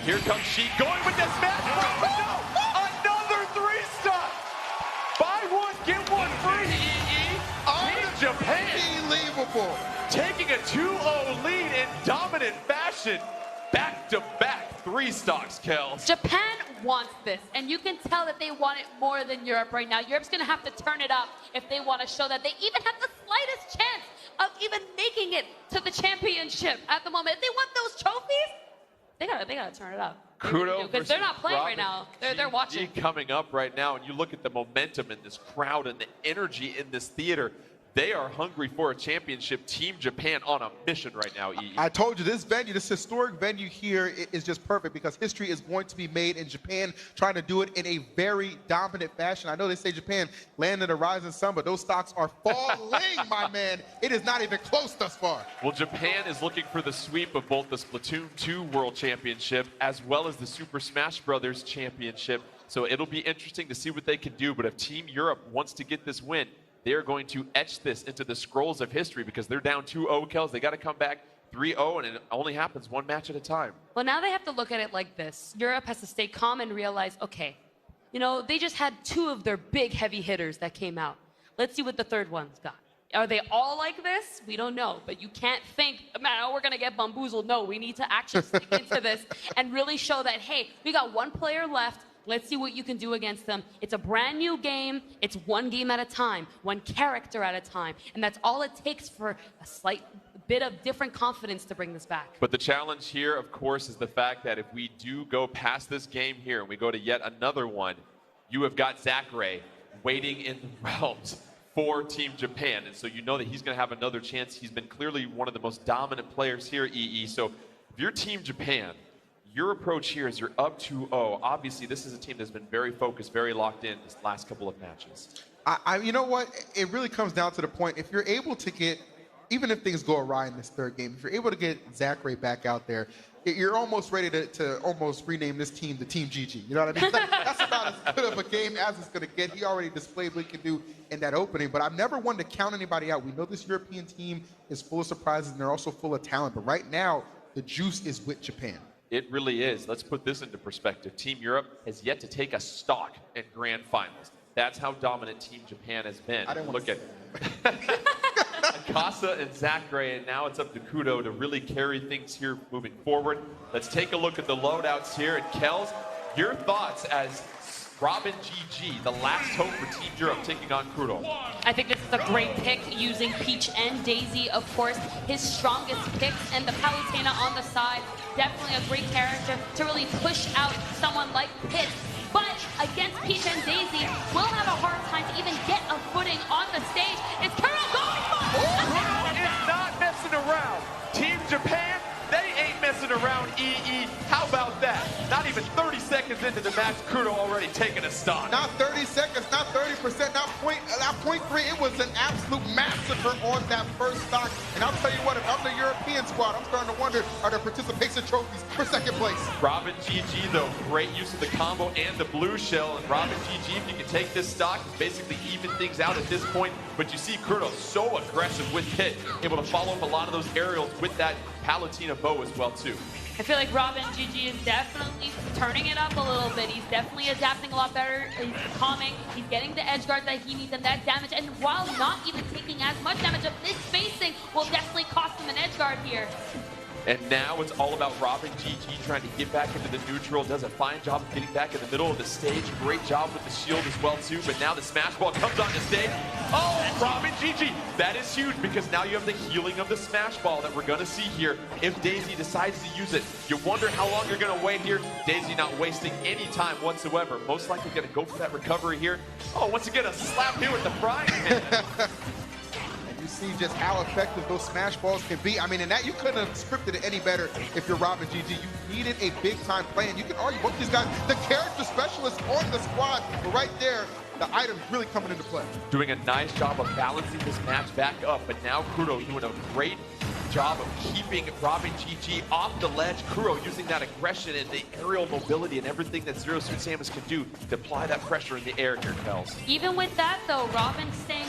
Here comes Sheik going with the smash. No! Another 3-stock! Buy one, get one free, EE. Team Japan Unbelievable. taking a 2-0 lead in dominant fashion. Back-to-back 3-stocks, Kels. Japan wants this, and you can tell that they want it more than Europe right now. Europe's going to have to turn it up if they want to show that they even have the slightest chance of even making it to the championship at the moment. If they want those trophies, they gotta turn it up. Kudo because they're not playing right now. They're watching. Coming up right now, and you look at the momentum in this crowd and the energy in this theater. They are hungry for a championship. Team Japan on a mission right now, EE. I told you, this venue, this historic venue here is just perfect because history is going to be made in Japan, trying to do it in a very dominant fashion. I know they say Japan landed a rising sun, but those stocks are falling, my man. It is not even close thus far. Well, Japan is looking for the sweep of both the Splatoon 2 World Championship as well as the Super Smash Brothers Championship. So it'll be interesting to see what they can do. But if Team Europe wants to get this win, they're going to etch this into the scrolls of history because they're down 2-0, Kels. They got to come back 3-0, and it only happens one match at a time. Well, now they have to look at it like this. Europe has to stay calm and realize, okay, you know, they just had 2 of their big heavy hitters that came out. Let's see what the third one's got. Are they all like this? We don't know. But you can't think, man, oh, we're going to get bamboozled. No, we need to actually stick into this and really show that, hey, we got one player left. Let's see what you can do against them. It's a brand new game. It's one game at a time, one character at a time. And that's all it takes for a slight bit of different confidence to bring this back. But the challenge here, of course, is the fact that if we do go past this game here and we go to yet another one, you have got Zachary waiting in the realms for Team Japan. And so you know that he's going to have another chance. He's been clearly one of the most dominant players here, EE. So if you're Team Japan, your approach here is you're up 2-0. Obviously, this is a team that's been very focused, very locked in this last couple of matches. You know what? It really comes down to the point. If you're able to get, even if things go awry in this third game, if you're able to get Zachary back out there, you're almost ready to almost rename this team the Team GG. You know what I mean? That's about as good of a game as it's going to get. He already displayed what he can do in that opening, but I've never wanted to count anybody out. We know this European team is full of surprises, and they're also full of talent. But right now, the juice is with Japan. It really is. Let's put this into perspective. Team Europe has yet to take a stock in Grand Finals. That's how dominant Team Japan has been. I didn't look at Akasa and Zachary, and now it's up to Kudo to really carry things here moving forward. Let's take a look at the loadouts here. And Kels, your thoughts as Robin GG, the last hope for Team Europe taking on Kudo. I think this is a great pick using Peach and Daisy, of course, his strongest picks, and the Palutena on the side. Definitely a great character to really push out someone like Pitts. But against Peach and Daisy, we'll have a hard time to even get a footing on the stage. Is Kuro going for it? Kudo is not messing around. Team Japan, they ain't messing around, EE. How about that? Not even 30 seconds into the match, Kudo already taking a stock. Not 30 seconds, not 30%, not point 3. It was an absolute massacre on that first stock. And I'll tell you what, if I'm the European squad, I'm starting to wonder, are there participation trophies for second place? Robin GG, though, great use of the combo and the blue shell. And Robin GG, if you can take this stock, basically even things out at this point. But you see Kudo so aggressive with hit, able to follow up a lot of those aerials with that Palutena bow as well, too. I feel like Robin GG is definitely turning it up a little bit. He's definitely adapting a lot better. He's calming. He's getting the edge guard that he needs and that damage. And while not even taking as much damage, of this spacing will definitely cost him an edge guard here. And now it's all about Robin GG trying to get back into the neutral. Does a fine job of getting back in the middle of the stage. Great job with the shield as well, too. But now the smash ball comes on the stage. Oh, Robin GG. That is huge because now you have the healing of the smash ball that we're going to see here. If Daisy decides to use it, you wonder how long you're going to wait here. Daisy not wasting any time whatsoever. Most likely going to go for that recovery here. Oh, once again, a slap here with the frying pan. You see just how effective those smash balls can be. I mean, and that you couldn't have scripted it any better if you're Robin GG. You needed a big time play, and you can argue both these guys, the character specialists on the squad, but right there, the item's really coming into play. Doing a nice job of balancing this match back up, but now Kudo doing a great job of keeping Robin GG off the ledge. Kuro using that aggression and the aerial mobility and everything that Zero Suit Samus can do to apply that pressure in the air here, Kels. Even with that, though, Robin staying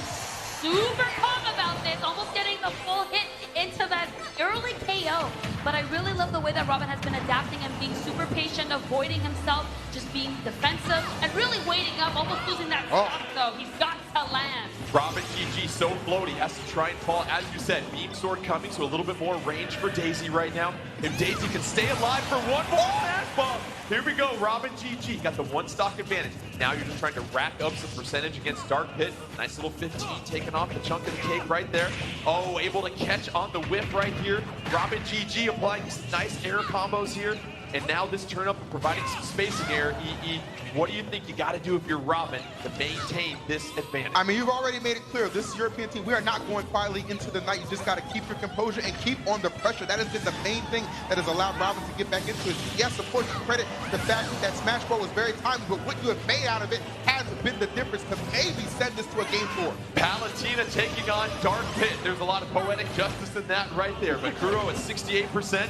super calm about this, almost getting the full hit into that early KO. But I really love the way that Robin has been adapting and being super patient, avoiding himself, just being defensive, and really waiting up, almost losing that stock, though. He's got to land. Robin GG so floaty, has to try and fall, as you said, beam sword coming, so a little bit more range for Daisy right now. If Daisy can stay alive for one more smash ball, here we go, Robin GG got the one stock advantage. Now you're just trying to rack up some percentage against Dark Pit. Nice little 15 taking off the chunk of the cake right there. Oh, able to catch on the whip right here. Robin GG applying some nice air combos here. And now this turn up providing some spacing air. EE, what do you think you got to do if you're Robin to maintain this advantage? I mean, you've already made it clear. This European team, we are not going quietly into the night. You just got to keep your composure and keep on the pressure. That has been the main thing that has allowed Robin to get back into it. Yes, of course, you credit the fact that Smash Ball was very timely, but what you have made out of it has been the difference to maybe send this to a game 4. Palutena taking on Dark Pit. There's a lot of poetic justice in that right there. But Kuro at 68%.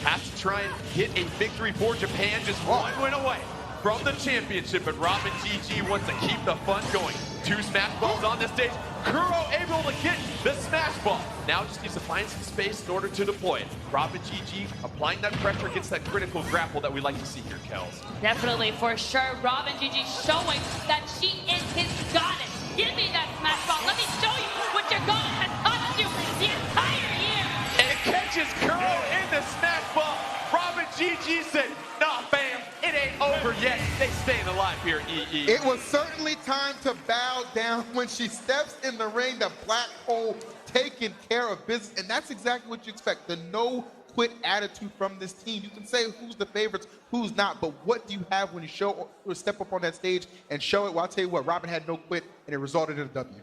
Has to try and get a victory for Japan, just one win away from the championship, and Robin GG wants to keep the fun going. 2 smash balls on the stage. Kuro able to get the smash ball. Now just needs to find some space in order to deploy it. Robin GG applying that pressure against that critical grapple that we like to see here, Kels. Definitely, for sure. Robin GG showing that she is his goddess. Give me that smash ball. Let me show you what your goddess has taught you the entire year. And it catches Kuro in the smash ball. Robin GG said, nah, fam, it ain't over yet. They staying alive here, EE. It was certainly time to bow down when she steps in the ring, the black hole taking care of business. And that's exactly what you expect, the no-quit attitude from this team. You can say who's the favorites, who's not, but what do you have when you show or step up on that stage and show it? Well, I'll tell you what, Robin had no quit, and it resulted in a W.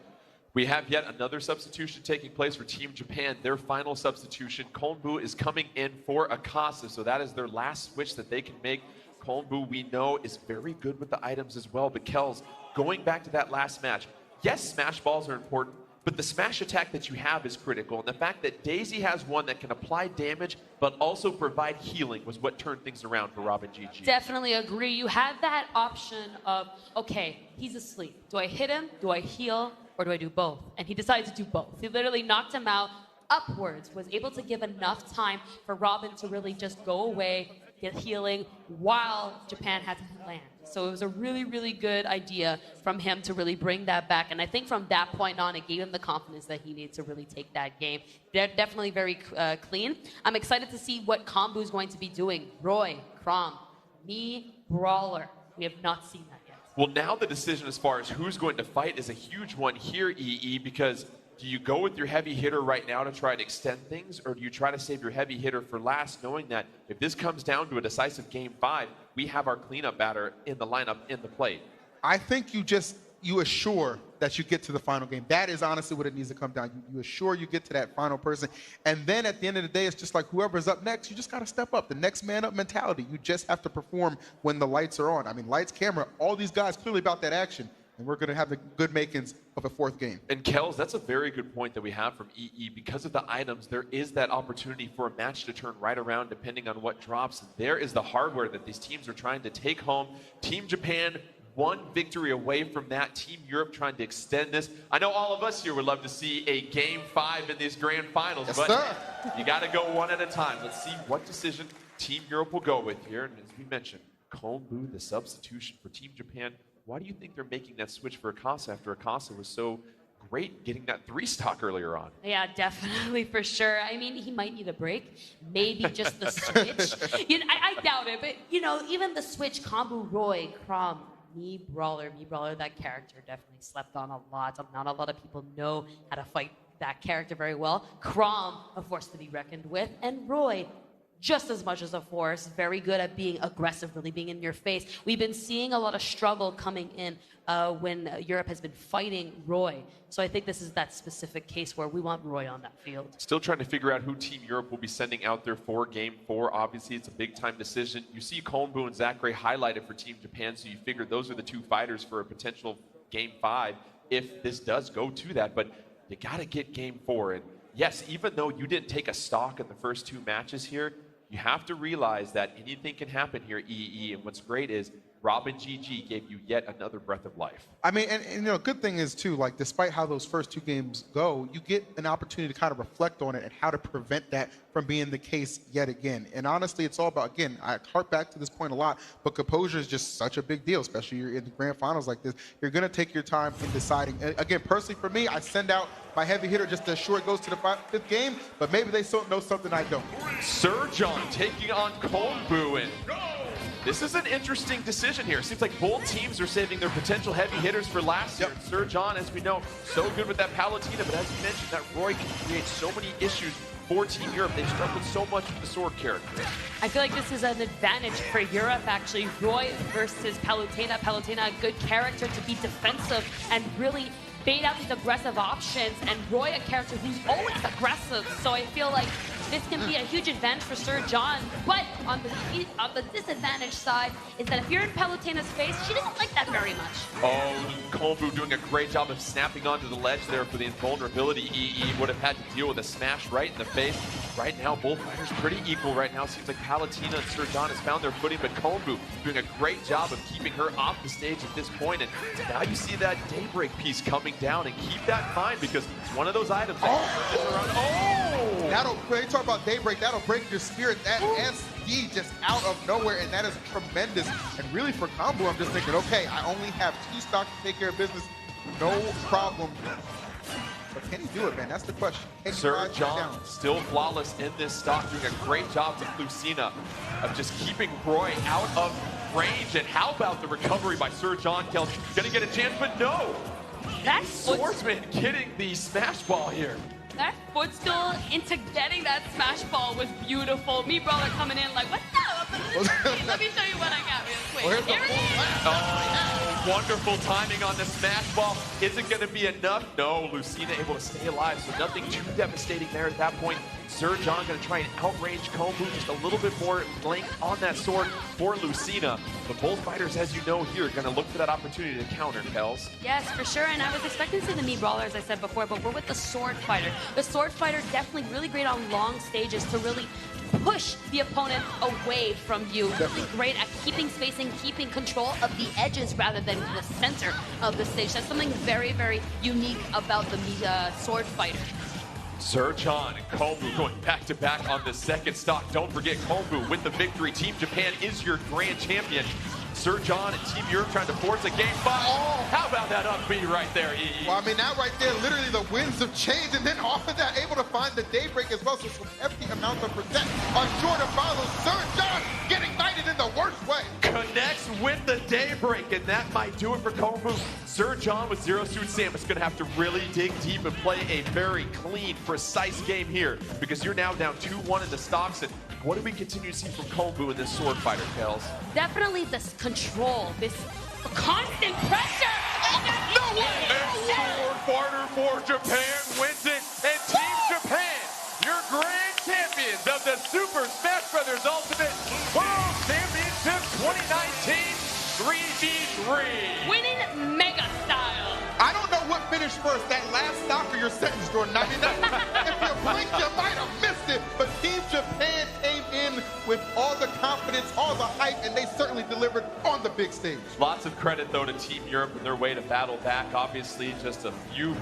We have yet another substitution taking place for Team Japan. Their final substitution, Konbu is coming in for Akasa, so that is their last switch that they can make. Konbu, we know, is very good with the items as well, but Kels, going back to that last match, yes, smash balls are important, but the smash attack that you have is critical, and the fact that Daisy has one that can apply damage but also provide healing was what turned things around for Robin GG. Definitely agree. You had that option of, okay, he's asleep. Do I hit him? Do I heal? Or do I do both? And he decided to do both. He literally knocked him out upwards, was able to give enough time for Robin to really just go away, get healing, while Japan had to land. So it was a really, really good idea from him to really bring that back. And I think from that point on, it gave him the confidence that he needed to really take that game. They're definitely very clean. I'm excited to see what Konbu is going to be doing. Roy, Crom, me, Brawler. We have not seen that. Well, now the decision as far as who's going to fight is a huge one here, EE, because do you go with your heavy hitter right now to try to extend things, or do you try to save your heavy hitter for last, knowing that if this comes down to a decisive game 5, we have our cleanup batter in the lineup in the plate? I think you you assure that you get to the final game. That is honestly what it needs to come down. You assure you get to that final person. And then at the end of the day, it's just like whoever's up next, you just got to step up. The next man up mentality. You just have to perform when the lights are on. I mean, lights, camera, all these guys clearly about that action. And we're going to have the good makings of a fourth game. And Kels, that's a very good point that we have from EE. Because of the items, there is that opportunity for a match to turn right around depending on what drops. And there is the hardware that these teams are trying to take home. Team Japan, one victory away from that. Team Europe trying to extend this. I know all of us here would love to see a Game 5 in these grand finals, yes, but sir. You got to go one at a time. Let's see what decision Team Europe will go with here. And as we mentioned, Konbu, the substitution for Team Japan. Why do you think they're making that switch for Akasa after Akasa was so great getting that 3 stock earlier on? Yeah, definitely, for sure. I mean, he might need a break. Maybe just the switch. I doubt it, but, even the switch, Kombu, Roy, Crom, Me Brawler, that character definitely slept on a lot. Not a lot of people know how to fight that character very well. Crom, a force to be reckoned with, and Roy, just as much as a force, very good at being aggressive, really being in your face. We've been seeing a lot of struggle coming in when Europe has been fighting Roy. So I think this is that specific case where we want Roy on that field. Still trying to figure out who Team Europe will be sending out there for Game 4. Obviously, it's a big-time decision. You see Konbu and Zachary highlighted for Team Japan, so you figure those are the 2 fighters for a potential Game 5 if this does go to that. But you got to get Game 4. And yes, even though you didn't take a stock in the first 2 matches here, you have to realize that anything can happen here, EE. And what's great is Robin GG gave you yet another breath of life. I mean, and good thing is, too, like, despite how those first 2 games go, you get an opportunity to kind of reflect on it and how to prevent that from being the case yet again. And honestly, it's all about, again, I harp back to this point a lot, but composure is just such a big deal, especially you're in the grand finals like this. You're going to take your time in deciding. Again, personally, for me, I send out my heavy hitter just to assure it goes to the 5th game, but maybe they know something I don't. Sir John taking on Konbu, and this is an interesting decision here. It seems like both teams are saving their potential heavy hitters for last year. Sir John, as we know, so good with that Palutena, but as you mentioned, that Roy can create so many issues for Team Europe. They've struggled so much with the sword character. I feel like this is an advantage for Europe, actually. Roy versus Palutena. Palutena, a good character to be defensive and really bait out these aggressive options, and Roy, a character who's always aggressive. So I feel like this can be a huge advantage for Sir John. But on the disadvantage side is that if you're in Palutena's face, she doesn't like that very much. Oh, Konbu doing a great job of snapping onto the ledge there for the invulnerability. EE would have had to deal with a smash right in the face. Right now, both fighters pretty equal right now. Seems like Palutena and Sir John has found their footing, but Konbu doing a great job of keeping her off the stage at this point. And now you see that Daybreak piece coming down, and keep that in mind because it's one of those items that can turn this around. Oh! When you talk about Daybreak, that'll break your spirit. That SD just out of nowhere, and that is tremendous. And really for Konbu, I'm just thinking, okay, I only have 2 stocks to take care of business. No problem. But can he do it, man? That's the question. Sir John still flawless in this stock, doing a great job with Lucina of just keeping Roy out of range. And how about the recovery by Sir John? Kel's gonna get a chance, but no! That's Swordsman getting the smash ball here. That footstool into getting that smash ball was beautiful. Me Brawler coming in like, what's up? Let me show you what I got real quick. Here it is. Oh, wonderful timing on the smash ball. Is it going to be enough? No, Lucina able to stay alive, so nothing too devastating there at that point. Sir John going to try and outrange Konbu, just a little bit more length on that sword for Lucina. But both fighters, as you know here, are going to look for that opportunity to counter, Kels. Yes, for sure, and I was expecting to see the Me Brawler, as I said before, but we're with the Sword Fighter. The Sword Fighter definitely really great on long stages to really push the opponent away from you. Really great at keeping space and keeping control of the edges rather than the center of the stage. That's something very, very unique about the Sword Fighter. Sir John and Konbu going back-to-back on the second stock. Don't forget, Konbu with the victory. Team Japan is your grand champion. Sir John and Team Europe trying to force a Game 5. Oh, how about that up B right there, EE? Well, I mean, that right there, literally the winds of change, and then off of that, able to find the Daybreak as well, so some hefty amounts of percent on short of follow. Sir John getting knighted in the worst way. Connects with the Daybreak, and that might do it for Konbu. Sir John with Zero Suit Samus going to have to really dig deep and play a very clean, precise game here, because you're now down 2-1 in the stocks. And what do we continue to see from Konbu in this sword fighter, Kels? Definitely this control, this constant pressure. Oh, for Japan wins it, and Team Japan, your grand champions of the Super Smash Bros. Ultimate World Championship 2019 3v3. Winning mega style. I don't know what finished first, that last stop or your sentence, Jordan. I mean, if you blink, you might have missed it. But Team Japan came in with all the confidence, all the hype, and they certainly delivered on the big stage. Lots of credit, though, to Team Europe and their way to battle back. Obviously, just a few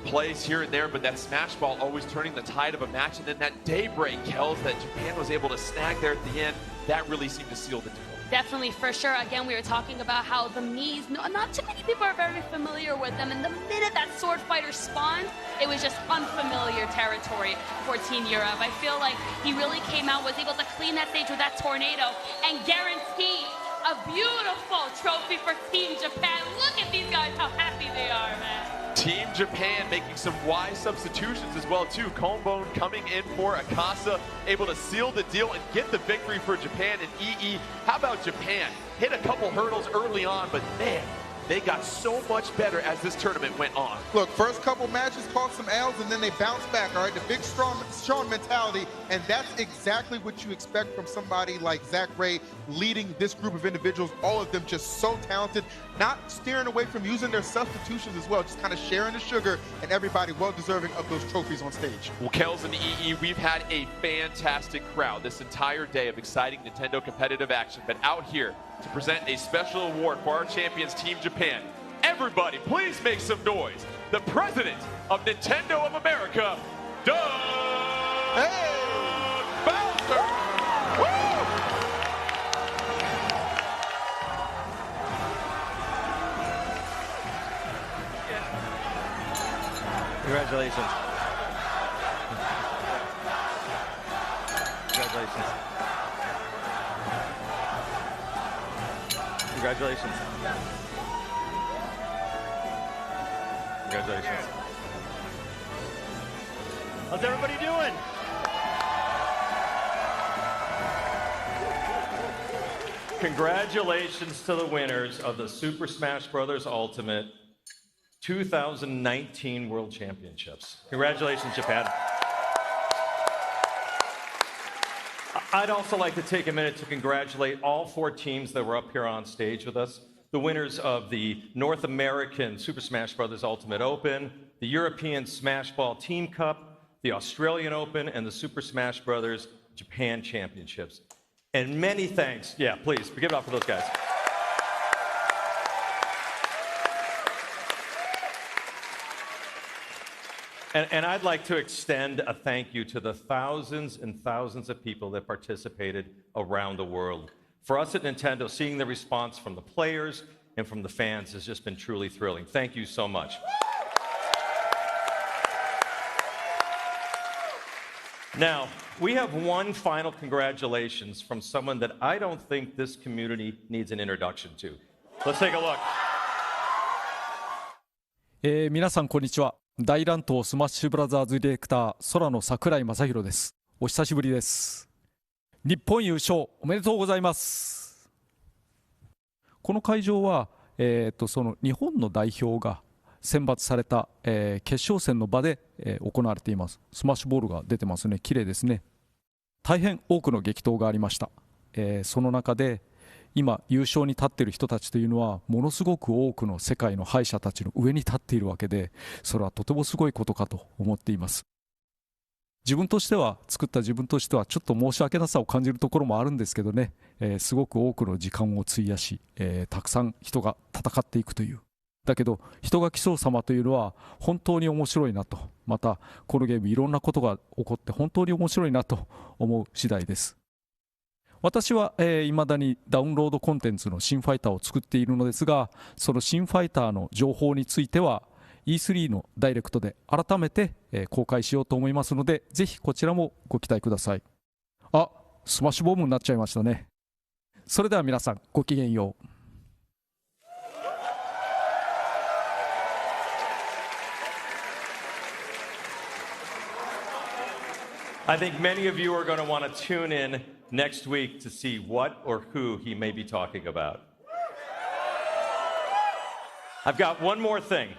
plays here and there, but that smash ball always turning the tide of a match. And then that daybreak, Kels, that Japan was able to snag there at the end, that really seemed to seal the deal. Definitely, for sure. Again, we were talking about how the Mii's, not too many people are very familiar with them. And the minute that Sword Fighter spawned, it was just unfamiliar territory for Team Europe. I feel like he really came out, was able to clean that stage with that tornado and guarantee a beautiful trophy for Team Japan. Look at these guys, how happy they are, man. Team Japan making some wise substitutions as well, too. Combone coming in for Akasa, able to seal the deal and get the victory for Japan. And EE, how about Japan? Hit a couple hurdles early on, but man, they got so much better as this tournament went on. Look, first couple matches caused some L's, and then they bounced back, all right? The big, strong mentality, and that's exactly what you expect from somebody like Zach Ray leading this group of individuals, all of them just so talented, not steering away from using their substitutions as well, just kind of sharing the sugar, and everybody well-deserving of those trophies on stage. Well, Kels and EE, we've had a fantastic crowd this entire day of exciting Nintendo competitive action, but out here to present a special award for our champions, Team Japan. Everybody, please make some noise. The president of Nintendo of America, Doug Bowser. Woo! Congratulations. Congratulations. Congratulations. Congratulations. How's everybody doing? Congratulations to the winners of the Super Smash Bros. Ultimate 2019 World Championships. Congratulations, Japan. I'd also like to take a minute to congratulate all 4 teams that were up here on stage with us. The winners of the North American Super Smash Bros. Ultimate Open, the European Smash Ball Team Cup, the Australian Open, and the Super Smash Bros. Japan Championships. And many thanks. Yeah, please, give it up for those guys. And I'd like to extend a thank you to the thousands and thousands of people that participated around the world. For us at Nintendo, seeing the response from the players and from the fans has just been truly thrilling. Thank you so much. Now, we have one final congratulations from someone that I don't think this community needs an introduction to. Let's take a look. 皆さんこんにちは。大乱闘スマッシュブラザーズディレクター空野桜井正宏です。お久しぶりです。日本優勝おめでとうございます。この会場は、その日本の代表が選抜された、決勝戦の場で、行われています。スマッシュボールが出てますね。綺麗ですね。大変多くの激闘がありました。その中で今優勝に立っている人たちというのはものすごく多くの世界の敗者たちの上に立っているわけで、それはとてもすごいことかと思っています。作った自分としてはちょっと申し訳なさを感じるところもあるんですけどね、すごく多くの時間を費やし、たくさん人が戦っていくという。だけど人が競う様というのは本当に面白いなと、またこのゲームいろんなことが起こって本当に面白いなと思う次第です。私は未だにダウンロードコンテンツの新ファイターを作っているのですが、その新ファイターの情報については E3 のダイレクトで改めて公開しようと思いますので、ぜひこちらもご期待ください。あ、スマッシュボムになっちゃいましたね。それでは皆さんごきげんよう。I think many of you are going to want to tune in next week to see what or who he may be talking about. I've got one more thing.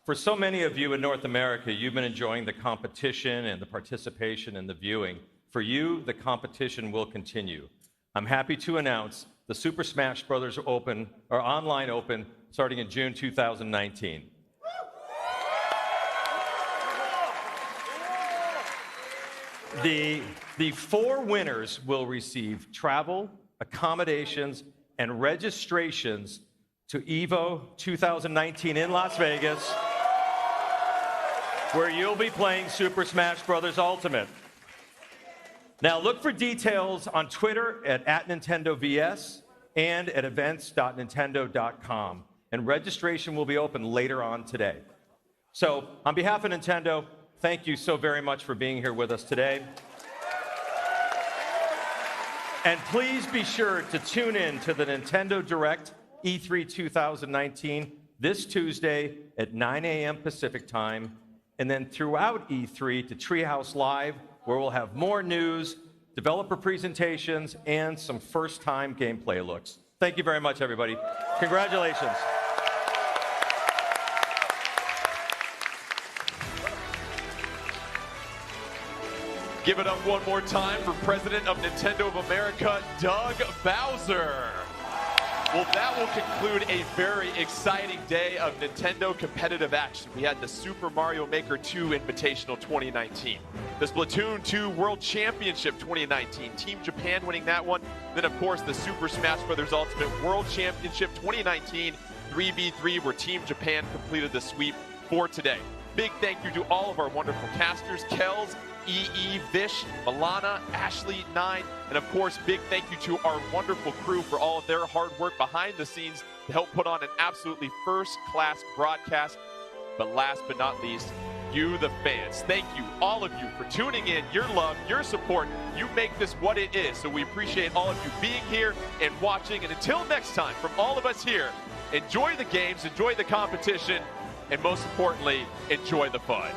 For so many of you in North America, you've been enjoying the competition and the participation and the viewing. For you, the competition will continue. I'm happy to announce the Super Smash Bros. Open, or Online Open, starting in June 2019. The 4 winners will receive travel, accommodations, and registrations to EVO 2019 in Las Vegas, where you'll be playing Super Smash Bros. Ultimate. Now look for details on Twitter at @NintendoVS and at events.nintendo.com. And registration will be open later on today. So on behalf of Nintendo, thank you so very much for being here with us today. And please be sure to tune in to the Nintendo Direct E3 2019 this Tuesday at 9 a.m. Pacific time, and then throughout E3 to Treehouse Live, where we'll have more news, developer presentations, and some first-time gameplay looks. Thank you very much, everybody. Congratulations. Give it up one more time for President of Nintendo of America, Doug Bowser. Well, that will conclude a very exciting day of Nintendo competitive action. We had the Super Mario Maker 2 Invitational 2019, the Splatoon 2 World Championship 2019, Team Japan winning that one. Then, of course, the Super Smash Bros. Ultimate World Championship 2019 3v3, where Team Japan completed the sweep for today. Big thank you to all of our wonderful casters, Kels, EE, Vish, Milana, Ashley, Nine, and of course, big thank you to our wonderful crew for all of their hard work behind the scenes to help put on an absolutely first-class broadcast. But last but not least, you, the fans. Thank you, all of you, for tuning in. Your love, your support, you make this what it is. So we appreciate all of you being here and watching. And until next time, from all of us here, enjoy the games, enjoy the competition, and most importantly, enjoy the fun.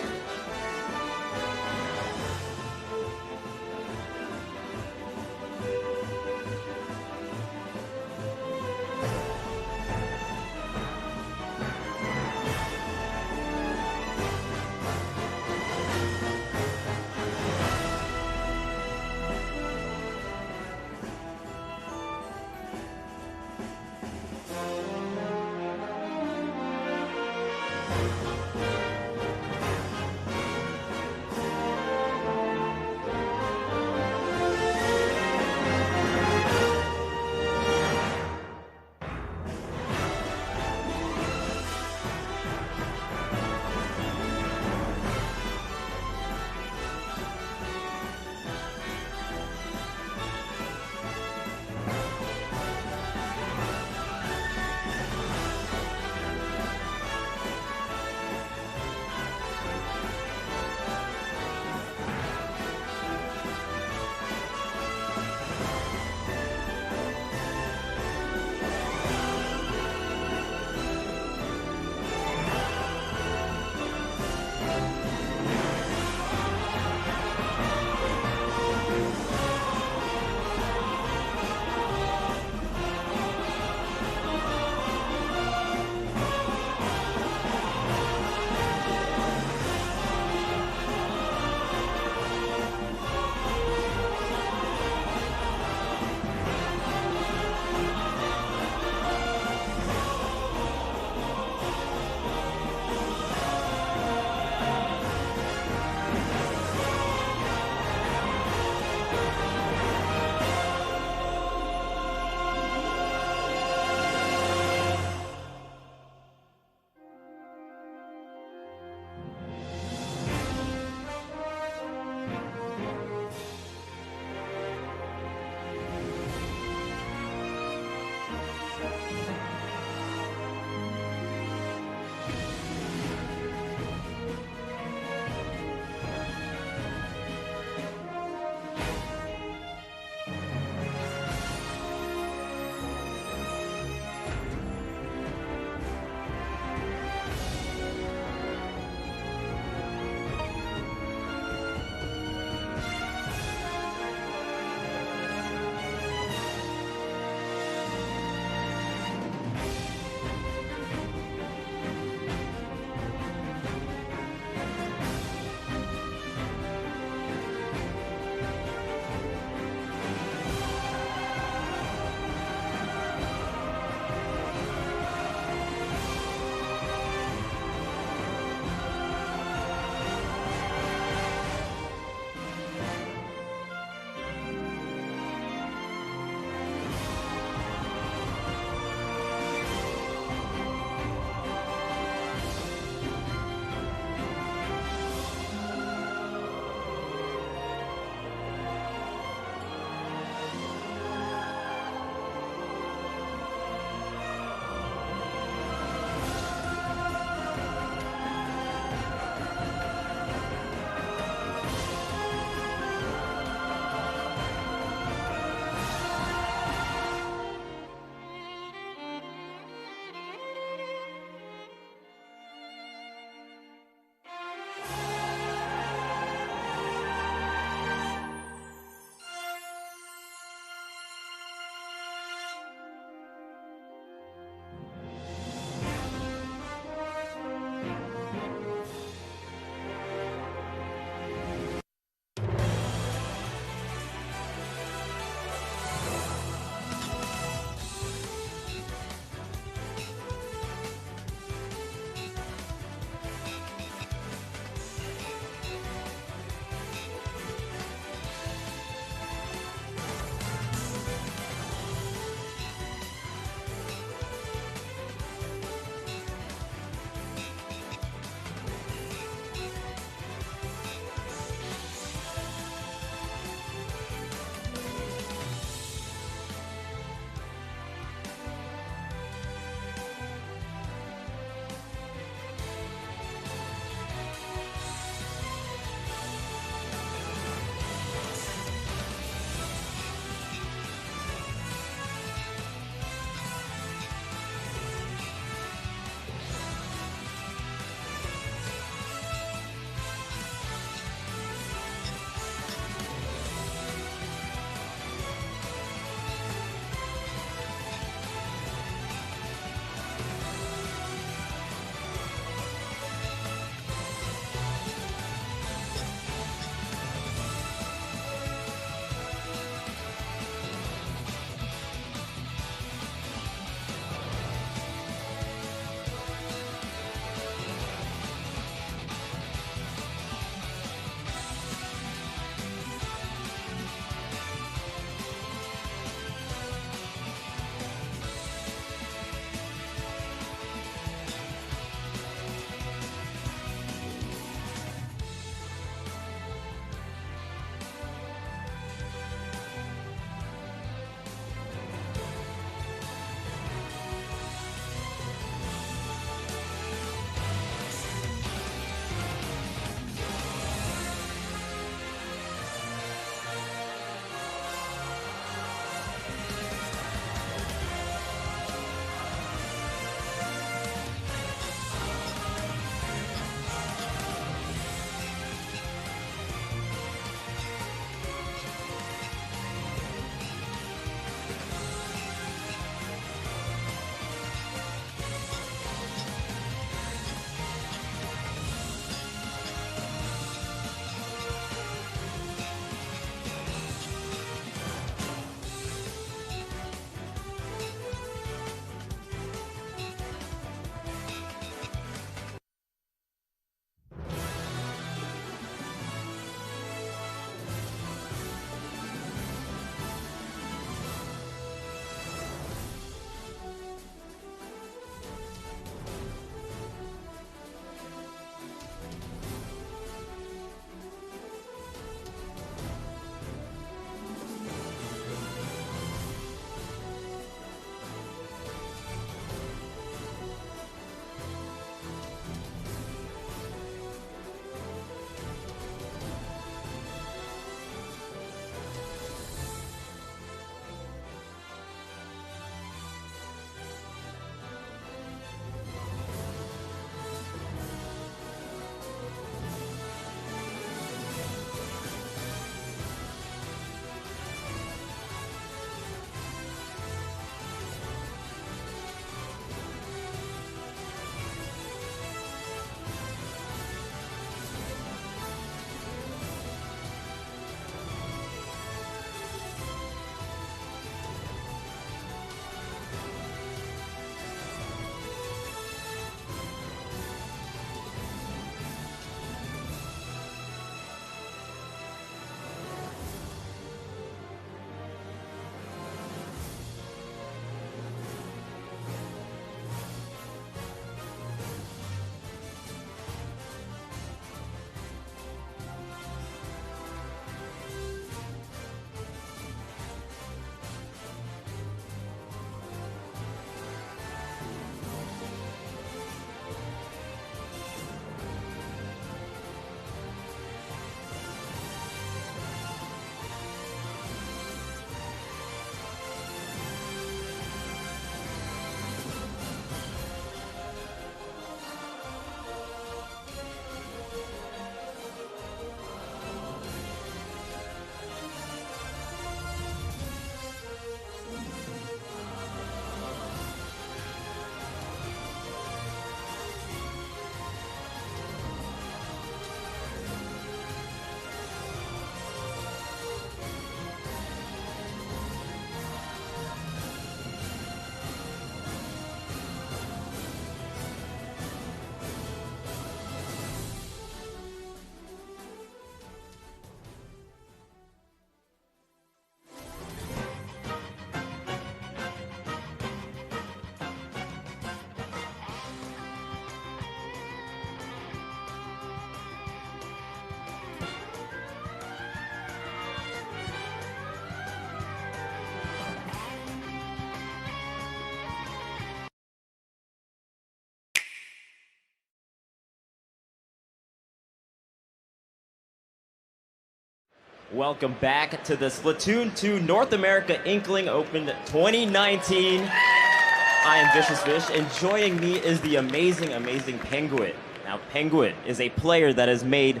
Welcome back to the Splatoon 2 North America Inkling Open 2019. I am Vicious Fish, and joining me is the amazing, amazing Penguin. Now, Penguin is a player that has made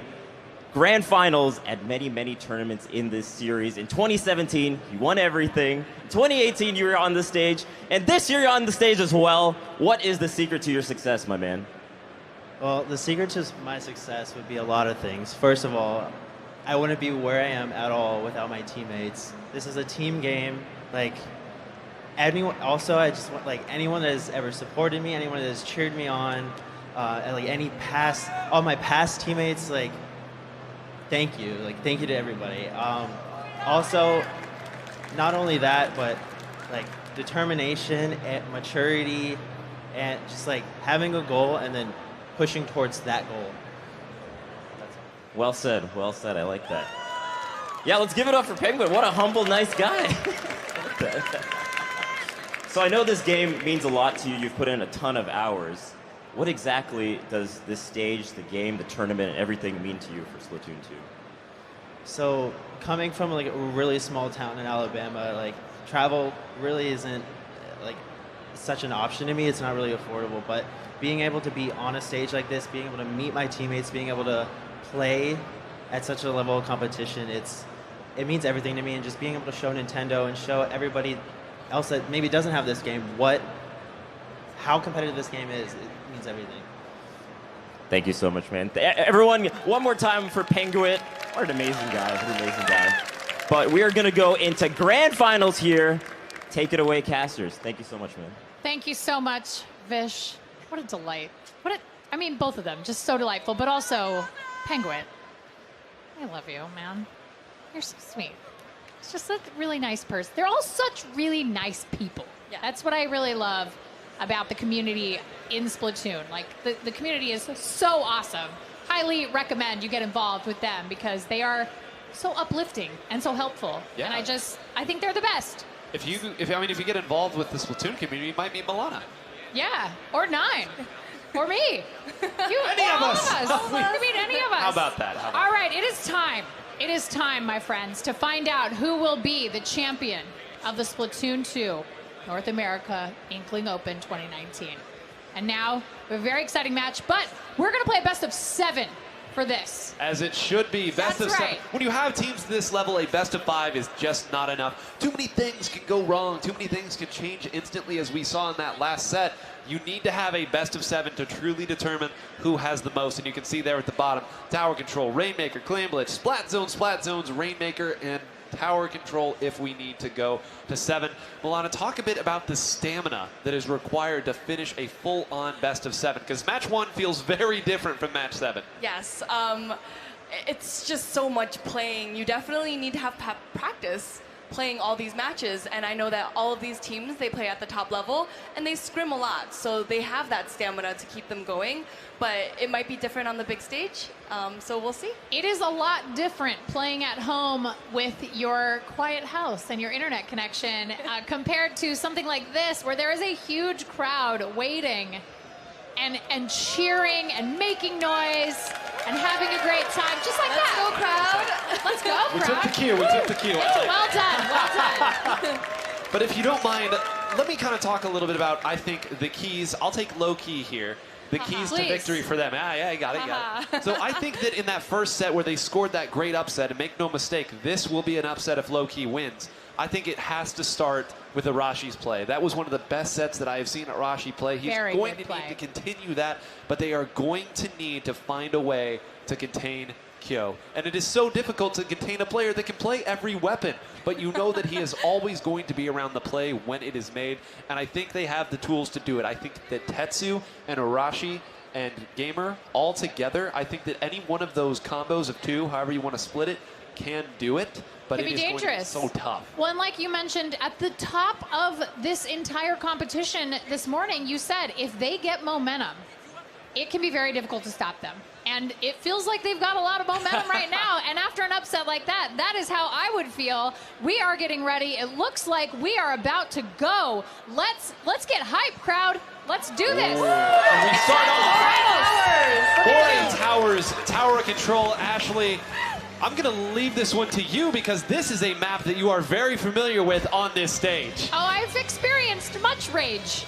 grand finals at many, many tournaments in this series. In 2017, you won everything. In 2018, you were on the stage. And this year, you're on the stage as well. What is the secret to your success, my man? Well, the secret to my success would be a lot of things. First of all, I wouldn't be where I am at all without my teammates. This is a team game. Like, anyone, also, I just want, like, anyone that has ever supported me, anyone that has cheered me on, and, like, all my past teammates, like, thank you. Like, thank you to everybody. Also, not only that, but, like, determination and maturity and just, like, having a goal and then pushing towards that goal. Well said, I like that. Yeah, let's give it up for Penguin. What a humble, nice guy. So I know this game means a lot to you. You've put in a ton of hours. What exactly does this stage, the game, the tournament, and everything mean to you for Splatoon 2? So coming from like a really small town in Alabama, like travel really isn't like such an option to me. It's not really affordable, but being able to be on a stage like this, being able to meet my teammates, being able to play at such a level of competition, it means everything to me. And just being able to show Nintendo and show everybody else that maybe doesn't have this game how competitive this game is, it means everything. Thank you so much, man. Everyone, one more time for Penguin. What an amazing guy, what an amazing guy. But we are gonna go into grand finals here. Take it away, casters. Thank you so much, man. Thank you so much, Vish. What a delight. I mean, both of them, just so delightful, but also Penguin. I love you, man. You're so sweet. It's just a really nice person. They're all such really nice people. Yeah. That's what I really love about the community in Splatoon. Like, the community is so awesome. Highly recommend you get involved with them because they are so uplifting and so helpful. Yeah. And I think they're the best. If you get involved with the Splatoon community, you might meet Milana. Yeah, or 9. Or me. Any of us. I mean, any of us. How about that? All right, it is time. It is time, my friends, to find out who will be the champion of the Splatoon 2 North America Inkling Open 2019. And now, we have a very exciting match, but we're going to play a best of 7 for this. As it should be. Best of 7. Right. When you have teams this level, a best of 5 is just not enough. Too many things can go wrong. Too many things can change instantly, as we saw in that last set. You need to have a best of 7 to truly determine who has the most. And you can see there at the bottom, Tower Control, Rainmaker, Clamblitz, Splat Zones, Rainmaker, and Tower Control if we need to go to 7. Milana, talk a bit about the stamina that is required to finish a full-on best of 7, because match 1 feels very different from match 7. Yes, it's just so much playing. You definitely need to have practice playing all these matches, and I know that all of these teams, they play at the top level and they scrim a lot, so they have that stamina to keep them going, but it might be different on the big stage, so we'll see. It is a lot different playing at home with your quiet house and your internet connection compared to something like this where there is a huge crowd waiting and cheering and making noise and having a great time, just like that. Let's go, crowd. Let's go, crowd. We took the cue. Well done. But if you don't mind, let me kind of talk a little bit about, I think, the keys. I'll take low key here. The keys to victory for them. Yeah, got it. So I think that in that first set where they scored that great upset, and make no mistake, this will be an upset if low key wins. I think it has to start with Arashi's play. That was one of the best sets that I have seen Arashi play. He's going to need to continue that, but they are going to need to find a way to contain Kyo. And it is so difficult to contain a player that can play every weapon, but you know that he is always going to be around the play when it is made, and I think they have the tools to do it. I think that Tetsu and Arashi and Gamer all together, I think that any one of those combos of 2, however you want to split it, can do it, but Can it be is dangerous. going to be so tough. Well, and like you mentioned, at the top of this entire competition this morning, you said if they get momentum, it can be very difficult to stop them. And it feels like they've got a lot of momentum right now. And after an upset like that, that is how I would feel. We are getting ready. It looks like we are about to go. Let's get hype, crowd. Let's do this. And we start off. Boring Towers, Tower Control, Ashley. I'm going to leave this one to you because this is a map that you are very familiar with on this stage. Oh, I've experienced much rage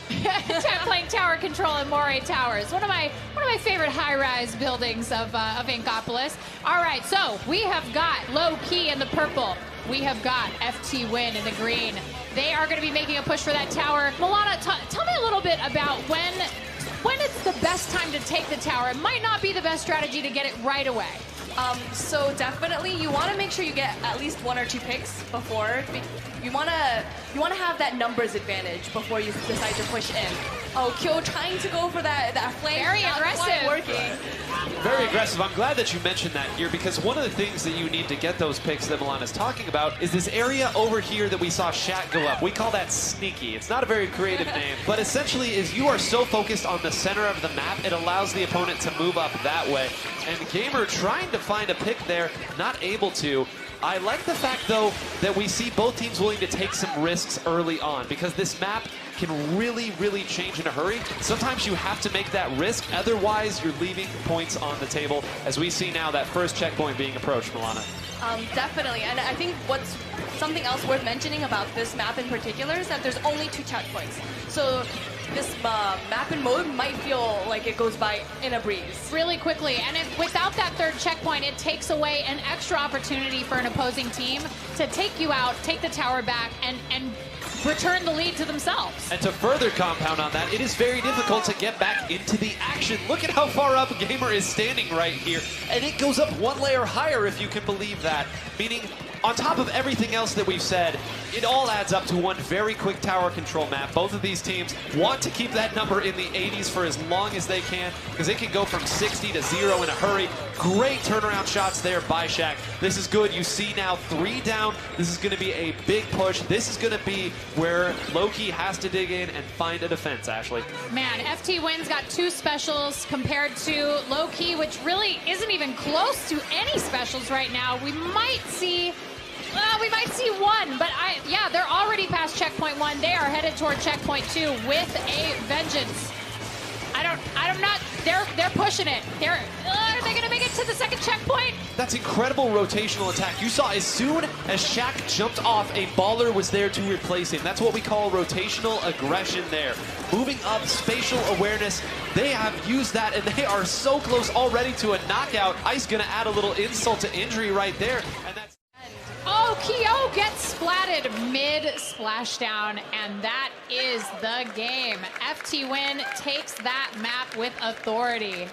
playing tower control in Moray Towers. One of my favorite high-rise buildings of Inkopolis. All right, so we have got Low Key in the purple. We have got FT Win in the green. They are going to be making a push for that tower. Milana, tell me a little bit about when it's the best time to take the tower. It might not be the best strategy to get it right away. So definitely, you want to make sure you get at least 1 or 2 picks before. You want to have that numbers advantage before you decide to push in. Oh, Kyo trying to go for that flame. Very aggressive. Working. Very aggressive. I'm glad that you mentioned that here because one of the things that you need to get those picks that Milana's talking about is this area over here that we saw Shaq go up. We call that sneaky. It's not a very creative name, but essentially is you are so focused on the center of the map, it allows the opponent to move up that way. And Gamer trying to find a pick there, not able to. I like the fact, though, that we see both teams willing to take some risks early on because this map can really, really change in a hurry. Sometimes you have to make that risk, otherwise you're leaving points on the table, as we see now that first checkpoint being approached, Milana. Definitely, and I think what's something else worth mentioning about this map in particular is that there's only 2 checkpoints. So this map and mode might feel like it goes by in a breeze. Really quickly, and without that 3rd checkpoint, it takes away an extra opportunity for an opposing team to take you out, take the tower back, and return the lead to themselves. And to further compound on that, it is very difficult to get back into the action. Look at how far up Gamer is standing right here, and it goes up 1 layer higher if you can believe that, meaning on top of everything else that we've said, it all adds up to one very quick tower control map. Both of these teams want to keep that number in the 80s for as long as they can, because it can go from 60 to 0 in a hurry. Great turnaround shots there by Shaq. This is good. You see now 3 down. This is going to be a big push. This is going to be where Loki has to dig in and find a defense, Ashley. Man, FT Win's got 2 specials compared to Low Key, which really isn't even close to any specials right now. We might see 1, but yeah, they're already past checkpoint 1. They are headed toward checkpoint 2 with a vengeance. I'm not. They're pushing it. Are they gonna make it to the 2nd checkpoint? That's incredible rotational attack. You saw as soon as Shaq jumped off, a baller was there to replace him. That's what we call rotational aggression there. Moving up, spatial awareness. They have used that, and they are so close already to a knockout. Ice gonna add a little insult to injury right there, and that's. Oh, Kyo gets splatted mid-splashdown, and that is the game. FT Win takes that map with authority.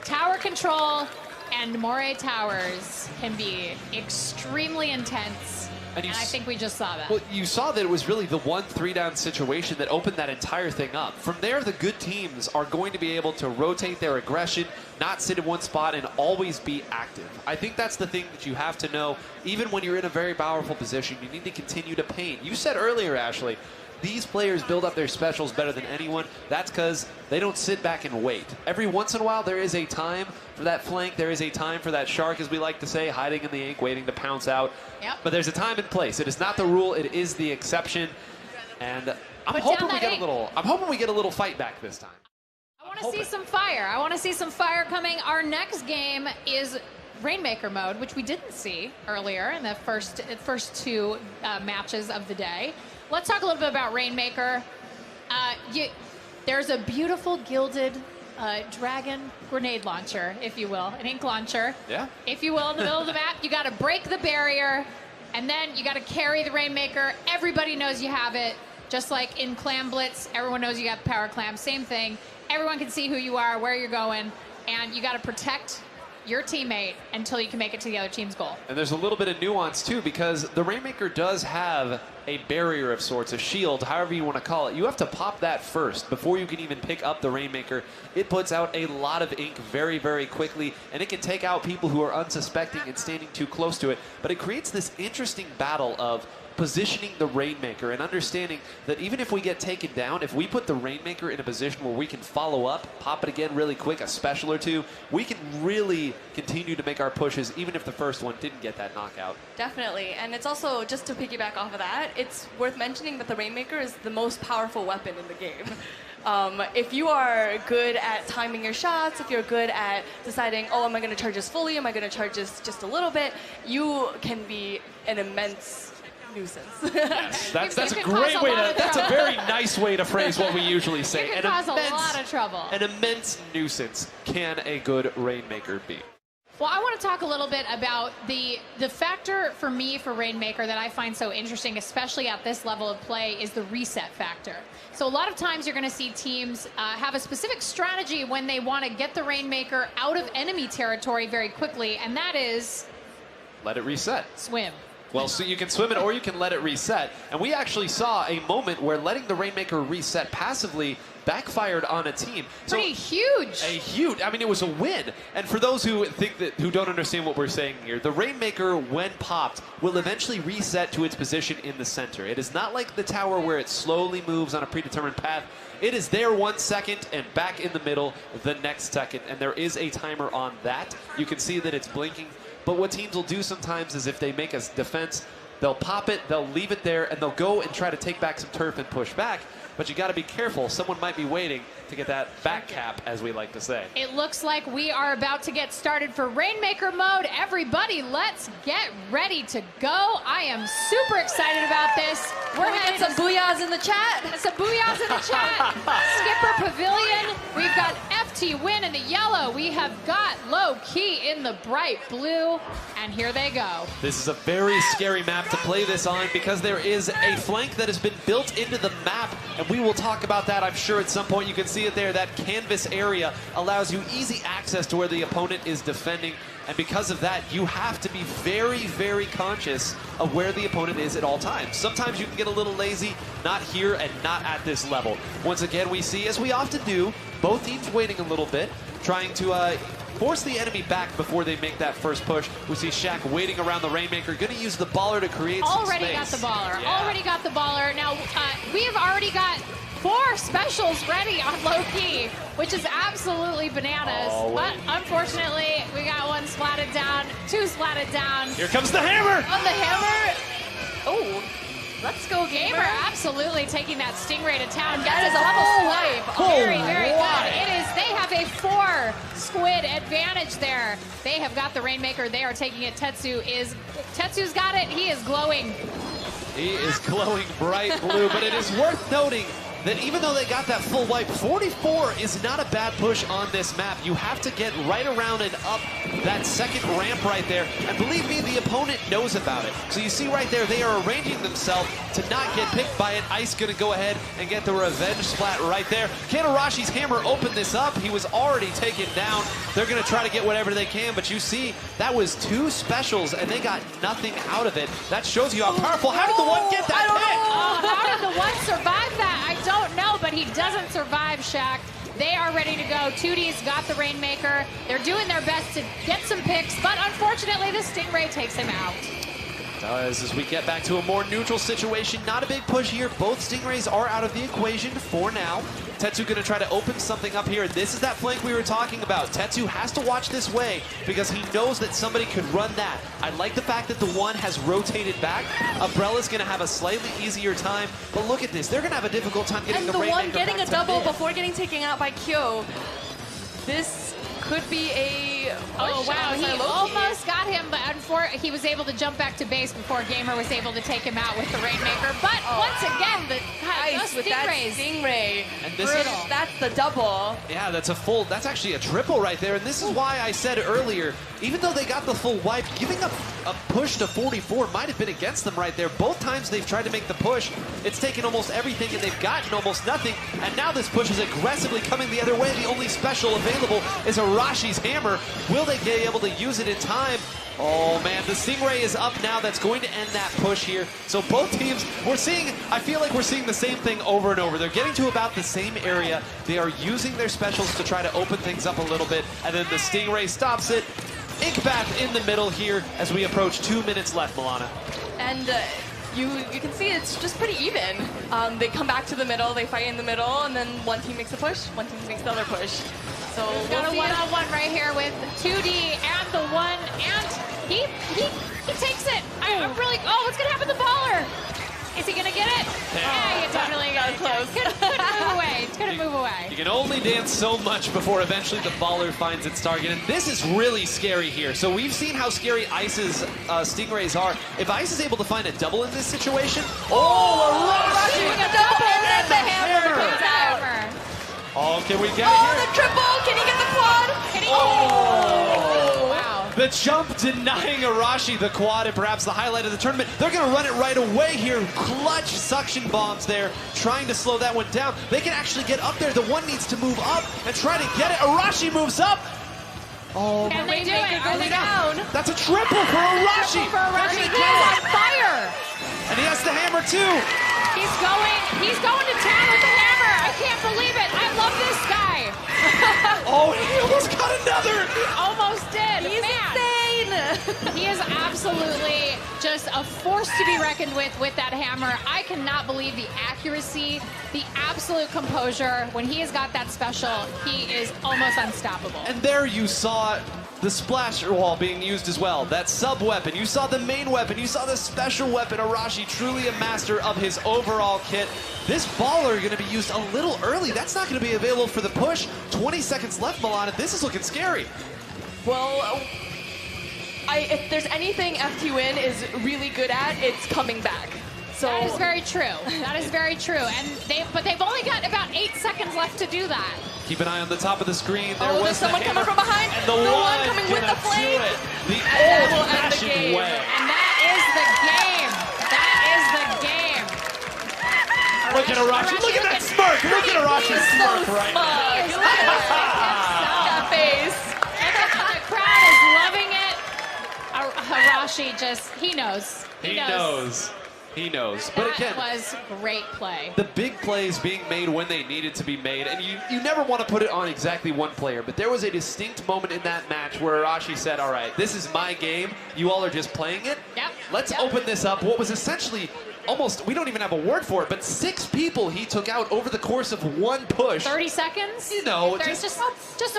Tower control and Moray Towers can be extremely intense, and I think we just saw that. Well, you saw that it was really the 1 3-down situation that opened that entire thing up. From there, the good teams are going to be able to rotate their aggression, not sit in one spot, and always be active. I think that's the thing that you have to know. Even when you're in a very powerful position, you need to continue to paint. You said earlier, Ashley, these players build up their specials better than anyone. That's because they don't sit back and wait. Every once in a while, there is a time for that flank. There is a time for that shark, as we like to say, hiding in the ink, waiting to pounce out. Yep. But there's a time and place. It is not the rule. It is the exception. And I'm hoping we get a little fight back this time. I want to see some fire. I want to see some fire coming. Our next game is Rainmaker mode, which we didn't see earlier in the first 2 matches of the day. Let's talk a little bit about Rainmaker. There's a beautiful gilded dragon grenade launcher, if you will, an ink launcher, if you will, in the middle of the map. You got to break the barrier, and then you got to carry the Rainmaker. Everybody knows you have it. Just like in Clam Blitz, everyone knows you got Power Clam. Same thing. Everyone can see who you are, where you're going, and you got to protect your teammate until you can make it to the other team's goal. And there's a little bit of nuance, too, because the Rainmaker does have a barrier of sorts, a shield, however you want to call it. You have to pop that first before you can even pick up the Rainmaker. It puts out a lot of ink very, very quickly, and it can take out people who are unsuspecting and standing too close to it. But it creates this interesting battle of positioning the Rainmaker and understanding that even if we get taken down, if we put the Rainmaker in a position where we can follow up, pop it again really quick, a special or two, we can really continue to make our pushes even if the first one didn't get that knockout. Definitely, and it's also, just to piggyback off of that, it's worth mentioning that the Rainmaker is the most powerful weapon in the game. If you are good at timing your shots, if you're good at deciding, oh, am I going to charge this fully, am I going to charge this just a little bit, you can be an immense nuisance. Yes, that's a great way to, that's a very nice way to phrase what we usually say. It can cause a lot of trouble. An immense nuisance can a good Rainmaker be. Well, I want to talk a little bit about the factor for me for Rainmaker that I find so interesting, especially at this level of play, is the reset factor. So a lot of times you're going to see teams have a specific strategy when they want to get the Rainmaker out of enemy territory very quickly, and that is... let it reset. Swim. Well, so you can swim it or you can let it reset. And we actually saw a moment where letting the Rainmaker reset passively backfired on a team. Pretty huge. A huge, I mean, it was a win. And for those who who don't understand what we're saying here, the Rainmaker, when popped, will eventually reset to its position in the center. It is not like the tower where it slowly moves on a predetermined path. It is there 1 second and back in the middle the next second. And there is a timer on that. You can see that it's blinking. But what teams will do sometimes is if they make a defense, they'll pop it, they'll leave it there, and they'll go and try to take back some turf and push back. But you got to be careful. Someone might be waiting to get that back cap, as we like to say. It looks like we are about to get started for Rainmaker mode. Everybody, let's get ready to go. I am super excited about this. We're getting some booyahs in the chat. Some booyahs in the chat. Skipper Pavilion. We've got FT Win in the yellow. We have got Low Key in the bright blue. And here they go. This is a very scary map to play this on because there is a flank that has been built into the map. And we will talk about that, I'm sure, at some point. You can see it there. That canvas area allows you easy access to where the opponent is defending. And because of that, you have to be very, very conscious of where the opponent is at all times. Sometimes you can get a little lazy, not here and not at this level. Once again, we see, as we often do, both teams waiting a little bit, trying to force the enemy back before they make that first push. We see Shaq waiting around the Rainmaker, going to use the baller to create some space. Already got the baller. Yeah. Already got the baller. Now, we've already got 4 specials ready on Low Key, which is absolutely bananas. Oh, but unfortunately, we got 1 splatted down, 2 splatted down. Here comes the hammer! On the hammer. Oh. Let's go, Gamer. Absolutely taking that Stingray to town. That is a full wipe. Very, very good. It is. They have a 4 squid advantage there. They have got the Rainmaker. They are taking it. Tetsu's got it. He is glowing. He is glowing bright blue, but it is worth noting that even though they got that full wipe, 44 is not a bad push on this map. You have to get right around and up that second ramp right there. And believe me, the opponent knows about it. So you see right there, they are arranging themselves to not get picked by it. Ice going to go ahead and get the revenge splat right there. Kanarashi's hammer opened this up. He was already taken down. They're going to try to get whatever they can, but you see, that was 2 specials, and they got nothing out of it. That shows you how powerful. How did the one get that hit? How did the one survive that? I don't know, but he doesn't survive, Shaq. They are ready to go. 2D's got the Rainmaker. They're doing their best to get some picks, but unfortunately, the Stingray takes him out. Does as we get back to a more neutral situation. Not a big push here. Both Stingrays are out of the equation for now. Tetsu going to try to open something up here. This is that flank we were talking about. Tetsu has to watch this way because he knows that somebody could run that. I like the fact that the one has rotated back. Umbrella's going to have a slightly easier time, but look at this. They're going to have a difficult time getting the Rainmaker one getting a back double to before getting taken out by Kyo. This could be a... Oh, wow. He almost got him, but he was able to jump back to base before Gamer was able to take him out with the Rainmaker. But once again, the Ice with that Stingray. And this that's the double. Yeah, that's actually a triple right there. And this is why I said earlier, even though they got the full wipe, giving up a push to 44 might have been against them right there. Both times they've tried to make the push, it's taken almost everything and they've gotten almost nothing. And now this push is aggressively coming the other way. The only special available is Arashi's hammer. Will they be able to use it in time? Oh man, the Stingray is up now. That's going to end that push here. So both teams, I feel like we're seeing the same thing over and over. They're getting to about the same area. They are using their specials to try to open things up a little bit. And then the Stingray stops it. Inkbath in the middle here as we approach 2 minutes left, Milana. And you can see it's just pretty even. They come back to the middle, they fight in the middle, and then one team makes a push, one team makes the other push. So We've got a one-on-one right here with 2D and the one, and he takes it. I'm really. Oh, what's gonna happen to the baller? Is he gonna get it? Yeah, he definitely got close. Couldn't move away. It's gonna move away. You can only dance so much before eventually the baller finds its target, and this is really scary here. So we've seen how scary Ice's Stingrays are. If Ice is able to find a double in this situation, oh, a rush! A double, and then the hammer comes out. Oh, can we get it Oh, here? the triple! Can he get the quad? Can he? Oh! Wow. The jump denying Arashi the quad and perhaps the highlight of the tournament. They're going to run it right away here. Clutch suction bombs there, trying to slow that one down. They can actually get up there. The one needs to move up and try to get it. Arashi moves up. Oh, Can they do it? Goes down. that's a triple for Arashi. Triple for Arashi. They're He's gonna on get it. fire. And he has the hammer too. He's going to town with the hammer. I can't believe it. I love this guy. Oh, he almost got another. He almost did. He's insane. He is absolutely just a force to be reckoned with that hammer. I cannot believe the accuracy, the absolute composure. When he has got that special, he is almost unstoppable. And there you saw the splash wall being used as well. That sub weapon. You saw the main weapon. You saw the special weapon. Arashi, truly a master of his overall kit. This baller going to be used a little early. That's not going to be available for the push. 20 seconds left, Milana. This is looking scary. Well, if there's anything FT-Win is really good at, it's coming back. So That is very true. That is very true. But they've only got about 8 seconds left to do that. Keep an eye on the top of the screen. There Oh, was there's someone the hammer. coming from behind. And the one coming with gonna the flame. do it. The And that will end the old-fashioned game. way. And that is the game. That is the game. Look at Arashi. Look at that smirk. Look at Arashi's smirk right now. He is That face. The crowd is loving it. Arashi just, he knows. He knows. He knows. But That again, was great play. the big plays being made when they needed to be made, and you never want to put it on exactly one player, but there was a distinct moment in that match where Arashi said, all right, this is my game. You all are just playing it. Yep. Let's open this up. What was essentially almost, we don't even have a word for it, but 6 people he took out over the course of one push. 30 seconds? You know, There's just a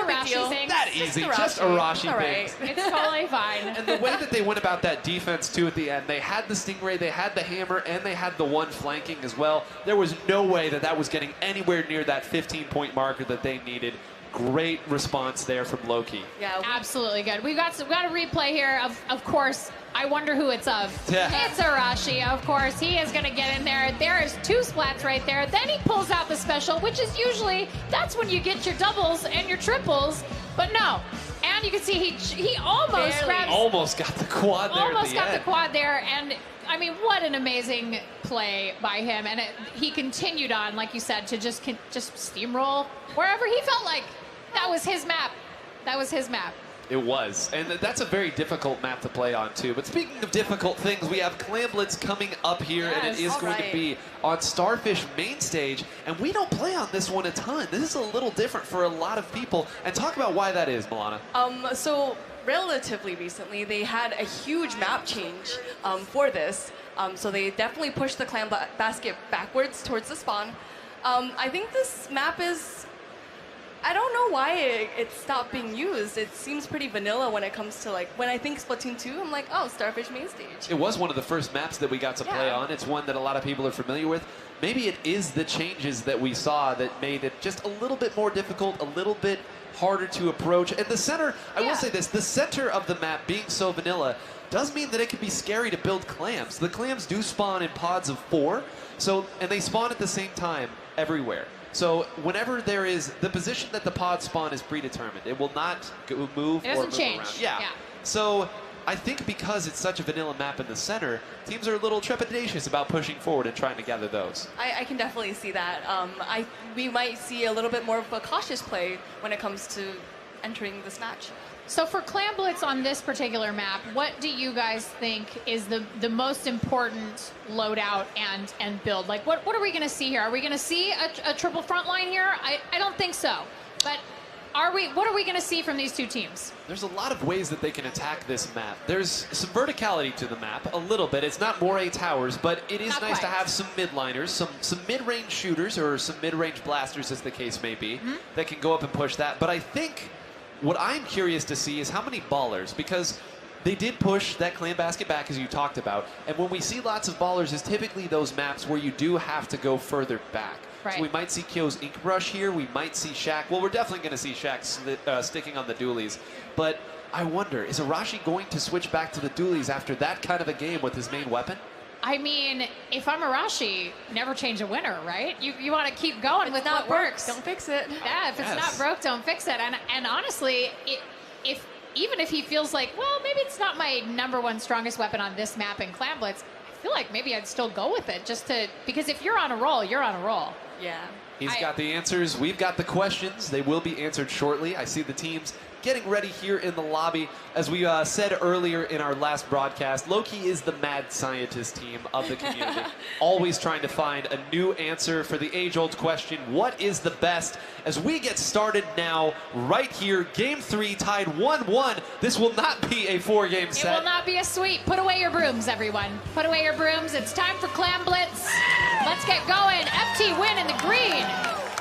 Arashi deal. thing. That easy. Just Arashi All things. right. It's totally fine. And the way that they went about that defense, too, at the end, they had the Stingray, they had the hammer, and they had the one flanking as well. There was no way that that was getting anywhere near that 15-point marker that they needed. Great response there from Loki. Yeah. Absolutely good. We've got a replay here of course. I wonder who it's of. Yeah. It's Arashi, of course. He is going to get in there. There is 2 splats right there. Then he pulls out the special, which is usually, that's when you get your doubles and your triples. But no. And you can see he almost grabs. Almost got the quad there Almost at the got end. the quad there. And I mean, what an amazing play by him. And he continued on, like you said, to just steamroll wherever he felt like. That was his map. That was his map. It was. And that's a very difficult map to play on, too. But speaking of difficult things, we have Clamblitz coming up here, and it is going to be on Starfish main stage. And we don't play on this one a ton. This is a little different for a lot of people. And talk about why that is, Milana. So relatively recently, they had a huge map change for this. So they definitely pushed the clam basket backwards towards the spawn. I think this map is, I don't know why it stopped being used. It seems pretty vanilla when it comes to, like, when I think Splatoon 2, I'm like, oh, Starfish main stage. It was one of the first maps that we got to play Yeah. on. It's one that a lot of people are familiar with. Maybe it is the changes that we saw that made it just a little bit more difficult, a little bit harder to approach. And the center, I will say this, the center of the map being so vanilla does mean that it can be scary to build clams. The clams do spawn in pods of 4, and they spawn at the same time everywhere. So whenever there is, the position that the pod spawn is predetermined. It will not move It or doesn't move change. around. Yeah. So I think because it's such a vanilla map in the center, teams are a little trepidatious about pushing forward and trying to gather those. I can definitely see that. We might see a little bit more of a cautious play when it comes to entering this match. So for Clamblitz on this particular map, what do you guys think is the most important loadout and build? Like, what are we going to see here? Are we going to see a triple front line here? I don't think so. But What are we going to see from these two teams? There's a lot of ways that they can attack this map. There's some verticality to the map, a little bit. It's not Moray Towers, but it is nice to have some mid-liners, some mid-range shooters, or some mid-range blasters, as the case may be, that can go up and push that. But I think what I'm curious to see is how many ballers, because they did push that clan basket back, as you talked about. And when we see lots of ballers, is typically those maps where you do have to go further back. Right. So we might see Kyo's Ink Rush here. We might see Shaq. Well, we're definitely going to see Shaq sticking on the dualies. But I wonder, is Arashi going to switch back to the dualies after that kind of a game with his main weapon? I mean, if I'm Arashi, never change a winner, right? You want to keep going with what works. Don't fix it. Yeah, if it's not broke, don't fix it. And honestly, even if he feels like, well, maybe it's not my #1 strongest weapon on this map in Clan Blitz, I feel like maybe I'd still go with it because if you're on a roll, you're on a roll. Yeah. He's got the answers. We've got the questions. They will be answered shortly. I see the teams getting ready here in the lobby. As we said earlier in our last broadcast, Loki is the mad scientist team of the community. Always trying to find a new answer for the age-old question, what is the best? As we get started now, right here, Game 3 tied 1-1. This will not be a 4-game set. It will not be a sweep. Put away your brooms, everyone. Put away your brooms. It's time for Clan Blitz. Let's get going. FT win in the green.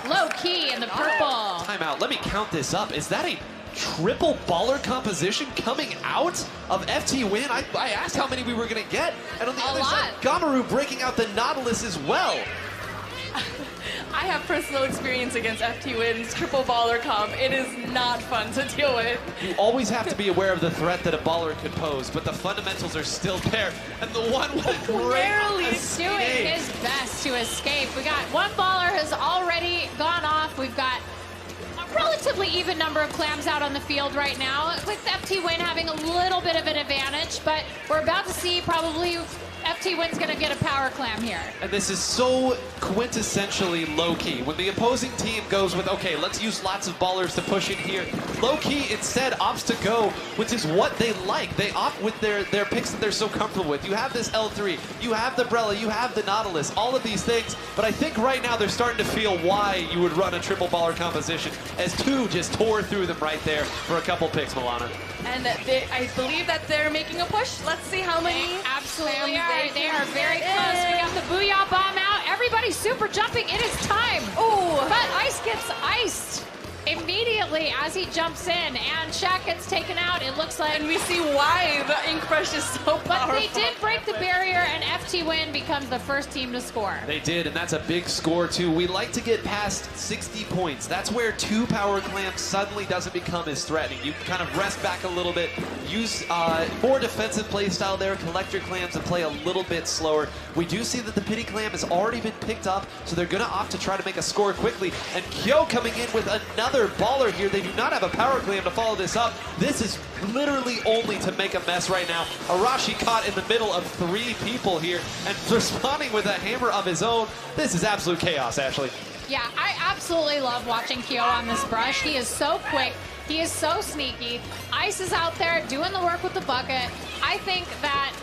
Low key in the purple. Time out. Let me count this up. Is that a triple baller composition coming out of FT Win? I asked how many we were going to get. And on the other side, Gamaru breaking out the Nautilus as well. I have personal experience against FT Win's triple baller comp. It is not fun to deal with. You always have to be aware of the threat that a baller could pose, but the fundamentals are still there. And the one went Barely doing his best to escape. We got one baller has already gone off. We've got a relatively even number of clams out on the field right now, with FT Win having a little bit of an advantage, but we're about to see probably FT Win's going to get a power clam here. And this is so quintessentially low-key. When the opposing team goes with, okay, let's use lots of ballers to push in here, low-key instead opts to go, which is what they like. They opt with their picks that they're so comfortable with. You have this L3, you have the Brella, you have the Nautilus, all of these things. But I think right now they're starting to feel why you would run a triple baller composition, as two just tore through them right there for a couple picks, Milana. And I believe that they're making a push. Let's see how many. They absolutely are. They are very close. We got the Booyah Bomb out. Everybody's super jumping. It is time. Ooh. But Ice gets iced immediately as he jumps in, and Shaq gets taken out. It looks like. And we see why the Ink Rush is so powerful. But they did break the barrier, and FT Win becomes the first team to score. They did, and that's a big score, too. We like to get past 60 points. That's where two power clams suddenly doesn't become as threatening. You can kind of rest back a little bit, use more defensive play style there, collect your clams, and play a little bit slower. We do see that the pity clam has already been picked up, so they're going to opt to try to make a score quickly. And Kyo coming in with another baller here. They do not have a power clam to follow this up. This is literally only to make a mess right now. Arashi caught in the middle of three people here and responding with a hammer of his own. This is absolute chaos, Ashley. Yeah, I absolutely love watching Kyo on this brush. He is so quick. He is so sneaky. Ice is out there doing the work with the bucket. I think that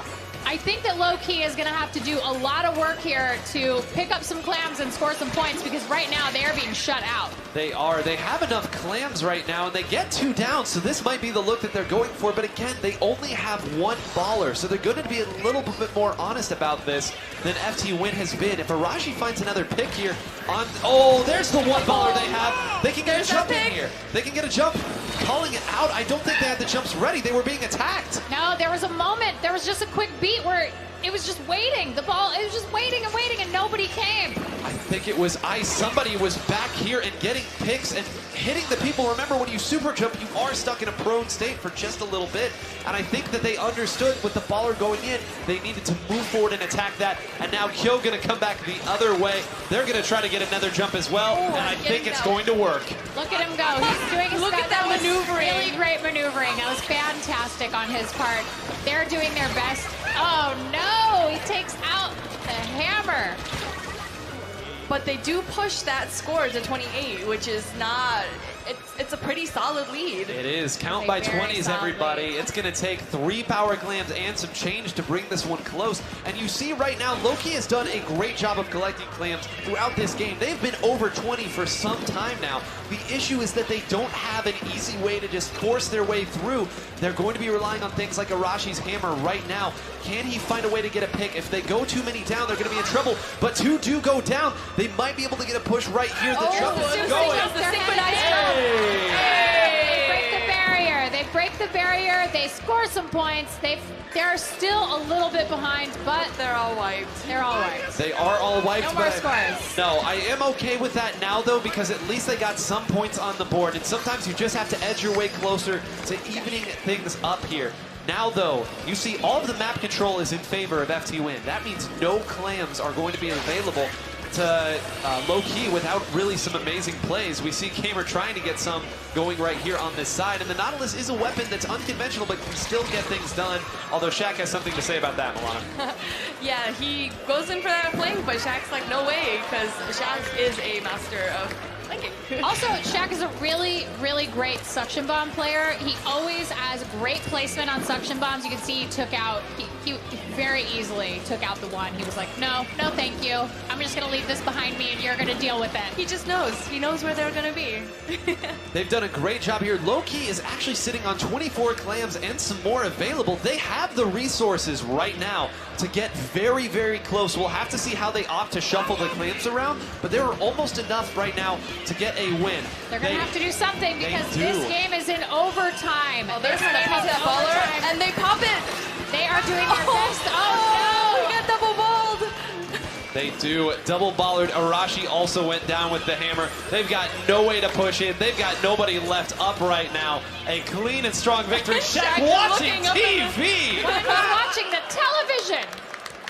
low-key is going to have to do a lot of work here to pick up some clams and score some points, because right now they are being shut out. They are. They have enough clams right now, and they get two down, so this might be the look that they're going for. But again, they only have one baller, so they're going to be a little bit more honest about this than FT Win has been. If Arashi finds another pick here on... Oh, there's the one baller they have. They can get a jump in here. They can get a jump. Calling it out. I don't think they had the jumps ready. They were being attacked. No, there was a moment. There was just a quick beat where it was just waiting. The ball, it was just waiting and waiting, and nobody came. I think it was Ice. Somebody was back here and getting picks and hitting the people. Remember, when you super jump, you are stuck in a prone state for just a little bit. And I think that they understood with the baller going in, they needed to move forward and attack that. And now Kyo going to come back the other way. They're going to try to get another jump as well. Ooh, and I think it's going to work. Look at him go. He's doing his Look best. at that maneuvering. Really great maneuvering. That was fantastic on his part. They're doing their best. Oh, no. He takes out the hammer. but they do push that score to 28, which is not. It's a pretty solid lead. It is. Count by 20s, everybody. It's going to take 3 power clams and some change to bring this one close. And you see right now, Loki has done a great job of collecting clams throughout this game. They've been over 20 for some time now. The issue is that they don't have an easy way to just force their way through. They're going to be relying on things like Arashi's hammer right now. Can he find a way to get a pick? If they go too many down, they're going to be in trouble. But 2 do go down. They might be able to get a push right here. The jump is going. The synchronized jump. They break the barrier. They break the barrier. They score some points. They're still a little bit behind, but they're all wiped. They're all wiped. They are all wiped. No more scores. No, I am okay with that now, though, because at least they got some points on the board. And sometimes you just have to edge your way closer to evening things up here. Now, though, you see all of the map control is in favor of FT Win. That means no clams are going to be available to low-key without really some amazing plays. We see Gamer trying to get some going right here on this side, and the Nautilus is a weapon that's unconventional but can still get things done, although Shaq has something to say about that, Milana. Yeah, he goes in for that flank, but Shaq's like, no way, because Shaq is a master of flanking. Also, Shaq is a really, really great suction bomb player. He always has great placement on suction bombs. You can see he took out, he very easily took out the one. He was like, no, no thank you. I'm just going to leave this behind me and you're going to deal with it. He just knows. He knows where they're going to be. They've done a great job here. Loki is actually sitting on 24 clams and some more available. They have the resources right now to get very, very close. We'll have to see how they opt to shuffle the clams around, but there are almost enough right now to get a win. They're going to have to do something because this game is in overtime. Oh, they're going to pop that baller, and they pop it. They are doing their best. Oh, no! We got double balled. They do. Double bollard. Arashi also went down with the hammer. They've got no way to push in. They've got nobody left up right now. A clean and strong victory. Shaq watching TV. When he's watching the television.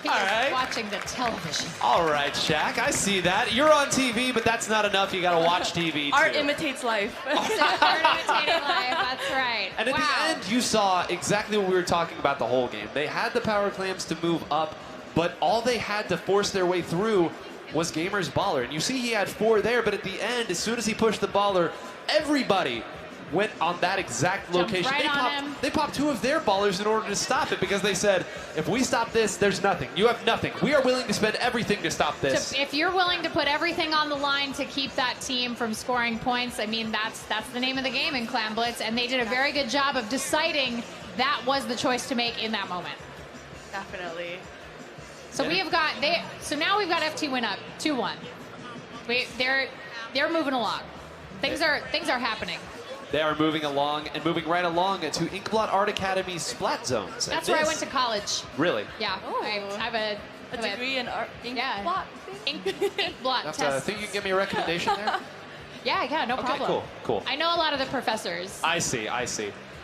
He All is right. watching the television. All right, Shaq, I see that. You're on TV, but that's not enough. You got to watch TV, too. Art imitates life. Art imitating life. That's right. And at the end, you saw exactly what we were talking about the whole game. They had the power clams to move up, but all they had to force their way through was Gamer's baller. And you see he had 4 there, but at the end, as soon as he pushed the baller, everybody went on that exact location. Right They popped 2 of their ballers in order to stop it because they said, if we stop this, there's nothing. You have nothing. We are willing to spend everything to stop this. If you're willing to put everything on the line to keep that team from scoring points, I mean, that's the name of the game in Clam Blitz, and they did a very good job of deciding that was the choice to make in that moment. Definitely. So we have got So now we've got FT Win up 2-1. They're moving along. Things are happening. They are moving along and moving right along to Inkblot Art Academy's Splat Zones. That's where I went to college. Really? Yeah. I have a degree in art. Inkblot I test. think you can give me a recommendation there? Yeah, no problem. Okay, cool. I know a lot of the professors. I see.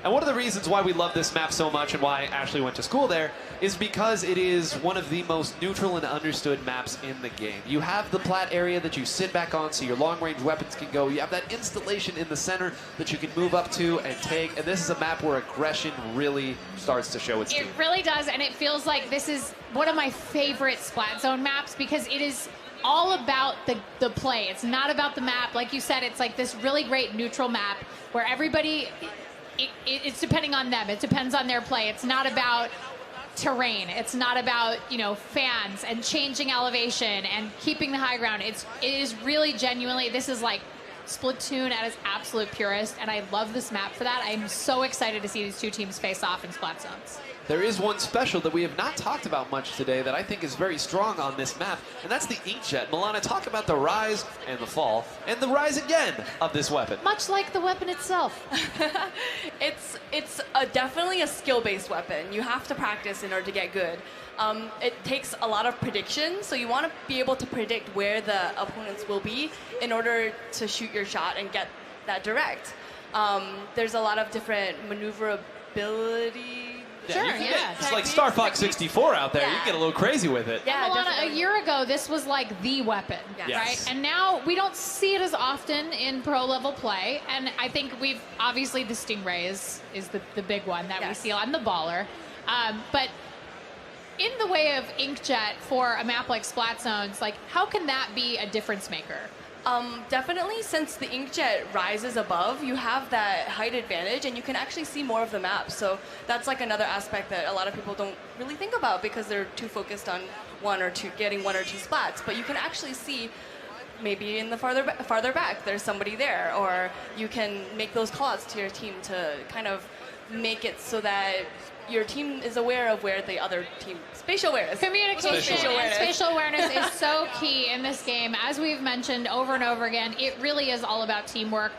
And one of the reasons why we love this map so much and why Ashley went to school there is because it is one of the most neutral and understood maps in the game. You have the plat area that you sit back on so your long-range weapons can go. You have that installation in the center that you can move up to and take. And this is a map where aggression really starts to show its teeth. It really does, and it feels like this is one of my favorite Splat Zone maps because it is all about the play. It's not about the map. Like you said, it's like this really great neutral map where everybody... It's depending on them. It depends on their play. It's not about terrain. It's not about, fans and changing elevation and keeping the high ground. It is really genuinely, this is like Splatoon at its absolute purest, and I love this map for that. I'm so excited to see these 2 teams face off in Splat Zones. There is one special that we have not talked about much today that I think is very strong on this map, and that's the Inkjet. Milana, talk about the rise and the fall, and the rise again of this weapon. Much like the weapon itself. It's definitely a skill-based weapon. You have to practice in order to get good. It takes a lot of prediction, so you want to be able to predict where the opponents will be in order to shoot your shot and get that direct. There's a lot of different maneuverability. Sure, yeah. It's like Star Fox 64 out there. Yeah. You get a little crazy with it. Yeah, Milana, definitely. a year ago, this was like the weapon, Yes. right? And now we don't see it as often in pro-level play. And I think obviously the Stingray is the big one that we see on the baller. But in the way of Inkjet for a map like Splat Zones, like how can that be a difference maker? Definitely, since the Inkjet rises above, you have that height advantage and you can actually see more of the map. So that's like another aspect that a lot of people don't really think about because they're too focused on getting one or two splats. But you can actually see maybe in the farther back, there's somebody there, or you can make those callouts to your team to kind of make it so that your team is aware of where the other team. Spatial awareness. Communication and spatial awareness is so key in this game. As we've mentioned over and over again, it really is all about teamwork.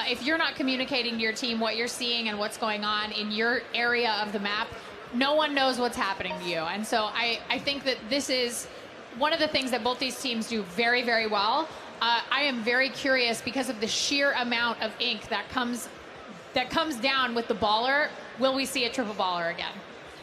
If you're not communicating to your team what you're seeing and what's going on in your area of the map, no one knows what's happening to you. And so I think that this is one of the things that both these teams do very, very well. I am very curious because of the sheer amount of ink that comes down with the baller. Will we see a triple baller again?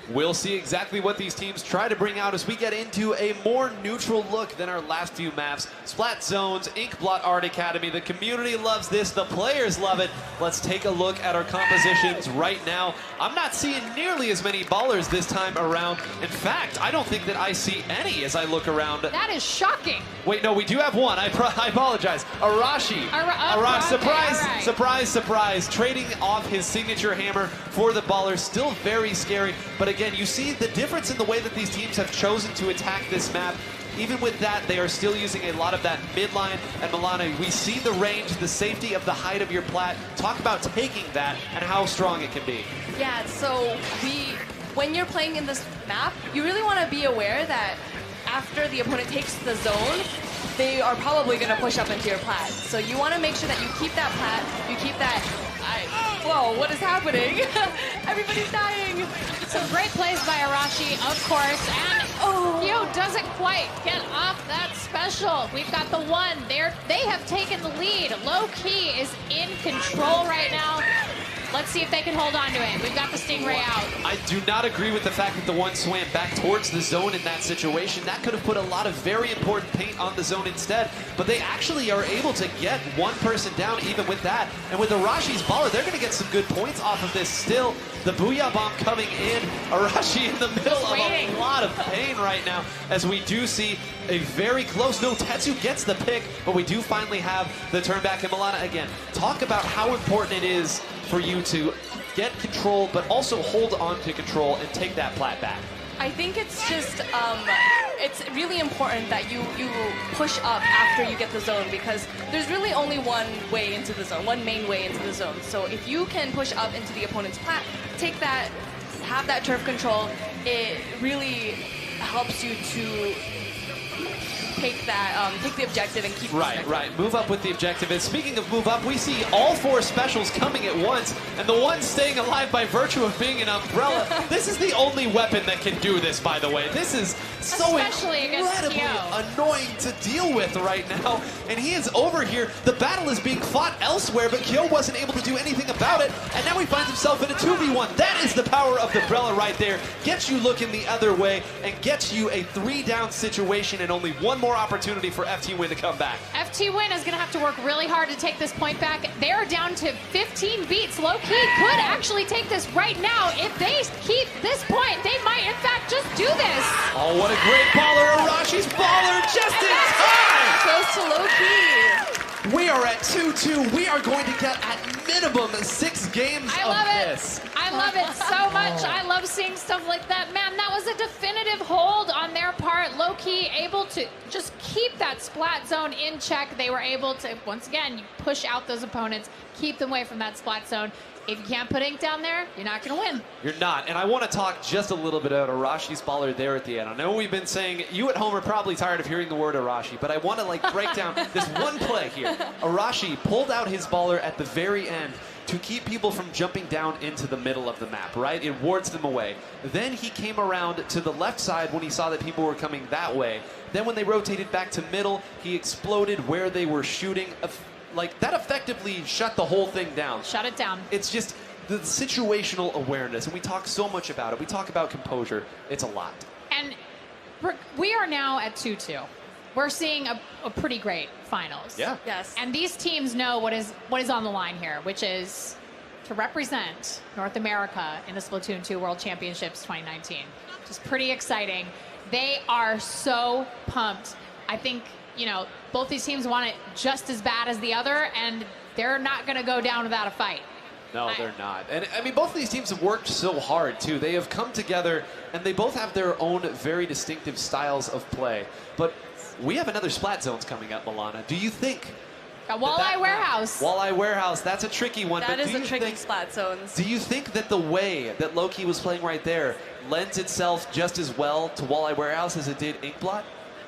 We'll see exactly what these teams try to bring out as we get into a more neutral look than our last few maps. Splat Zones, Inkblot Art Academy. The community loves this. The players love it. Let's take a look at our compositions right now. I'm not seeing nearly as many ballers this time around. In fact, I don't think that I see any as I look around. That is shocking. Wait, no, we do have one. I apologize. Arashi. Arashi, surprise, right. surprise, surprise. Trading off his signature hammer for the baller. Still very scary. But again, you see the difference in the way that these teams have chosen to attack this map. Even with that, they are still using a lot of that midline. And Milana, we see the range, the safety of the height of your plat. Talk about taking that and how strong it can be. Yeah, so when you're playing in this map, you really want to be aware that after the opponent takes the zone, they are probably going to push up into your plat. So you want to make sure that you keep that plat, you keep that... Whoa, what is happening? Everybody's dying. Some great plays by Arashi, of course, and Kyo doesn't quite get off that special. We've got the one there. They have taken the lead. Low Key is in control right now. Let's see if they can hold on to it. We've got the Stingray out. I do not agree with the fact that the one swam back towards the zone in that situation. That could have put a lot of very important paint on the zone instead. But they actually are able to get one person down even with that. And with Arashi's baller, they're going to get some good points off of this still. The Booyah Bomb coming in. Arashi in the middle of a lot of pain right now as we do see a very close. No, Tetsu gets the pick, but we do finally have the turn back. And Milana, again, talk about how important it is for you to get control, but also hold on to control and take that plat back. I think it's just, it's really important that you push up after you get the zone because there's really only one way into the zone, one main way into the zone. So if you can push up into the opponent's plat, take that, have that turf control, it really helps you to take that, take the objective and keep Right. Move up with the objective. And speaking of move up, we see all four specials coming at once, and the one staying alive by virtue of being an umbrella. This is the only weapon that can do this, by the way. This is so incredibly annoying to deal with right now. And he is over here. The battle is being fought elsewhere, but Kyo wasn't able to do anything about it. And now he finds himself in a 2v1. That is the power of the umbrella right there. Gets you looking the other way and gets you a 3-down situation and only one more opportunity for FT Win to come back. FT Win is going to have to work really hard to take this point back. They're down to 15 beats. Low Key could actually take this right now. If they keep this point, they might in fact just do this. Oh, what a great baller. Arashi's baller just in time. Goes to Low Key. We are at 2-2. We are going to get at minimum 6 games of this. I love it so much. I love seeing stuff like that. Man, that was a definitive hold on their part. Low Key able to just keep that splat zone in check. They were able to, once again, push out those opponents, keep them away from that splat zone. If you can't put ink down there, you're not going to win. You're not. And I want to talk just a little bit about Arashi's baller there at the end. I know we've been saying, you at home are probably tired of hearing the word Arashi, but I want to break down this one play here. Arashi pulled out his baller at the very end to keep people from jumping down into the middle of the map, right? It wards them away. Then he came around to the left side when he saw that people were coming that way. Then when they rotated back to middle, he exploded where they were shooting. That effectively shut the whole thing down. Shut it down. It's just the situational awareness, and we talk so much about it. We talk about composure. It's a lot. And we are now at 2-2. We're seeing a pretty great finals. Yeah. Yes. And these teams know what is on the line here, which is to represent North America in the Splatoon 2 World Championships 2019. Just pretty exciting. They are so pumped. I think, you know, both these teams want it just as bad as the other, and they're not going to go down without a fight. No, they're not. And I mean, both of these teams have worked so hard, too. They have come together, and they both have their own very distinctive styles of play. But we have another Splat Zones coming up, Milana. Do you think... Walleye Warehouse. Walleye Warehouse, that's a tricky one. That but is a tricky Splat Zones. Do you think that the way that Loki was playing right there lends itself just as well to Walleye Warehouse as it did Inkblot?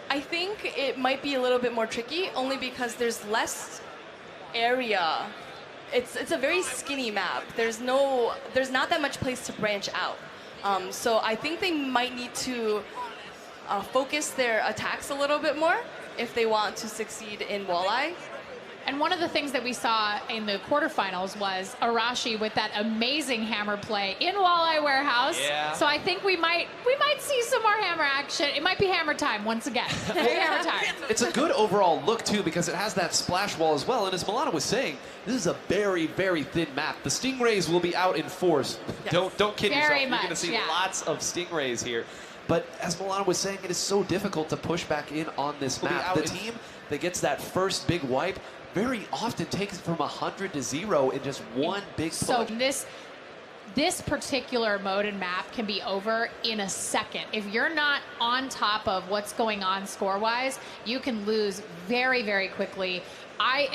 I think it might be a little bit more tricky, only because there's less area. It's a very skinny map. There's not that much place to branch out. So I think they might need to focus their attacks a little bit more if they want to succeed in Walleye. And one of the things that we saw in the quarterfinals was Arashi with that amazing hammer play in Walleye Warehouse. Yeah. So I think we might see some more hammer action. It might be hammer time once again. Hammer time. It's a good overall look, too, because it has that splash wall as well. And as Milana was saying, this is a very, very thin map. The Stingrays will be out in force. Yes. Don't kid yourself. You're going to see lots of Stingrays here. But as Milana was saying, it is so difficult to push back in on this map. The team that gets that first big wipe very often takes it from 100 to 0 in just one big push. So this particular mode and map can be over in a second. If you're not on top of what's going on score-wise, you can lose very, very quickly. I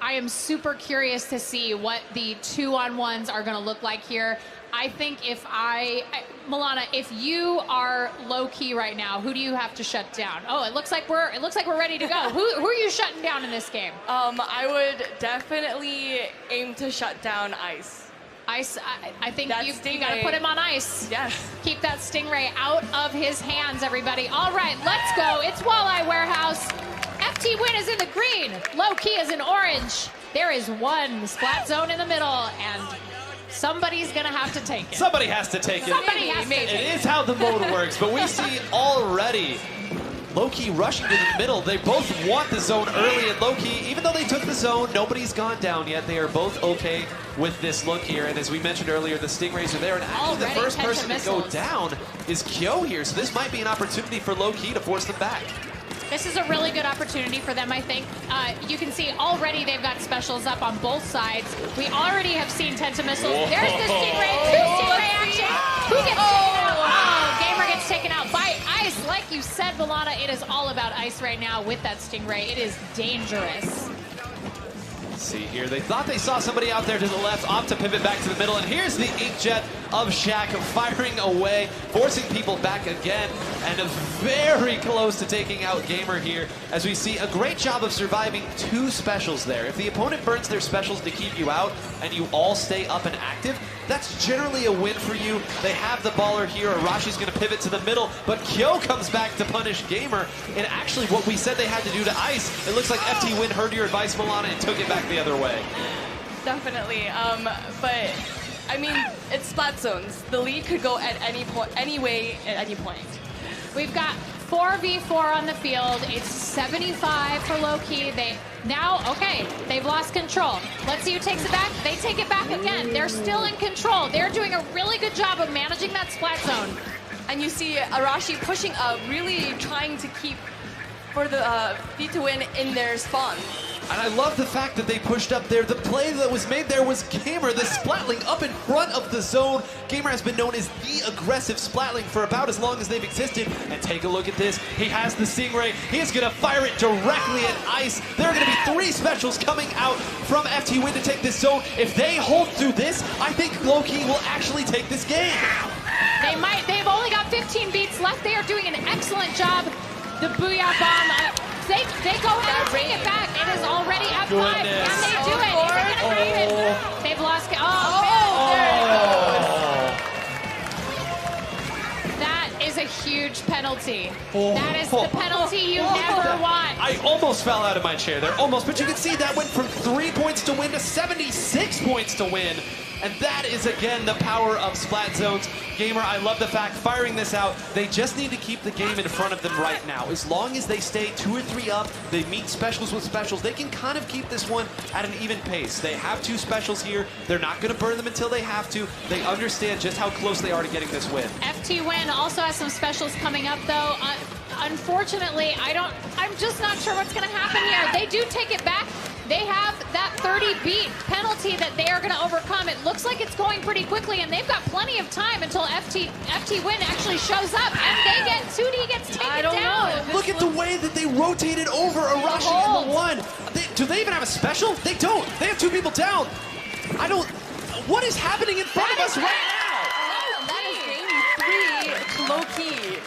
am super curious to see what the 2-on-1s are going to look like here. I think Milana, if you are low key right now, who do you have to shut down? Oh, it looks like we're ready to go. Who are you shutting down in this game? I would definitely aim to shut down Ice. Ice, I think you got to put him on ice. Yes. Keep that Stingray out of his hands, everybody. All right, let's go. It's Walleye Warehouse. FT Win is in the green. Low key is in orange. There is one Splat Zone in the middle, and somebody's going to have to take it. Somebody has to take it. Somebody has to take it. It is how the mode works, but we see already Loki rushing to the middle. They both want the zone early, and Loki, even though they took the zone, nobody's gone down yet. They are both okay with this look here, and as we mentioned earlier, the Stingrays are there, and actually the first person to go down is Kyo here, so this might be an opportunity for Loki to force them back. This is a really good opportunity for them, I think. You can see already they've got specials up on both sides. We already have seen Tenta missiles. Whoa. There's the Stingray, two Stingray action. Who gets taken out? Oh, Gamer gets taken out by Ice. Like you said, Milana, it is all about Ice right now with that Stingray. It is dangerous. See here, they thought they saw somebody out there to the left, opt to pivot back to the middle, and here's the Inkjet of Shaq firing away, forcing people back again, and very close to taking out Gamer here, as we see a great job of surviving two specials there. If the opponent burns their specials to keep you out, and you all stay up and active, that's generally a win for you. They have the baller here. Arashi's going to pivot to the middle, but Kyo comes back to punish Gamer. And actually, what we said they had to do to Ice, it looks like FT Win heard your advice, Milana, and took it back the other way. Definitely. But I mean, it's Splat Zones. The lead could go at any point, any way, at any point. We've got 4v4 on the field. It's 75 for Loki. They've lost control. Let's see who takes it back. They take it back again. They're still in control. They're doing a really good job of managing that Splat Zone. And you see Arashi pushing up, really trying to keep for the feed to win in their spawn. And I love the fact that they pushed up there. The play that was made there was Gamer, the Splatling up in front of the zone. Gamer has been known as the aggressive Splatling for about as long as they've existed. And take a look at this. He has the Stingray. He is going to fire it directly at Ice. There are going to be 3 specials coming out from FT Win to take this zone. If they hold through this, I think Loki will actually take this game. They've only got 15 beats left. They are doing an excellent job. The Booyah Bomb. They go ahead and take it back. It is already at 5. Can they do it? Is it going to happen? They've lost. That is a huge penalty. That is the penalty you never want. I almost fell out of my chair there. Almost. But you can see that went from 3 points to win to 76 points to win. And that is, again, the power of Splat Zones. Gamer, I love the fact, firing this out, they just need to keep the game in front of them right now. As long as they stay 2 or 3 up, they meet specials with specials, they can kind of keep this one at an even pace. They have 2 specials here. They're not going to burn them until they have to. They understand just how close they are to getting this win. FT Win also has some specials coming up, though. Unfortunately, I'm just not sure what's going to happen here. They do take it back. They have that 30 beat penalty that they are going to overcome. It looks like it's going pretty quickly, and they've got plenty of time until FT Win actually shows up, and they get 2D gets taken down. Look at the way that they rotated over Arashi in the 1. Do they even have a special? They don't. They have 2 people down. What is happening in front of us right now? That is game 3 low-key.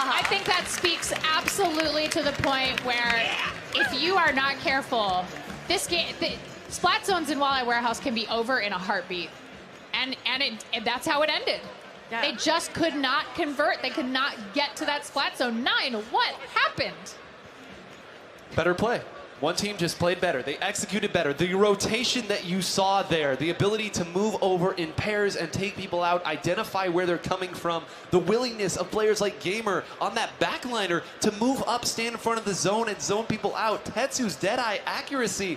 I think that speaks absolutely to the point where if you are not careful, this game, Splat Zones in Walleye Warehouse can be over in a heartbeat. And that's how it ended. Yeah. They just could not convert. They could not get to that Splat Zone 9. What happened? Better play. One team just played better. They executed better. The rotation that you saw there, the ability to move over in pairs and take people out, identify where they're coming from, the willingness of players like Gamer on that backliner to move up, stand in front of the zone, and zone people out. Tetsu's Deadeye accuracy.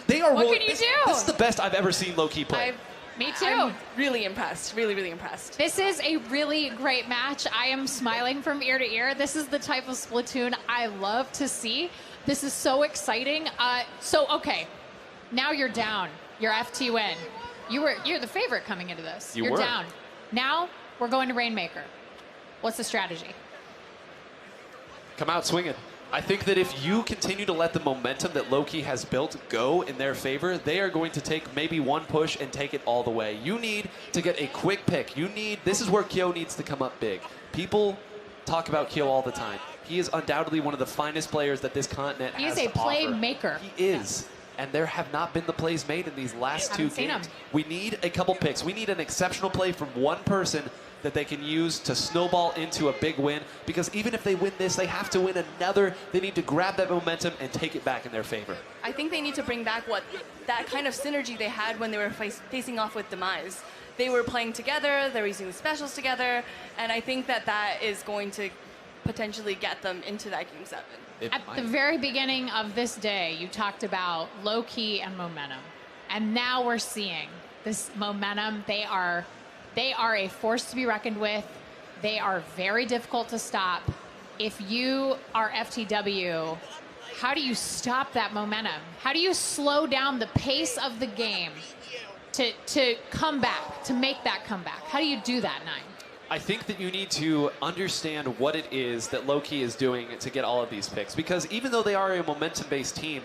They are what can you do? This is the best I've ever seen low-key play. Me too. I'm really impressed. Really, really impressed. This is a really great match. I am smiling from ear to ear. This is the type of Splatoon I love to see. This is so exciting. Okay, now you're down. You're FT Win. You're the favorite coming into this. You're down. Now we're going to Rainmaker. What's the strategy? Come out swinging. I think that if you continue to let the momentum that Loki has built go in their favor, they are going to take maybe one push and take it all the way. You need to get a quick pick. This is where Kyo needs to come up big. People talk about Kyo all the time. He is undoubtedly one of the finest players that this continent has to offer. He is a playmaker. He is. And there have not been the plays made in these last 2 games. We need a couple picks. We need an exceptional play from one person that they can use to snowball into a big win. Because even if they win this, they have to win another. They need to grab that momentum and take it back in their favor. I think they need to bring back that kind of synergy they had when they were facing off with Demise. They were playing together, they were using the specials together, and I think that is going to potentially get them into that Game 7. At the very beginning of this day, you talked about low-key and momentum. And now we're seeing this momentum. They are a force to be reckoned with. They are very difficult to stop. If you are FTW, how do you stop that momentum? How do you slow down the pace of the game to come back, to make that comeback? How do you do that, Nine? I think that you need to understand what it is that Loki is doing to get all of these picks. Because even though they are a momentum-based team,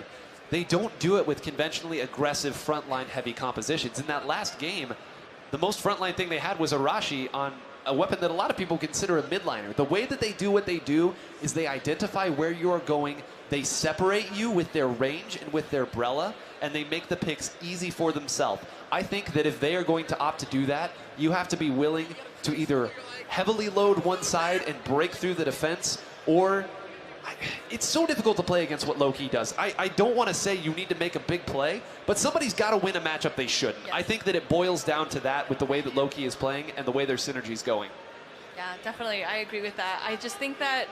they don't do it with conventionally aggressive frontline heavy compositions. In that last game, the most frontline thing they had was Arashi on a weapon that a lot of people consider a midliner. The way that they do what they do is they identify where you are going, they separate you with their range and with their Brella, and they make the picks easy for themselves. I think that if they are going to opt to do that, you have to be willing to either heavily load one side and break through the defense, or it's so difficult to play against what Loki does. I don't want to say you need to make a big play, but somebody's got to win a matchup they shouldn't. Yes. I think that it boils down to that with the way that Loki is playing and the way their synergy is going. Yeah, definitely. I agree with that. I just think that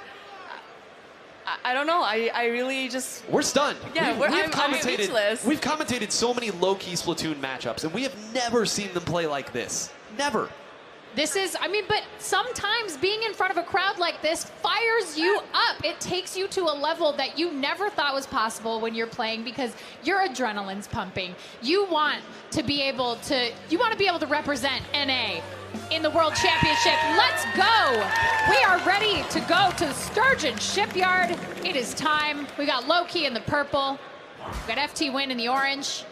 I don't know. I really just... We're stunned. Yeah, I'm speechless. We've commentated so many low-key Splatoon matchups, and we have never seen them play like this. Never. This is, but sometimes being in front of a crowd like this fires you up. It takes you to a level that you never thought was possible when you're playing because your adrenaline's pumping. You want to be able to represent NA in the World Championship. Let's go. We are ready to go to the Sturgeon Shipyard. It is time. We got Loki in the purple. We got FT Win in the orange.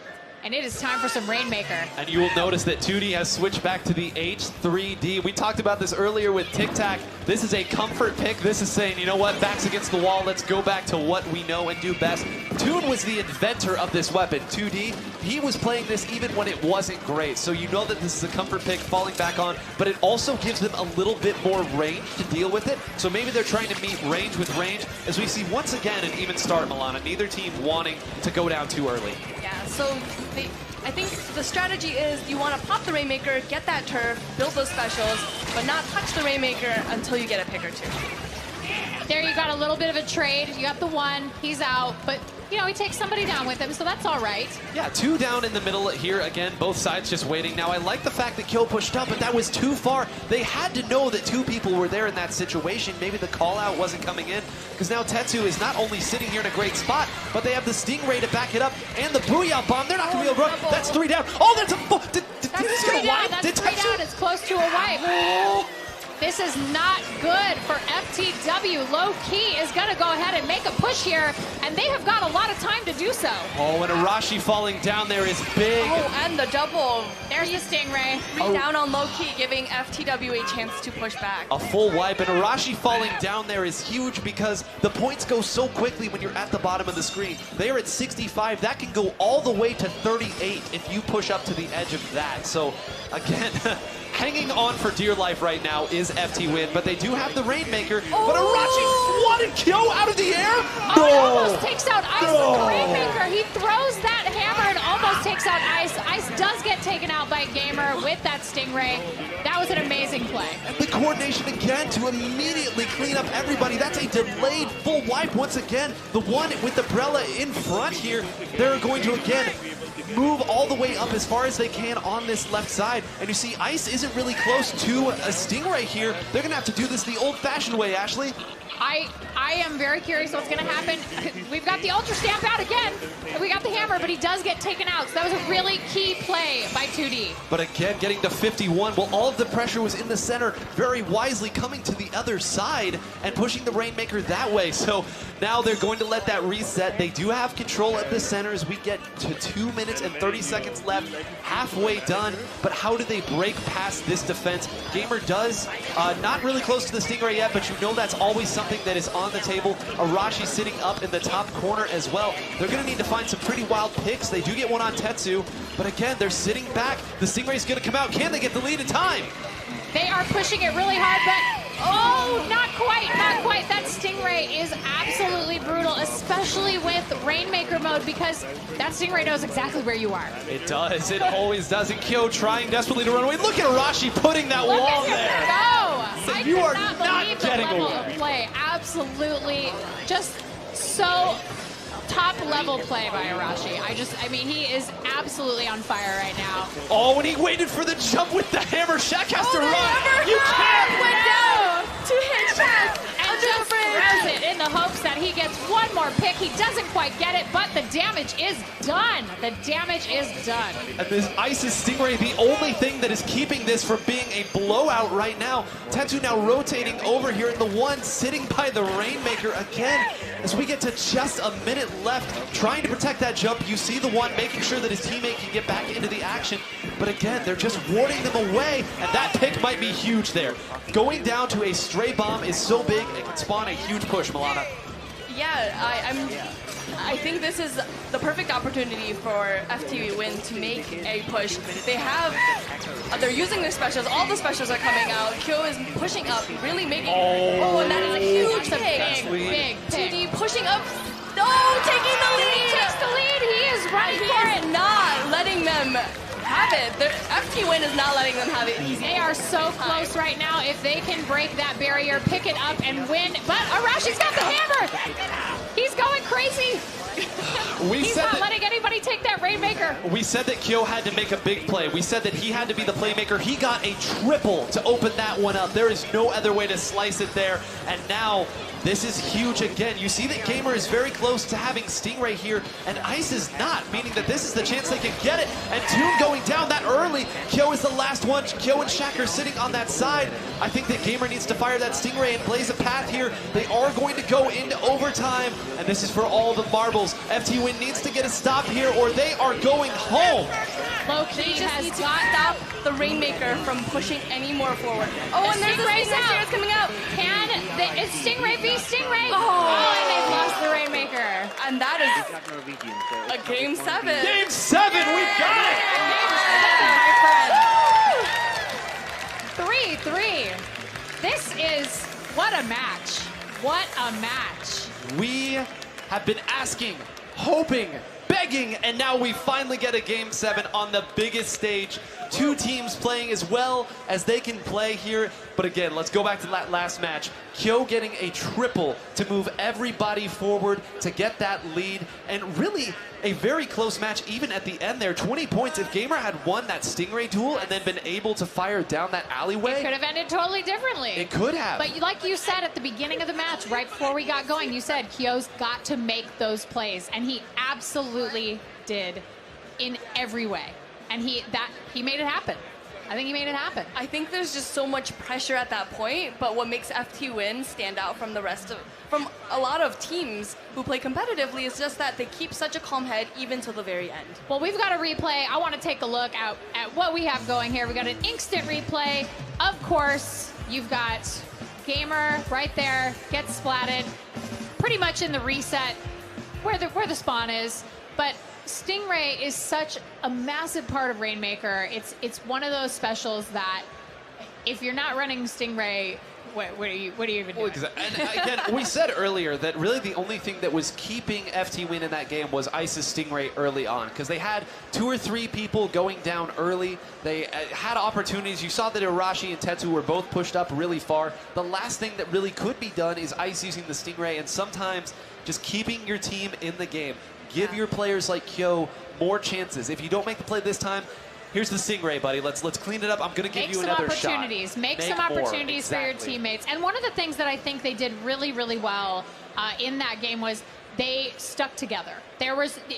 And it is time for some Rainmaker. And you will notice that 2D has switched back to the H3D. We talked about this earlier with Tic Tac. This is a comfort pick. This is saying, you know what, backs against the wall. Let's go back to what we know and do best. Toon was the inventor of this weapon. 2D, he was playing this even when it wasn't great. So you know that this is a comfort pick falling back on, but it also gives them a little bit more range to deal with it. So maybe they're trying to meet range with range, as we see once again an even start, Milana. Neither team wanting to go down too early. Yeah, So I think the strategy is you want to pop the Rainmaker, get that turf, build those specials, but not touch the Rainmaker until you get a pick or two. There you got a little bit of a trade. You got the one, he's out, but you know, he takes somebody down with him, so that's all right. Yeah, 2 down in the middle here. Again, both sides just waiting. Now, I like the fact that Kyo pushed up, but that was too far. They had to know that 2 people were there in that situation. Maybe the call-out wasn't coming in, because now Tetsu is not only sitting here in a great spot, but they have the Stingray to back it up, and the Booyah Bomb. They're not going to be able to run. That's 3 down. Oh, that's a... That's 3 down. That's 3 down. It's close to a wipe. This is not good for FTW. Low Key is going to go ahead and make a push here, and they have got a lot of time to do so. Oh, and Arashi falling down there is big. Oh, and the double. There's the Stingray. 3 down on Low Key, giving FTW a chance to push back. A full wipe, and Arashi falling down there is huge because the points go so quickly when you're at the bottom of the screen. They are at 65. That can go all the way to 38 if you push up to the edge of that. So, again... hanging on for dear life right now is FT Win, but they do have the Rainmaker. Oh. But Arashi wanted Kyo out of the air. Oh, he almost takes out Ice with the Rainmaker. He throws that hammer and almost takes out Ice. Ice does get taken out by Gamer with that Stingray. That was an amazing play. The coordination again to immediately clean up everybody. That's a delayed full wipe once again. The one with the Brella in front here, they're going to again move all the way up as far as they can on this left side. And you see Ice isn't really close to a Stingray here. They're going to have to do this the old-fashioned way, Ashley. I am very curious what's going to happen. We've got the Ultra Stamp out again. We got the hammer, but he does get taken out. So that was a really key play by 2D. But again, getting to 51. Well, all of the pressure was in the center, very wisely coming to the other side and pushing the Rainmaker that way. So now they're going to let that reset. They do have control at the center as we get to 2 minutes and 30 seconds left, halfway done. But how do they break past this defense? Gamer does, not really close to the Stingray yet, but you know that's always something that is on the table. Arashi sitting up in the top corner as well. They're going to need to find some pretty wild picks. They do get one on Tetsu, but again, they're sitting back. The Stingray's going to come out. Can they get the lead in time? They are pushing it really hard, but oh, not quite, not quite. That Stingray is absolutely brutal, especially with Rainmaker mode, because that Stingray knows exactly where you are. It does. It always does. And Kyo trying desperately to run away. Look at Arashi putting that wall there. Go! So I you are cannot not believe getting the level away. of play. Absolutely, just so top level play by Arashi. I mean, he is absolutely on fire right now. Oh, and he waited for the jump with the hammer. Shaq has to run. You can't. can't. Went down to hit Shaq. And just throws it in the hopes that he gets one more pick. He doesn't quite get it, but the damage is done. The damage is done. And this Ice's Stingray, the only thing that is keeping this from being a blowout right now. Tetsu now rotating over here, and the one sitting by the Rainmaker again. As we get to just a minute left, trying to protect that jump, you see the one making sure that his teammate can get back into the action. But again, they're just warding them away, and that pick might be huge there. Going down to a stray bomb is so big, it can spawn a huge push, Milana. Yeah, I think this is the perfect opportunity for FTW Win to make a push. They're using their specials. All the specials are coming out. Kyo is pushing up, really making. Oh, and that is a huge pick. Big pick. 2D pushing up. No, taking the lead. He takes the lead. He is running for it. Not letting them have it. FT Win is not letting them have it easy. They are so close right now. If they can break that barrier, pick it up, and win. But Arashi's got the hammer. He's going crazy. He's not letting anybody take that Rainmaker. We said that Kyo had to make a big play. We said that he had to be the playmaker. He got a triple to open that one up. There is no other way to slice it there. And now this is huge again. You see that Gamer is very close to having Stingray here, and Ice is not, meaning that this is the chance they can get it. And Toon going down that early. Kyo is the last one. Kyo and Shaq are sitting on that side. I think that Gamer needs to fire that Stingray and blaze a path here. They are going to go into overtime, and this is for all the marbles. FT Win needs to get a stop here, or they are going home. Low-key has got to stop the Rainmaker from pushing any more forward. Oh, and there's the Stingray is coming out. It's Stingray v Stingray. Oh, and they've lost the Rainmaker. And that is a game 7. Game 7, we got it. Game 7, my friend. 3-3. This is, what a match. What a match. We have been asking, hoping begging, and now we finally get a Game 7 on the biggest stage. Two teams playing as well as they can play here. But again, let's go back to that last match. Kyo getting a triple to move everybody forward to get that lead. And really, a very close match even at the end there. 20 points. If Gamer had won that Stingray duel and then been able to fire down that alleyway, It could have ended totally differently. It could have. But like you said at the beginning of the match, right before we got going, you said Kyo's got to make those plays. And he absolutely did in every way. And he made it happen. I think he made it happen. I think there's just so much pressure at that point, but what makes FT Win stand out from from a lot of teams who play competitively is just that they keep such a calm head even till the very end. Well, we've got a replay. I want to take a look at what we have going here. We got an instant replay. Of course, you've got Gamer right there, gets splatted, pretty much in the reset where the spawn is, but Stingray is such a massive part of Rainmaker. It's one of those specials that if you're not running Stingray, what are you even doing? And again, we said earlier that really the only thing that was keeping FT Win in that game was Ice's Stingray early on, because they had 2 or 3 people going down early. They had opportunities. You saw that Irashi and Tetsu were both pushed up really far. The last thing that really could be done is Ice using the Stingray and sometimes just keeping your team in the game. Give your players like Kyo more chances. If you don't make the play this time, here's the Stingray, buddy. Let's clean it up. I'm going to give you another shot. Make some opportunities for your teammates. And one of the things that I think they did really, really well in that game was they stuck together.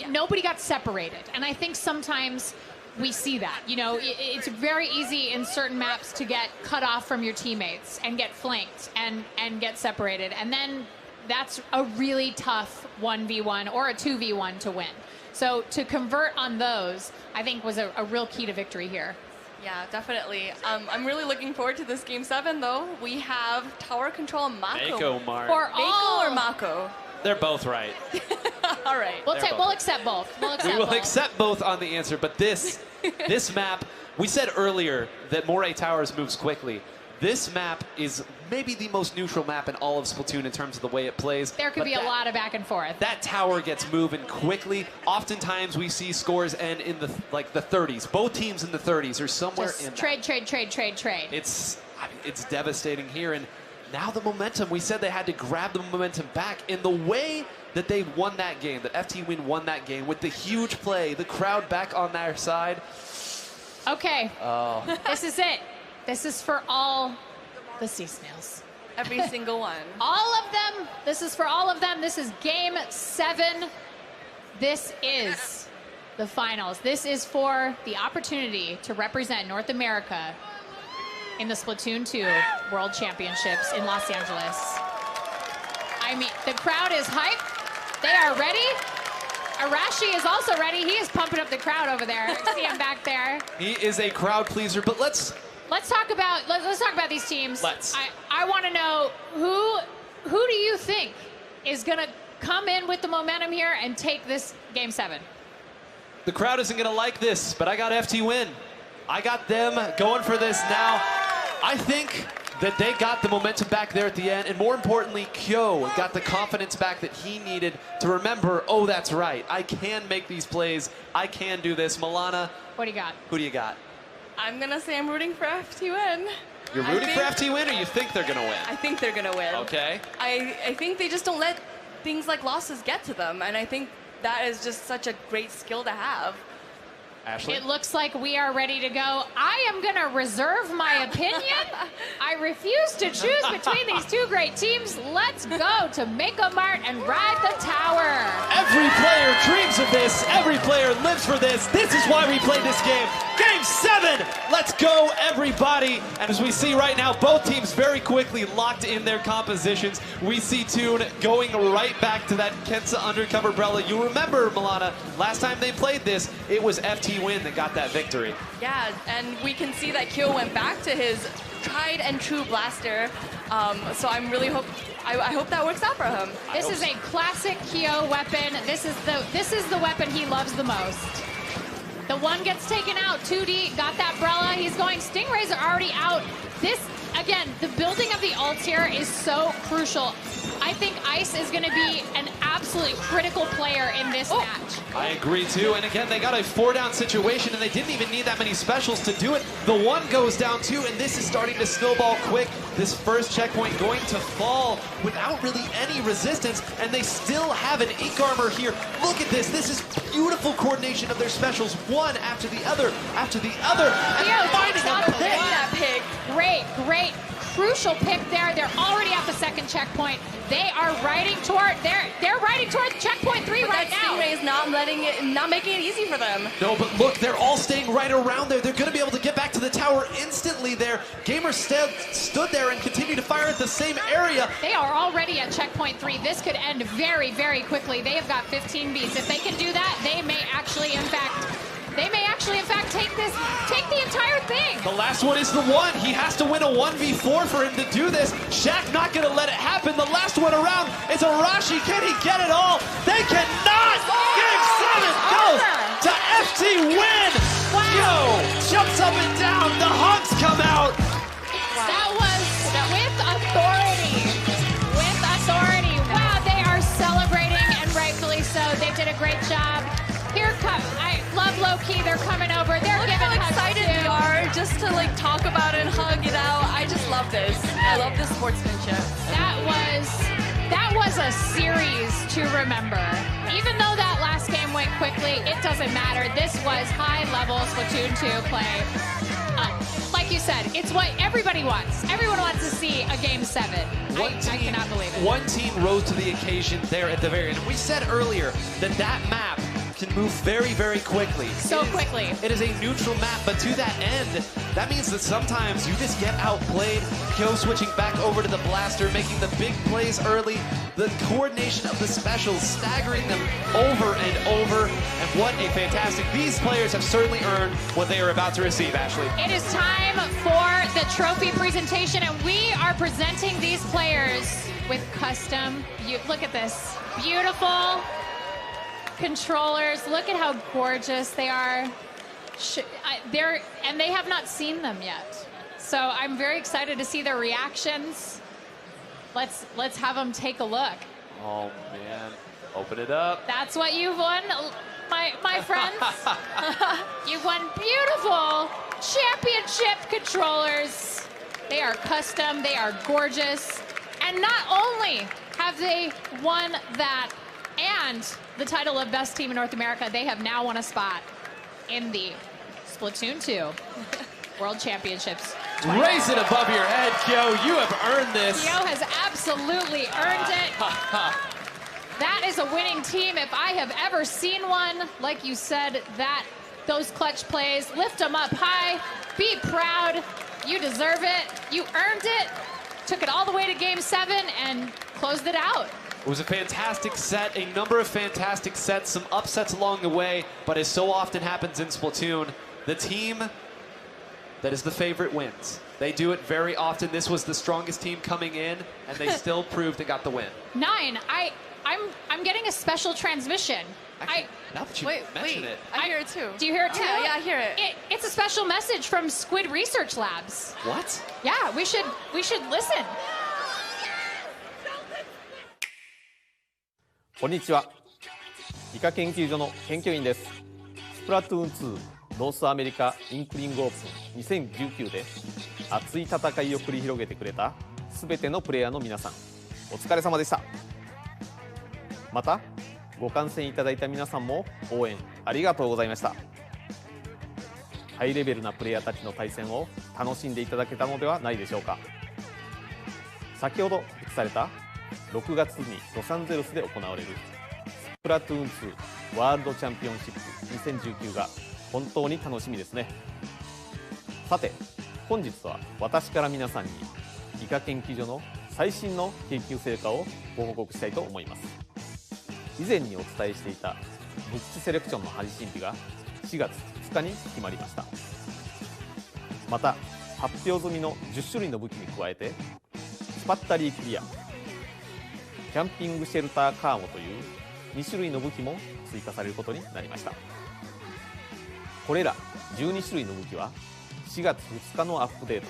Nobody got separated. And I think sometimes we see that. You know, it's very easy in certain maps to get cut off from your teammates and get flanked and get separated. And then that's a really tough 1v1 or a 2v1 to win. So to convert on those, I think was a real key to victory here. Yeah, definitely. I'm really looking forward to this Game 7, though. We have Tower Control and Mako. Mako, Mark. Or Mako or Mako? They're both right. All right. We'll accept both. We will accept both on the answer, but this map, we said earlier that Moray Towers moves quickly. This map is maybe the most neutral map in all of Splatoon in terms of the way it plays. There could be a lot of back and forth. That tower gets moving quickly. Oftentimes we see scores end in the 30s. Both teams in the 30s or somewhere Just in trade. It's devastating here, and now the momentum. We said they had to grab the momentum back in the way that they won that game, that FT Win won that game with the huge play, the crowd back on their side. Okay. Oh. This is it. This is for all the sea snails. Every single one. All of them. This is for all of them. This is Game 7. This is the finals. This is for the opportunity to represent North America in the Splatoon 2 World Championships in Los Angeles. I mean, the crowd is hyped. They are ready. Arashi is also ready. He is pumping up the crowd over there. See him back there. He is a crowd pleaser, but let's talk about these teams. I want to know who do you think is going to come in with the momentum here and take this Game 7? The crowd isn't going to like this, but I got FT Win. I got them going for this now. I think that they got the momentum back there at the end, and more importantly, Kyo got the confidence back that he needed to remember, oh, that's right, I can make these plays, I can do this. Milana, what do you got? Who do you got? I'm going to say I'm rooting for FT Win. You're rooting for FT Win, or you think they're going to win? I think they're going to win. Okay. I think they just don't let things like losses get to them, and I think that is just such a great skill to have. Ashley? It looks like we are ready to go. I am going to reserve my opinion. I refuse to choose between these two great teams. Let's go to Mako Mart and ride the tower. Every player dreams of this. Every player lives for this. This is why we play this game. Game 7. Let's go, everybody. And as we see right now, both teams very quickly locked in their compositions. We see Toon going right back to that Kensa undercover umbrella. You remember, Milana, last time they played this, it was FT Win that got that victory. Yeah, and we can see that Kyo went back to his tried and true blaster. So I'm really I hope that works out for him. This is a classic Kyo weapon. This is the weapon he loves the most. The one gets taken out. 2D got that Brella. He's going. Stingrays are already out. This, again, the building of the ults here is so crucial. I think Ice is going to be an absolutely critical player in this match. I agree too, and again, they got a 4-down situation, and they didn't even need that many specials to do it. The 1 goes down too, and this is starting to snowball quick. This first checkpoint going to fall without really any resistance, and they still have an ink armor here. Look at this. This is beautiful coordination of their specials, one after the other, and finding a pick. Great. Crucial pick there. They're already at the second checkpoint. They are riding toward. They're riding toward checkpoint 3 but right now. Stingray is not making it easy for them. No, but look, they're all staying right around there. They're going to be able to get back to the tower instantly there. Gamers stood there and continued to fire at the same area. They are already at checkpoint 3. This could end very, very quickly. They have got 15 beats. If they can do that, they may actually, in fact, take the entire thing. The last one is the 1. He has to win a 1v4 for him to do this. Shaq not going to let it happen. The last one around is Arashi. Can he get it all? They cannot! Game 7 goes to FT win! Yo! Jumps up and down. The hugs come out. That was with authority. With authority. Wow, they are celebrating, and rightfully so. They did a great job. Here comes, I love low-key, they're coming over, they're Look giving how hugs excited too. we are just to like talk about it and hug it out. I just love this. I love this sportsmanship. That was a series to remember. Even though that last game went quickly, it doesn't matter. This was high-level Splatoon 2 play. Like you said, it's what everybody wants. Everyone wants to see a Game 7. I cannot believe it. One team rose to the occasion there at the very end. We said earlier that map can move very, very quickly. Quickly. It is a neutral map, but to that end, that means that sometimes you just get outplayed. Kyo switching back over to the blaster, making the big plays early. The coordination of the specials, staggering them over and over. And what a fantastic, these players have certainly earned what they are about to receive, Ashley. It is time for the trophy presentation, and we are presenting these players with custom, look at this, beautiful controllers. Look at how gorgeous they are. And they have not seen them yet. So I'm very excited to see their reactions. Let's have them take a look. Oh man, open it up. That's what you've won, my friends. You've won beautiful championship controllers. They are custom, they are gorgeous. And not only have they won that and the title of Best Team in North America, they have now won a spot in the Splatoon 2 World Championships. Raise it above your head, Kyo. You have earned this. Kyo has absolutely earned it. That is a winning team if I have ever seen one. Like you said, those clutch plays, lift them up high, be proud. You deserve it. You earned it. Took it all the way to Game 7 and closed it out. It was a fantastic set, a number of fantastic sets, some upsets along the way, but as so often happens in Splatoon, the team that is the favorite wins. They do it very often. This was the strongest team coming in, and they still proved and got the win. 9, I'm getting a special transmission. Now that you mention it. I hear it too. Do you hear it too? Yeah, I hear it. It's a special message from Squid Research Labs. What? Yeah, we should listen. こんにちは。理科研究所の研究員です。スプラトゥーン2ノースアメリカインクリングオープン2019で熱い戦いを繰り広げてくれたすべてのプレイヤーの皆さん、お疲れ様でした。またご観戦いただいた皆さんも応援ありがとうございました。ハイレベルなプレイヤーたちの対戦を楽しんでいただけたのではないでしょうか。先ほど告知された6月にロサンゼルスで行われるスプラトゥーン2ワールドチャンピオンシップ2019が本当に楽しみですね。さて本日は私から皆さんに理科研究所の最新の研究成果をご報告したいと思います。以前にお伝えしていた武器セレクションの配信日が4月2日に決まりました。また発表済みの10種類の武器に加えてスパッタリークリア、キャンピングシェルターカーモという2種類の武器も追加されることになりました。これら12種類の武器は4月2日のアップデート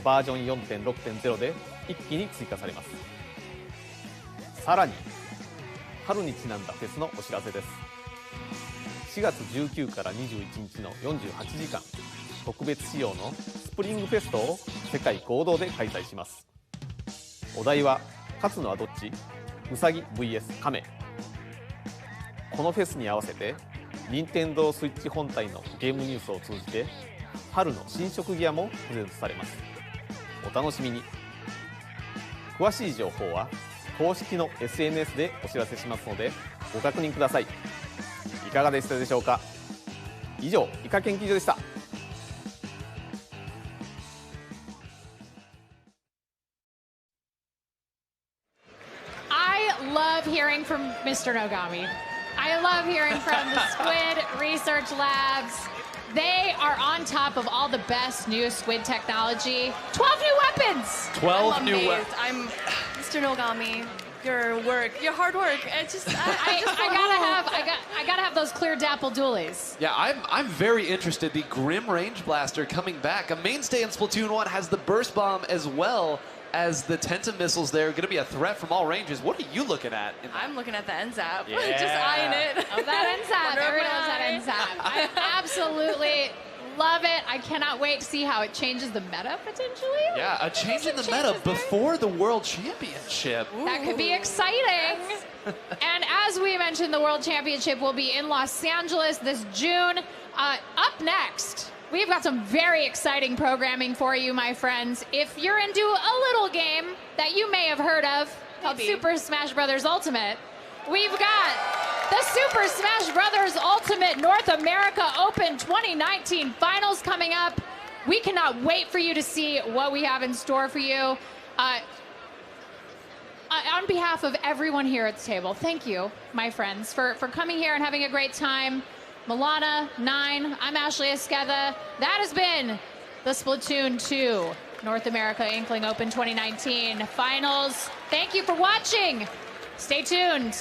バージョン 4.6.0 で一気に追加されます。さらに春にちなんだフェスのお知らせです。4月19から21日の48時間特別仕様のスプリングフェストを世界合同で開催します。お題は勝つのはどっち？ウサギ vs カメ。このフェスに合わせて任天堂スイッチ本体のゲームニュースを通じて春の新色ギアもプレゼントされます。お楽しみに。詳しい情報は公式の SNS でお知らせしますのでご確認ください。いかがでしたでしょうか。以上、イカ研究所でした。I love hearing from Mr. Nogami. I love hearing from the Squid Research Labs. They are on top of all the best new Squid technology. 12 new weapons! 12 new weapons. I'm Mr. Nogami. Your work, your hard work. It's just I gotta have those clear dapple dualies. Yeah, I'm very interested. The Grim Range Blaster coming back. A mainstay in Splatoon 1 has the Burst Bomb as well as the Tenta missiles there. Going to be a threat from all ranges. What are you looking at? I'm looking at the NZAP. Yeah. Just eyeing it. Oh, that NZAP. Everyone knows that NZAP. I absolutely love it. I cannot wait to see how it changes the meta potentially. Yeah, a change in the meta before the World Championship. That could be exciting. And as we mentioned, the World Championship will be in Los Angeles this June. Up next, we've got some very exciting programming for you, my friends. If you're into a little game that you may have heard of called Super Smash Bros. Ultimate, we've got the Super Smash Bros. Ultimate North America Open 2019 finals coming up. We cannot wait for you to see what we have in store for you. On behalf of everyone here at the table, thank you, my friends, for coming here and having a great time. Milana, 9, I'm Ashley Esqueda. That has been the Splatoon 2 North America Inkling Open 2019 finals. Thank you for watching. Stay tuned.